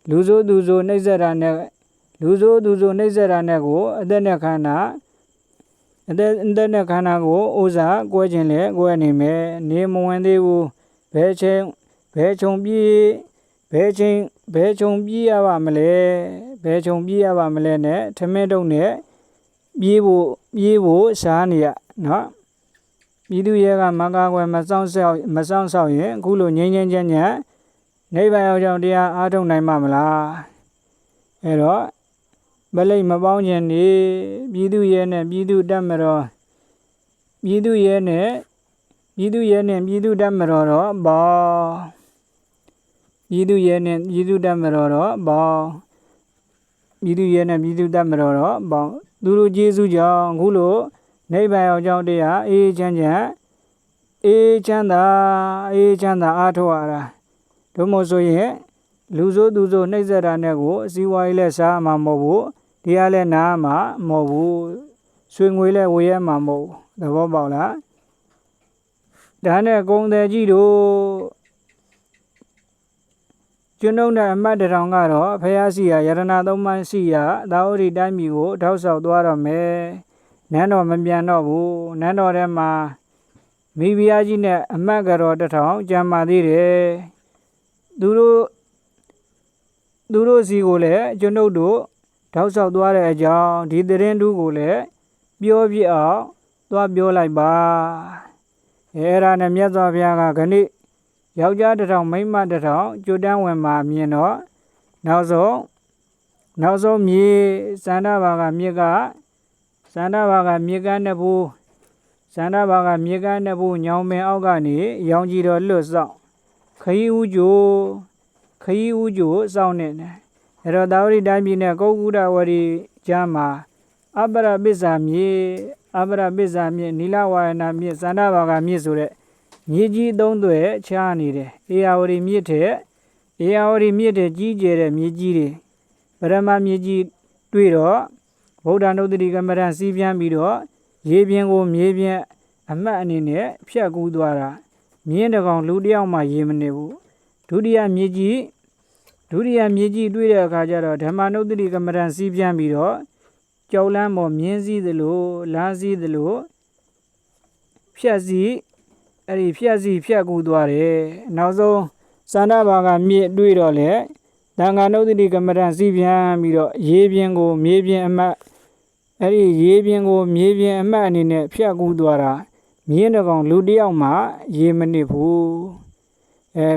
လူဆိုးသူဆိုးနှိပ်စက်တာနဲ့ကိုအသက်နဲ့ခန္ဓာကိုဥစ္စာကွဲခြင်းလဲကွဲနေမယ်နေမဝင်သေးဘူးဘယ်ချုံပြေးရပါမလဲနဲ့ထမင်းတုံးနဲ့ပြေးဖို့စားနေရနော်ပြည်သူရဲကမကာကွယ်မစောင့်ရှောက်ရင်အခုလိုငြိမ်းချမ်းနိဗ္ဗာန်ရောက်ကြောင်းတရားအားထုတ်နိုင်မှာမလားအဲ့တော့ပလိတ်မပေါင်းခြင်းနေပြည်သူရဲနဲ့ပြည်သူတပ်မတော်တော့ပေါင်းသူတို့ကျေးဇူးကြောင့်အခုလိုနိဗ္ဗာန်ရောက်ကြောင်းတရားအေးချမ်းသာအားထုတ်ရတာတို့မို့ဆိုရင်လူဆိုးသူဆိုးနှိပ်စက်တာနဲ့ကိုအစည်းအဝေးလဲစားမှာမဟုတ်ဘူးတရားလဲနားမှာမဟုတ်ဘူးဆွေငွေလဲဝေရမှာမဟုတ်ဘူးသဘောပေါက်လားဒါနဲ့ဂုံတယ်ကြီးတို့ကျွန်းုံတဲ့အမတ်တထောင်ကတော့ဖယားစီရယရနာသုံးပါးစီရသာဝတိတိုင်းပြည်ကိုထောက်ဆောက်သွားတော့မယ်နန်းတော်မပြန်တော့ဘူးနန်းတော်ထဲမှာမိဖုရားကြီးနဲ့အမတ်ကတော့တထောင်ကြံပါသေးတယ်သူတို့စီကိုလည်းကျွန်းုပ်တို့ထောက်ဆောက်သွားတဲ့အကြောင်းဒီသတင်းတူးကိုလည်းပြောပြအောင်သွားပြောလိုက်ပါအဲ့ဒါနဲ့မြတ်စွာဘုရားကခဏိယောက်ျားတစ်ထောင်မိန်းမတစ်ထောင်ကျွတ်တန်းဝင်မှာမြင်တော့ နောက်ဆုံးမြေစန္ဒဘာကမြစ်ကမြေကမ်းနှစ်ဘူးစန္ဒဘာကမြေကမ်းနှစ်ဘူးညောင်ပင်အောက်ကနေရောင်ကြီးတော်လွတ်ဆောင်ခရီးဦးကျိုစောင့်နေတယ်အဲ့တော့သာဝတိတိုင်းပြည်နဲ့ကုက္ကုဒဝရီကျမ်းမှာအပရပစ္စာမြေနီလဝါယနာမြေစန္ဒဘာကမြေဆိုတဲ့မြေကြီးသုံးသွဲချားနေတယ်ဧရာဝတီမြစ်တဲ့ကြီးကျယ်တဲ့မြေကြီးတွေပရမမြေကြီးတွေ့တော့ဗုဒ္ဓနုတ္တိကမ္မဋ္ဌာန်းစီးပြန်ပြီးတော့ရေပြင်ကိုမြေပြင်အမှတ်အနေနဲ့ဖြတ်ကူးသွားတာမြင်းတကောင်လူတယောက်မှရေမနေဘူးဒုတိယမြေကြီးတွေ့တဲ့အခါကျတော့ဓမ္မနုတ္တိကမ္မဋ္ဌာန်းစီးပြန်ပြီးတော့ကြောက်လန်းပေါ်မြင်းစည်းသလိုလားစည်းသလိုဖြတ်ကူးသွားတယ်နောက်ဆုံးစန္ဒဘာကမြစ်တွေ့တော့လေသံဃာနုတ္တိကမ္မဋ္ဌာန်းစီးပြန်ပြီးတော့ရေပြင်ကိုမြေပြင်အမှတ်အနေနဲ့ဖြတ်ကူးသွားတာမြင်းတကောင်လူတယောက်မှရေမနစ်ဘူး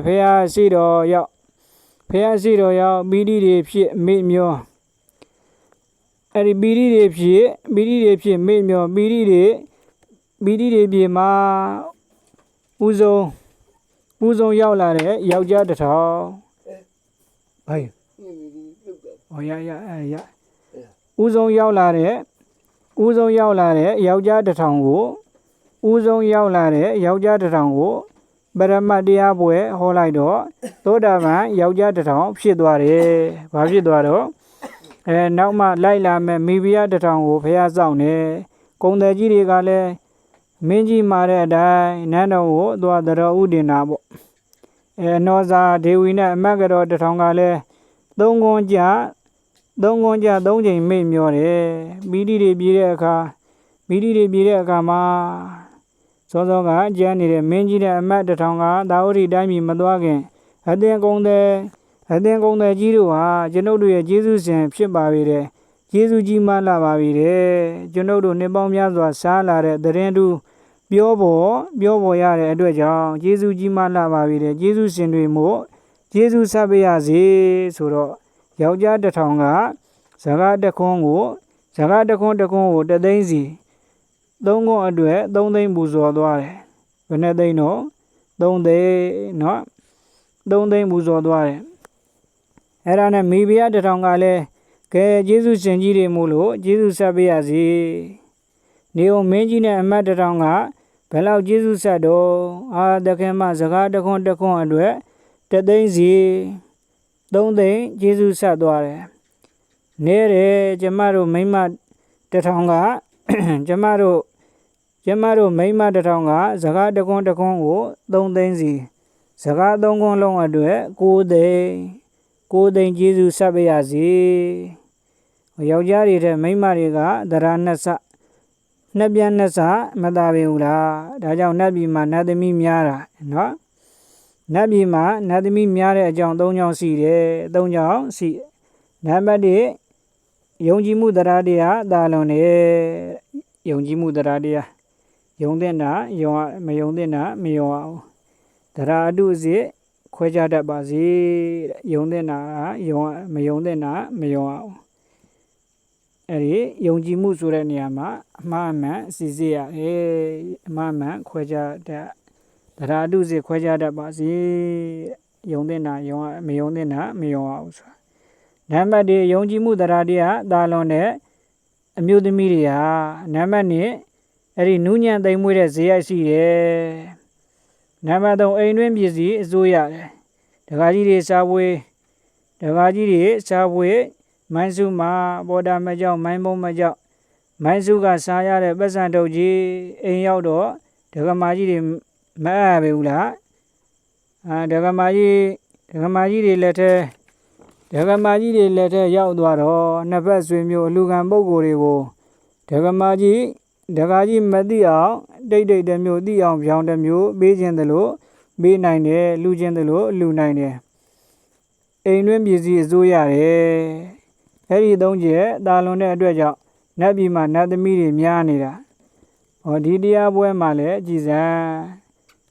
ဖះရှိတော်ရောက်ပီတိတွေဖြစ်မေ့မျောအဲ့ဒီပီတိတွေဖြစ်မေ့မျောပီတိတွေပြေမှာဦးဆုံးရောက်လာတဲ့ယောက်ျားတစ်ထောင်ဟိုရဦးဆုံးရောက်လာတဲ့ယောက်ျားတစ်ထောင်ကိုပရမတ်တရားပွဲဟောလိုက်တော့သောတာပန်ယောက်ျားတစ်ထောင်ဖြစ်သွားတယ်ဘာဖြစ်သွားတော့နောက်မှလိုက်လာမဲ့မိဖုရားတစ်ထောင်ကိုဖះဆောင်တယ်ကုံတယ်ကြီးတွေကလည်းမင်းကြီးမာတဲ့အတိုင်းနန်းတော်ကိုသွားတော်ဥတင်တာပေါ့နောဇာဒေဝီနဲ့အမတ်ကတော်တစ်ထောင်ကလည်းသုံးခွန်းကြသုံးချိန်မိတ်မျောတယ်ပီတိတွေပြေတဲ့အခါမှာစောကကျမ်းနေတဲ့မင်းကြီးနဲ့အမတ်တစ်ထောင်ကသာဝတိတိုင်းပြည်မသွားခင်အသင်ကုံတယ်ကြီးတို့ဟာကျွန်ုပ်တို့ရဲ့ကျေးဇူးရှင်ဖြစ်ပါပေတယ်ကျေးဇူးကြီးမားလာပါပြီတဲ့ကျွန်ုပ်တို့နှစ်ပေါင်းများစွာစားလာတဲ့သတင်းတူပြောပေါ်ရတဲ့အတွက်ကြောင့်ကျေးဇူးကြီးမားလာပါပြီတဲ့ကျေးဇူးရှင်တွေမို့ကျေးဇူးဆက်ပေးရစေဆိုတော့ယောက်ျားတစ်ထောင်ကဇဂတခွန်းကိုတသိန်းစီသုံးခွန်းအတွက်3သိန်းပူဇော်သွားတယ်ဘယ်နဲ့သိန်းတော့3သိန်းเนาะ3သိန်းပူဇော်သွားတယ်အဲ့ဒါနဲ့မိဖုရားတစ်ထောင်ကလည်းကဲကျေးဇူးရှင်ကြီးတွေမို့လို့ကျေးဇူးဆက်ပေးရစီနေအောင်မင်းကြီးနဲ့အမတ်တစ်ထောင်ကဘယ်လောက်ကျေးဇူးဆက်တော့သခင်မစကားတခွန်းအတွက်တသိန်းစီ3သိန်းကျေးဇူးဆက်သွားတယ်နဲတယ်ကျမတို့မိမတစ်ထောင်ကကျမတို့မိမတစ်ထောင်ကစကားတခွန်းကို3သိန်းစီစကား3ခွန်းလုံးအတွက်9သိန်းကျေးဇူးဆက်ပေးရစီယောက်ျားတွေတဲ့မိန်းမတွေကသရဏဆနှစ်ပြန်နှစ်ဆမသာပေဘူးလားဒါကြောင့်နတ်ပြည်မှာနတ်သမီးများတာနော်နတ်ပြည်မှာနတ်သမီးများတဲ့အကြောင်း3ကြောင့်ရှိတယ်3ကြောင့်ရှိနံပါတ်1ယုံကြည်မှုတရားသာလွန်တယ်ယုံကြည်မှုတရားယုံတဲ့နာယုံမယုံတဲ့နာမယုံအောင်တရားအတုစစ်ခွဲခြားတတ်ပါစေယုံတဲ့နာယုံမယုံတဲ့နာမယုံအောင်အဲ့ဒီယုံကြည်မှုဆိုတဲ့နေရာမှာအမှားအမှန်စီစစ်ရတယ်အမှားအမှန်ခွဲခြားတတ်တရားအတုစစ်ခွဲခြားတတ်ပါစေယုံတဲ့နာယုံမယုံတဲ့နာမယုံအောင်ဆိုနံပါတ်1ယုံကြည်မှုတရားသာလွန်တဲ့အမျိုးသမီးတွေဟာနံပါတ်2အဲ့ဒီနူးညံ့သိမ်မွေးတဲ့ဇေယျရှိတယ်နံပါတ်3အိမ်တွင်းပစ္စည်းအစိုးရတယ်ဒကာကြီးတွေစားပွဲမိုင်းစုမှာပေါ်တာမကြောက်မိုင်းဘုံမကြောက်မိုင်းစုကစားရတဲ့ပတ်စံထုတ်ကြီးအိမ်ရောက်တော့ဒကမာကြီးတွေမအားပဲဘူးလားဒကမာကြီးတွေလက်ထဲရောက်သွားတော့နှစ်ဖက်ဆွေမျိုးအလူခံပုဂ္ဂိုလ်တွေကိုဒကာကြီးမသိအောင်တိတ်တစ်မျိုးသိအောင်ပြောင်းတစ်မျိုးပေးခြင်းသလိုပေးနိုင်တယ်လူခြင်းသလိုလူနိုင်တယ်အိမ်တွင်းပစ္စည်းအစိုးရတယ်အဲ့ဒီ3ချက်တာလွန်တဲ့အတွက်ကြောင့်နတ်ပြည်မှာနတ်သမီးတွေများနေတာဒီတရားပွဲမှာလည်းကြည်စံ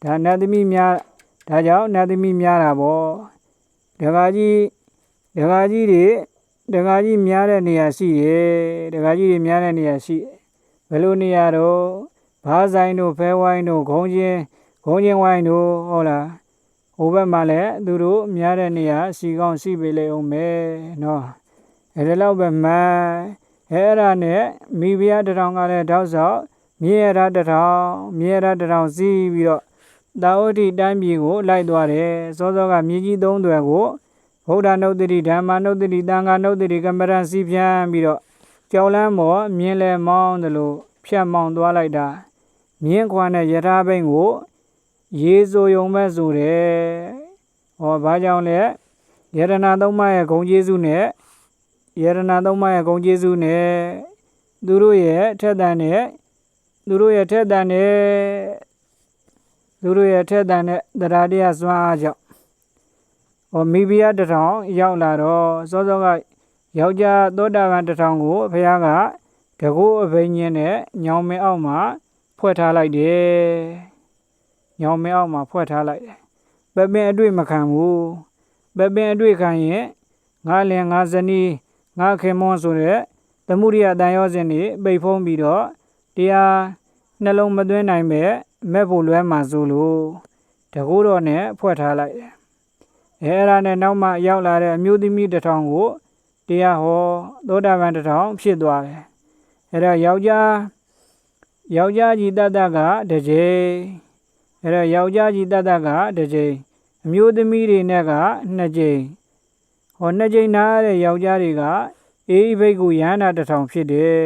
ဒါနတ်သမီးများဒါကြောင့်နတ်သမီးများတာပေါ့ဒကာကြီး ဒကာကြီးတွေဒကာကြီးများတဲ့နေရာရှိတယ်ဒကာကြီးတွေများတဲ့နေရာရှိတယ်ဘယ်လိုနေရာတော့ဘားဆိုင်တို့ဖဲဝိုင်းတို့ဂုံချင်းဝိုင်းတို့ဟုတ်လားဟိုဘက်မှာလည်းသူတို့များတဲ့နေရာစီကောင်းစီပေလေအောင်မယ်နော်အဲ့ဒါတော့ပဲမှအဲ့ဒါနဲ့မိဖုရားတထောင်ကလည်းတောက်ဆောက်မြေရတထောင်စီးပြီးတော့တာဝတိတိုင်းပြည်ကိုလိုက်သွားတယ်စောစောကမြေကြီးသုံးသွယ်ကိုဗုဒ္ဓနုတ္တိဓမ္မနုတ္တိသံဃာနုတ္တိကမ္မရံစီဖြန်းပြီးတော့ကြောက်လန်းမော်မြင်းလဲမောင်းတယ်လို့ဖြတ်မောင်းသွားလိုက်တာမြင်းခွာနဲ့ယထာဘိန်းကိုရေဆိုယုံမဲ့ဆိုတယ်ဟောဘာကြောင့်လဲယရဏသုံးပါးရဲ့ဂုဏ်ကျေးဇူးနဲ့သူတို့ရဲ့ထက်တန်တဲ့တရားတရားစွမ်းအားကြောင့်မိဖုရားတထောင်ရောက်လာတော့စောစောကယောက်ျားသောတာပန်တထောင်ကိုဘုရားကတကုအဘိညာဉ်နဲ့ညောင်မင်းအောက်မှာဖွဲ့ထားလိုက်တယ်ညောင်မင်းအောက်မှာဖွဲ့ထားလိုက်တယ်ပပင်အတွေ့မခံဘူးပပင်အတွေ့ခံရင်ငါလင်ငါဇနီးငါခင်မွန်းဆိုတဲ့သမုဒိယတန်ရောစဉ်တွေပိတ်ဖုံးပြီးတော့တရားနှလုံးမသွင်းနိုင်ပဲမဲ့ဖို့လွဲမှာဆိုလို့တကုတော်နဲ့ဖွဲ့ထားလိုက်တယ်အဲ့ဒါနဲ့နောက်မှရောက်လာတဲ့အမျိုးသမီးတထောင်ကိုတရားဟောသောတာပန်တထောင်ဖြစ်သွားတယ်အဲ့ဒါယောက်ျားကြီးတတကတစ်ကြိမ်အဲ့ဒါယောက်ျားကြီးတတကတစ်ကြိမ်အမျိုးသမီးတွေနဲ့ကနှစ်ကြိမ်ဟောနှစ်ကြိမ်နားတဲ့ယောက်ျားတွေကအေးဘိက္ခုယန္တာတထောင်ဖြစ်တယ်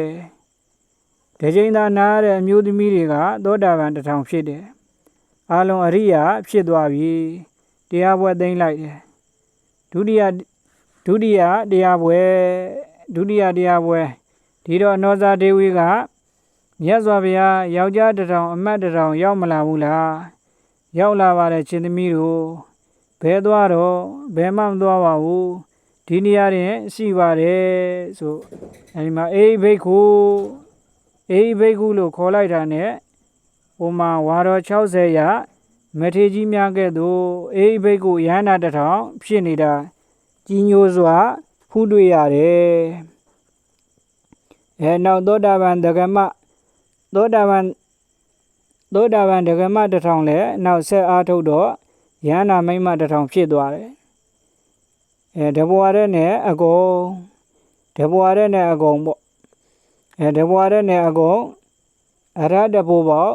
တစ်ကြိမ်သာနားတဲ့အမျိုးသမီးတွေကသောတာပန်တထောင်ဖြစ်တယ်အလုံးအရိယာဖြစ်သွားပြီတရားပွဲသိမ်းလိုက်တယ်ဒုတိယတရားပွဲဒီတော့နောဇာဒေဝီကမြတ်စွာဘုရားယောက်ျားတထောင်အမတ်တထောင်ရောက်မလာဘူးလားရောက်လာပါတယ်ရှင်သမီးတို့ဘယ်သွားတော့ဘယ်မှမသွားပါဘူးဒီနေရာတွင်ရှိပါတယ်ဆိုအဲဒီမှာအေဘိက္ခုလို့ခေါ်လိုက်တာနဲ့ဟိုမှာဝါတော်60ရမထေကြီးများကဲ့သို့အေဘိက္ခုယန္တာတထောင်ဖြစ်နေတာကြီးညိုစွာဖူးတွေ့ရတယ်နောက်သောတာပန်ဒဂမတထောင်လည်းနောက်ဆက်အားထုတ်တော့ယန္တာမိမ္မတထောင်ဖြစ်သွားတယ်တဘွားရဲနဲ့အကုန်ပေါ့တဘွားရဲနဲ့အကုန်အရဟတဘိုးပေါ့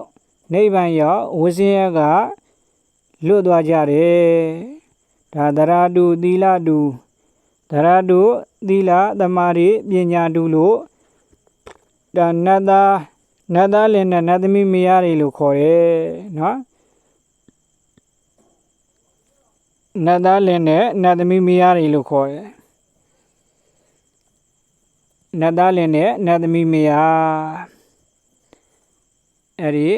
နိဗ္ဗာန်ရောက်ဝိဇ္ဇင်ရကလွတ်သွားကြတယ်ဒါသရတုသီလတုသီလသမာဓိပညာတုလို့ဒါနတ်သားလင်နဲ့နတ်သမီးမယားတွေလို့ခေါ်တယ်နော်နတ်သားလင်နဲ့နတ်သမီးမယားတွေလို့ခေါ်တယ်နတ်သားလင်နဲ့နတ်သမီးမယားအဲ့ဒီ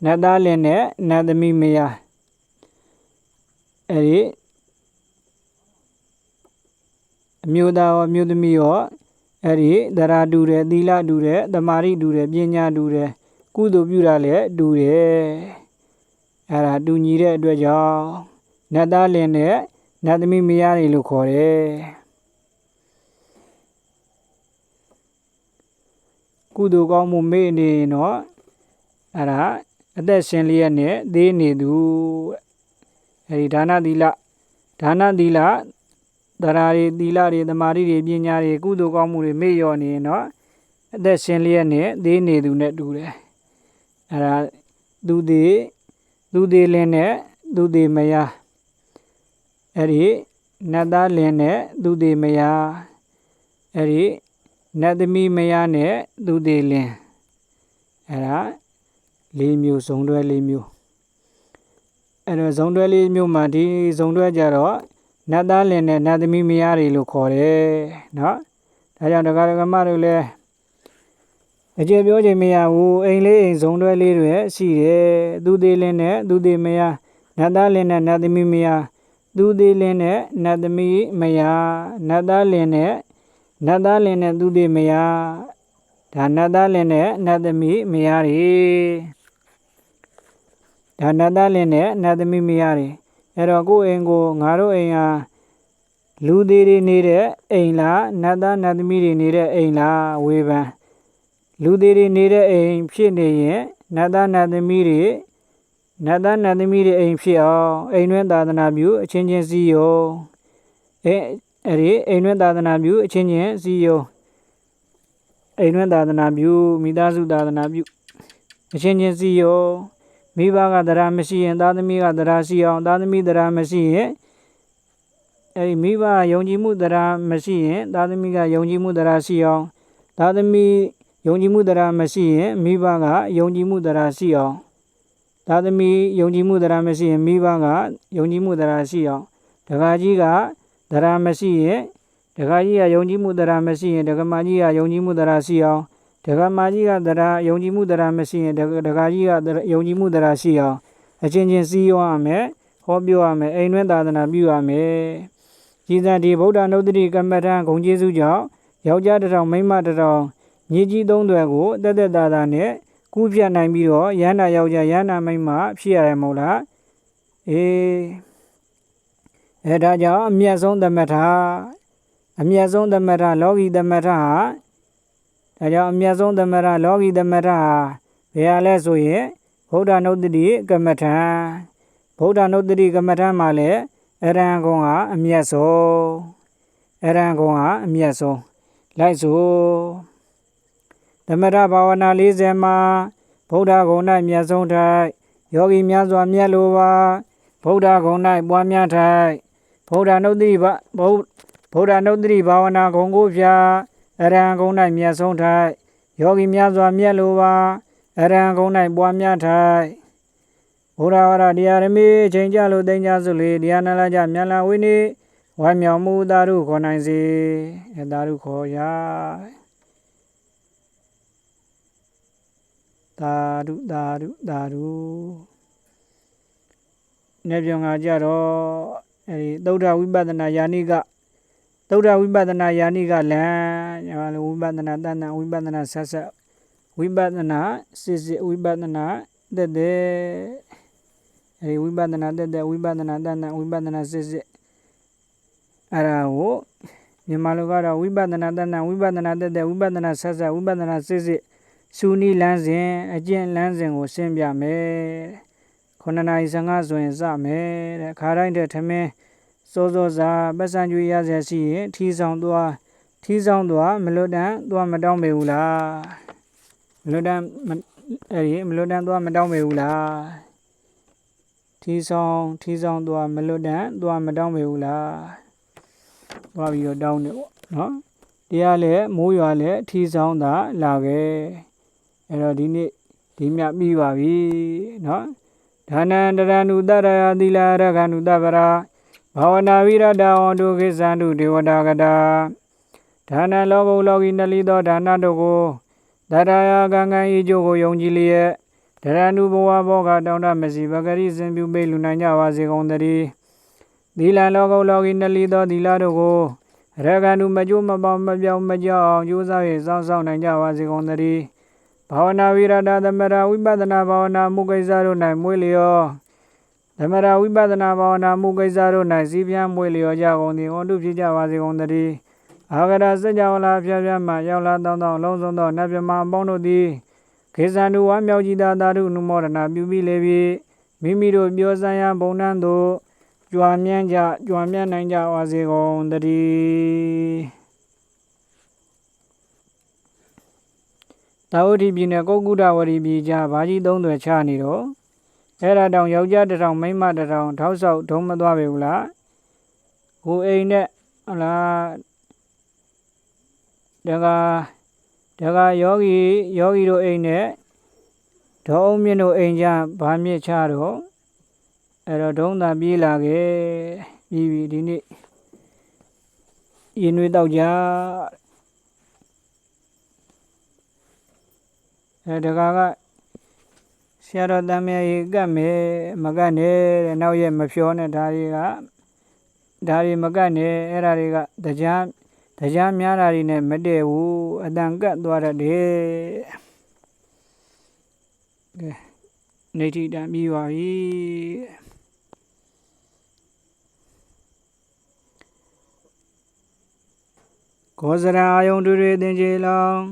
နတ်သားလင်နဲ့နတ်သမီးမယားအဲ့ဒီအမျိုးသားရောအမျိုးသမီးရောအဲ့ဒီသရတူတယ်သီလတူတယ်သမာဓိတူတယ်ပညာတူတယ်ကုသိုလ်ပြုတာလည်းတူတယ်အဲ့ဒါတူညီတဲ့အတွက်ကြောင့်နတ်သားလင်နဲ့နတ်သမီးမယားတွေလို့ခေါ်တယ်ကုသိုလ်ကောင်းမှုမေ့နေရင်တော့အဲ့ဒါအသက်ရှင်လျက်နဲ့သေးနေသူအဲ့ဒီဒါနသီလသရာတွေသီလတွေသမာဓိတွေပညာတွေကုသိုလ်ကောင်းမှုတွေမေ့လျော့နေရင်တော့အသက်ရှင်လျက်နဲ့သေးနေသူနဲ့တူတယ်အဲ့ဒါသူသေးလင်းနဲ့သူသေးမယားအဲ့ဒီနတ်သားလင်းနဲ့သူသေးမယားအဲ့ဒီနတ်သမီးမယားနဲ့သူသေးလင်းအဲ့ဒါ၄မျိုးဇုံတွဲ၄မျိုးအဲ့တော့ဇုံတွဲ၄မျိုးမှာဒီဇုံတွဲကြတော့နတ်သားလင်နဲ့နတ်သမီးမယားတွေလို့ခေါ်တယ်နော်ဒါကြောင့်ဒကာဒကမတို့လည်းအကျေပြောချင်မရဘူးအိမ်လေးအိမ်ဇုံတွဲလေးတွေရှိတယ်သူသေးလင်နဲ့သူသေးမယားနတ်သားလင်နဲ့နတ်သမီးမယားသူသေးလင်နဲ့နတ်သမီးမယားနတ်သားလင်နဲ့သူသေးမယားဒါနတ်သားလင်နဲ့နတ်သမီးမယားတွေဒါနတ်သားလင်နဲ့နတ်သမီးမယားတွေ အဲ့တော့ကိုယ့်အိမ်ကိုငါတို့အိမ်ဟာလူသေးတွေနေတဲ့အိမ်လားနတ်သားနတ်သမီးတွေနေတဲ့အိမ်လားဝေဖန်လူသေးတွေနေတဲ့အိမ်ဖြစ်နေရင်နတ်သားနတ်သမီးတွေအိမ်ဖြစ်အောင်အိမ်တွင်သာသနာပြုအချင်းချင်းစည်းရုံးအိမ်တွင်သာသနာပြုအချင်းချင်းစည်းရုံးအိမ်တွင်သာသနာပြုမိသားစုသာသနာပြုအချင်းချင်းစည်းရုံးမိဘကတရားမရှိရင်သားသမီးကတရားရှိအောင်သားသမီးတရားမရှိရင်မိဘယုံကြည်မှုတရားမရှိရင်သားသမီးကယုံကြည်မှုတရားရှိအောင်သားသမီးယုံကြည်မှုတရားမရှိရင်မိဘကယုံကြည်မှုတရားရှိအောင်သားသမီးယုံကြည်မှုတရားမရှိရင်မိဘကယုံကြည်မှုတရားရှိအောင်ဒကာကြီးကတရားမရှိရင်ဒကာကြီးကယုံကြည်မှုတရားမရှိရင်ဒကာမကြီးကယုံကြည်မှုတရားရှိအောင်ဒကာမကြီးကတရားယုံကြည်မှုတရားမရှိရင်ဒကာကြီးကယုံကြည်မှုတရားရှိအောင်အချင်းချင်းစည်းရုံးရမယ်ဟောပြောရမယ်အိမ်တွင်သာသနာပြုရမယ်ကြည်စံဒီဗုဒ္ဓနုတ္တိကမ္မထံဂုံကျေးဇူးကြောင့်ယောက်ျားတစ်ထောင်မိန်းမတစ်ထောင်မြေကြီးသုံးသွယ်ကိုတက်တက်တာတာနဲ့ကူးပြတ်နိုင်ပြီးတော့ရဟန္တာယောက်ျားရဟန္တာမိန်းမဖြစ်ရတယ်မဟုတ်လားဒါကြောင့်အမြတ်ဆုံးသမထလောကီသမထဟာဒါကြောင့်အမြတ်ဆုံးသမထလောကီသမထဟာဘယ်ဟာလဲဆိုရင်ဗုဒ္ဓနုတ္တိကမ္မထံဗုဒ္ဓနုတ္တိကမ္မထံမှာလည်းအရဟံဂုံဟာအမြတ်ဆုံးလိုက်ဆိုသမထဘာဝနာ40မှာဗုဒ္ဓဂုံ၌မြတ်ဆုံးထိုက်ယောဂီများစွာမြတ်လိုပါဗုဒ္ဓဂုံ၌ပွားများထိုက်ဗုဒ္ဓနုတ္တိဘာဝနာဂုံကိုဖြာအရဟံဂုံ၌မြတ်ဆုံးထိုက်ယောဂီများစွာမြတ်လိုပါအရဟံဂုံ၌ပွားများထိုက်ဘုရားဝရတရားရမီချိန်ကြလို့တင်ကြစုလေတရားနာလာကြမြန်လာဝိနေဝါမြောင်မှုသာဓုခေါ်နိုင်စေသာဓုခေါ်ရသာဓုနေပြောင်းငါကြတော့သုဒ္ဓဝိပဿနာယာနိကလမ်းဝိပဿနာတဏ္ဍဝိပဿနာဆက်ဆက်ဝိပဿနာစစ်ဝိပဿနာတက်တဲ့ဝိပဿနာတက်တဲ့ဝိပဿနာတဏ္ဍဝိပဿနာစစ်အဲ့ဒါကိုမြန်မာလိုကတော့ဝိပဿနာတဏ္ဍဝိပဿနာတက်တဲ့ဝိပဿနာဆက်ဆက်ဝိပဿနာစစ်ရှုနည်းလမ်းစဉ်အကျင့်လမ်းစဉ်ကိုရှင်းပြမယ်9 နာရီ 15ဆိုရင်စမယ်တဲ့ခါတိုင်းတဲ့ထမင်းစောစာပတ်စံကြွေရစေရှိရင်ထီဆောင်သွားမလွတ်တမ်းသွားမတောင်းပေဘူးလားမလွတ်တမ်းသွားမတောင်းပေဘူးလားထီဆောင်သွားမလွတ်တမ်းသွားမတောင်းပေဘူးလားသွားပြီးတော့တောင်းတယ်ပေါ့နော်တရားလည်းမိုးရွာလည်းထီဆောင်သာလာခဲ့အဲ့တော့ဒီနေ့ဒီမြပြီးပါပြီနော်ဒါနံတရဏုတရယသီလရခဏုတပရာဘာဝနာဝိရတဝန္တုခိသန္တုဒေဝတာကတာဒါနံလောကုလောကီနလီသောဒါနတို့ကိုတရယကံကံဤကျိုးကိုယုံကြည်လျက်တရဏုဘဝဘောကတောင်းတမစီပဂရိစင်ပြုပေလူနိုင်ကြပါစေကုန်သတည်းသီလလောကုလောကီနလီသောသီလတို့ကိုရခဏုမကျိုးမပေါမပြောင်းမကြောက်အောင်ကြိုးစား၍စောင့်ရှောက်နိုင်ကြပါစေကုန်သတည်းဘာဝနာဝိရဒသမရဝိပဿနာဘာဝနာမှုကိစ္စတို့၌မွေးလျောသမရဝိပဿနာဘာဝနာမှုကိစ္စတို့၌စီးပြန်းမွေးလျောကြကုန်သည်ဟောတုဖြစ်ကြပါစေကုန်သတည်းအာဂရစัจ java လာဖျားဖျားမှရောက်လာတောင်းလုံးစုံသောနတ်မြမအပေါင်းတို့သည်ခေဇန္တုဝါမြောက်ကြည်သာသာဓုနုမောဒနာပြုပြီးလေပြီမိမိတို့ပြောစံရဘုံနှံသို့ကြွားမြန်းနိုင်ကြပါစေကုန်သတည်းတာဝတိပြည်နဲ့ကုက္ကုဒဝရီပြည်ကြားဘာကြီးသုံးသွယ်ချနေတော့အဲ့ဒါတောင်ယောက်ျားတစ်ထောင်မိန်းမတစ်ထောင်ထောက်ဆောက်ဒုံမသွားပေဘူးလားကိုအိမ်နဲ့ဟလားတကယောဂီတို့အိမ်နဲ့ဒေါအောင်မြင့်တို့အိမ်ကြားဘာမြစ်ချတော့အဲ့တော့ဒုံသာပြေးလာခဲ့ပြီးပြီဒီနေ့ရင်ွေးတောက်ကြတကဆရာတော်တမ်းမြတ်ကြီးကတ်မယ်မကတ်နဲ့တဲ့နောက်ရက်မဖြောနဲ့ဒါတွေမကတ်နဲ့အဲ့ဒါတွေကတရားများတာတွေနဲ့မတည့်ဘူးအတန်ကတ်သွားတတ်တယ်ကဲနေတိတံပြီးပါပြီ ခောစရာအာယုံတွေသင်္ချေလောင်း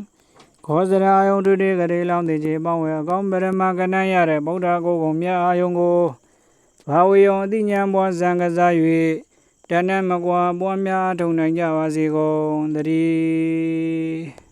ခောစရာအာယုံတွေကလေးလောင်းသင်္ချေပေါင်းဝဲအကောင်းပရမကဏ္ဍရတဲ့ဗုဒ္ဓကိုယ်ကုန်မြတ်အာယုံကိုဘာဝေယံအတိညာပွားဇံကစား၍တဏ္ဍမကွာပွားများထုံနိုင်ကြပါစေကုန်သတည်း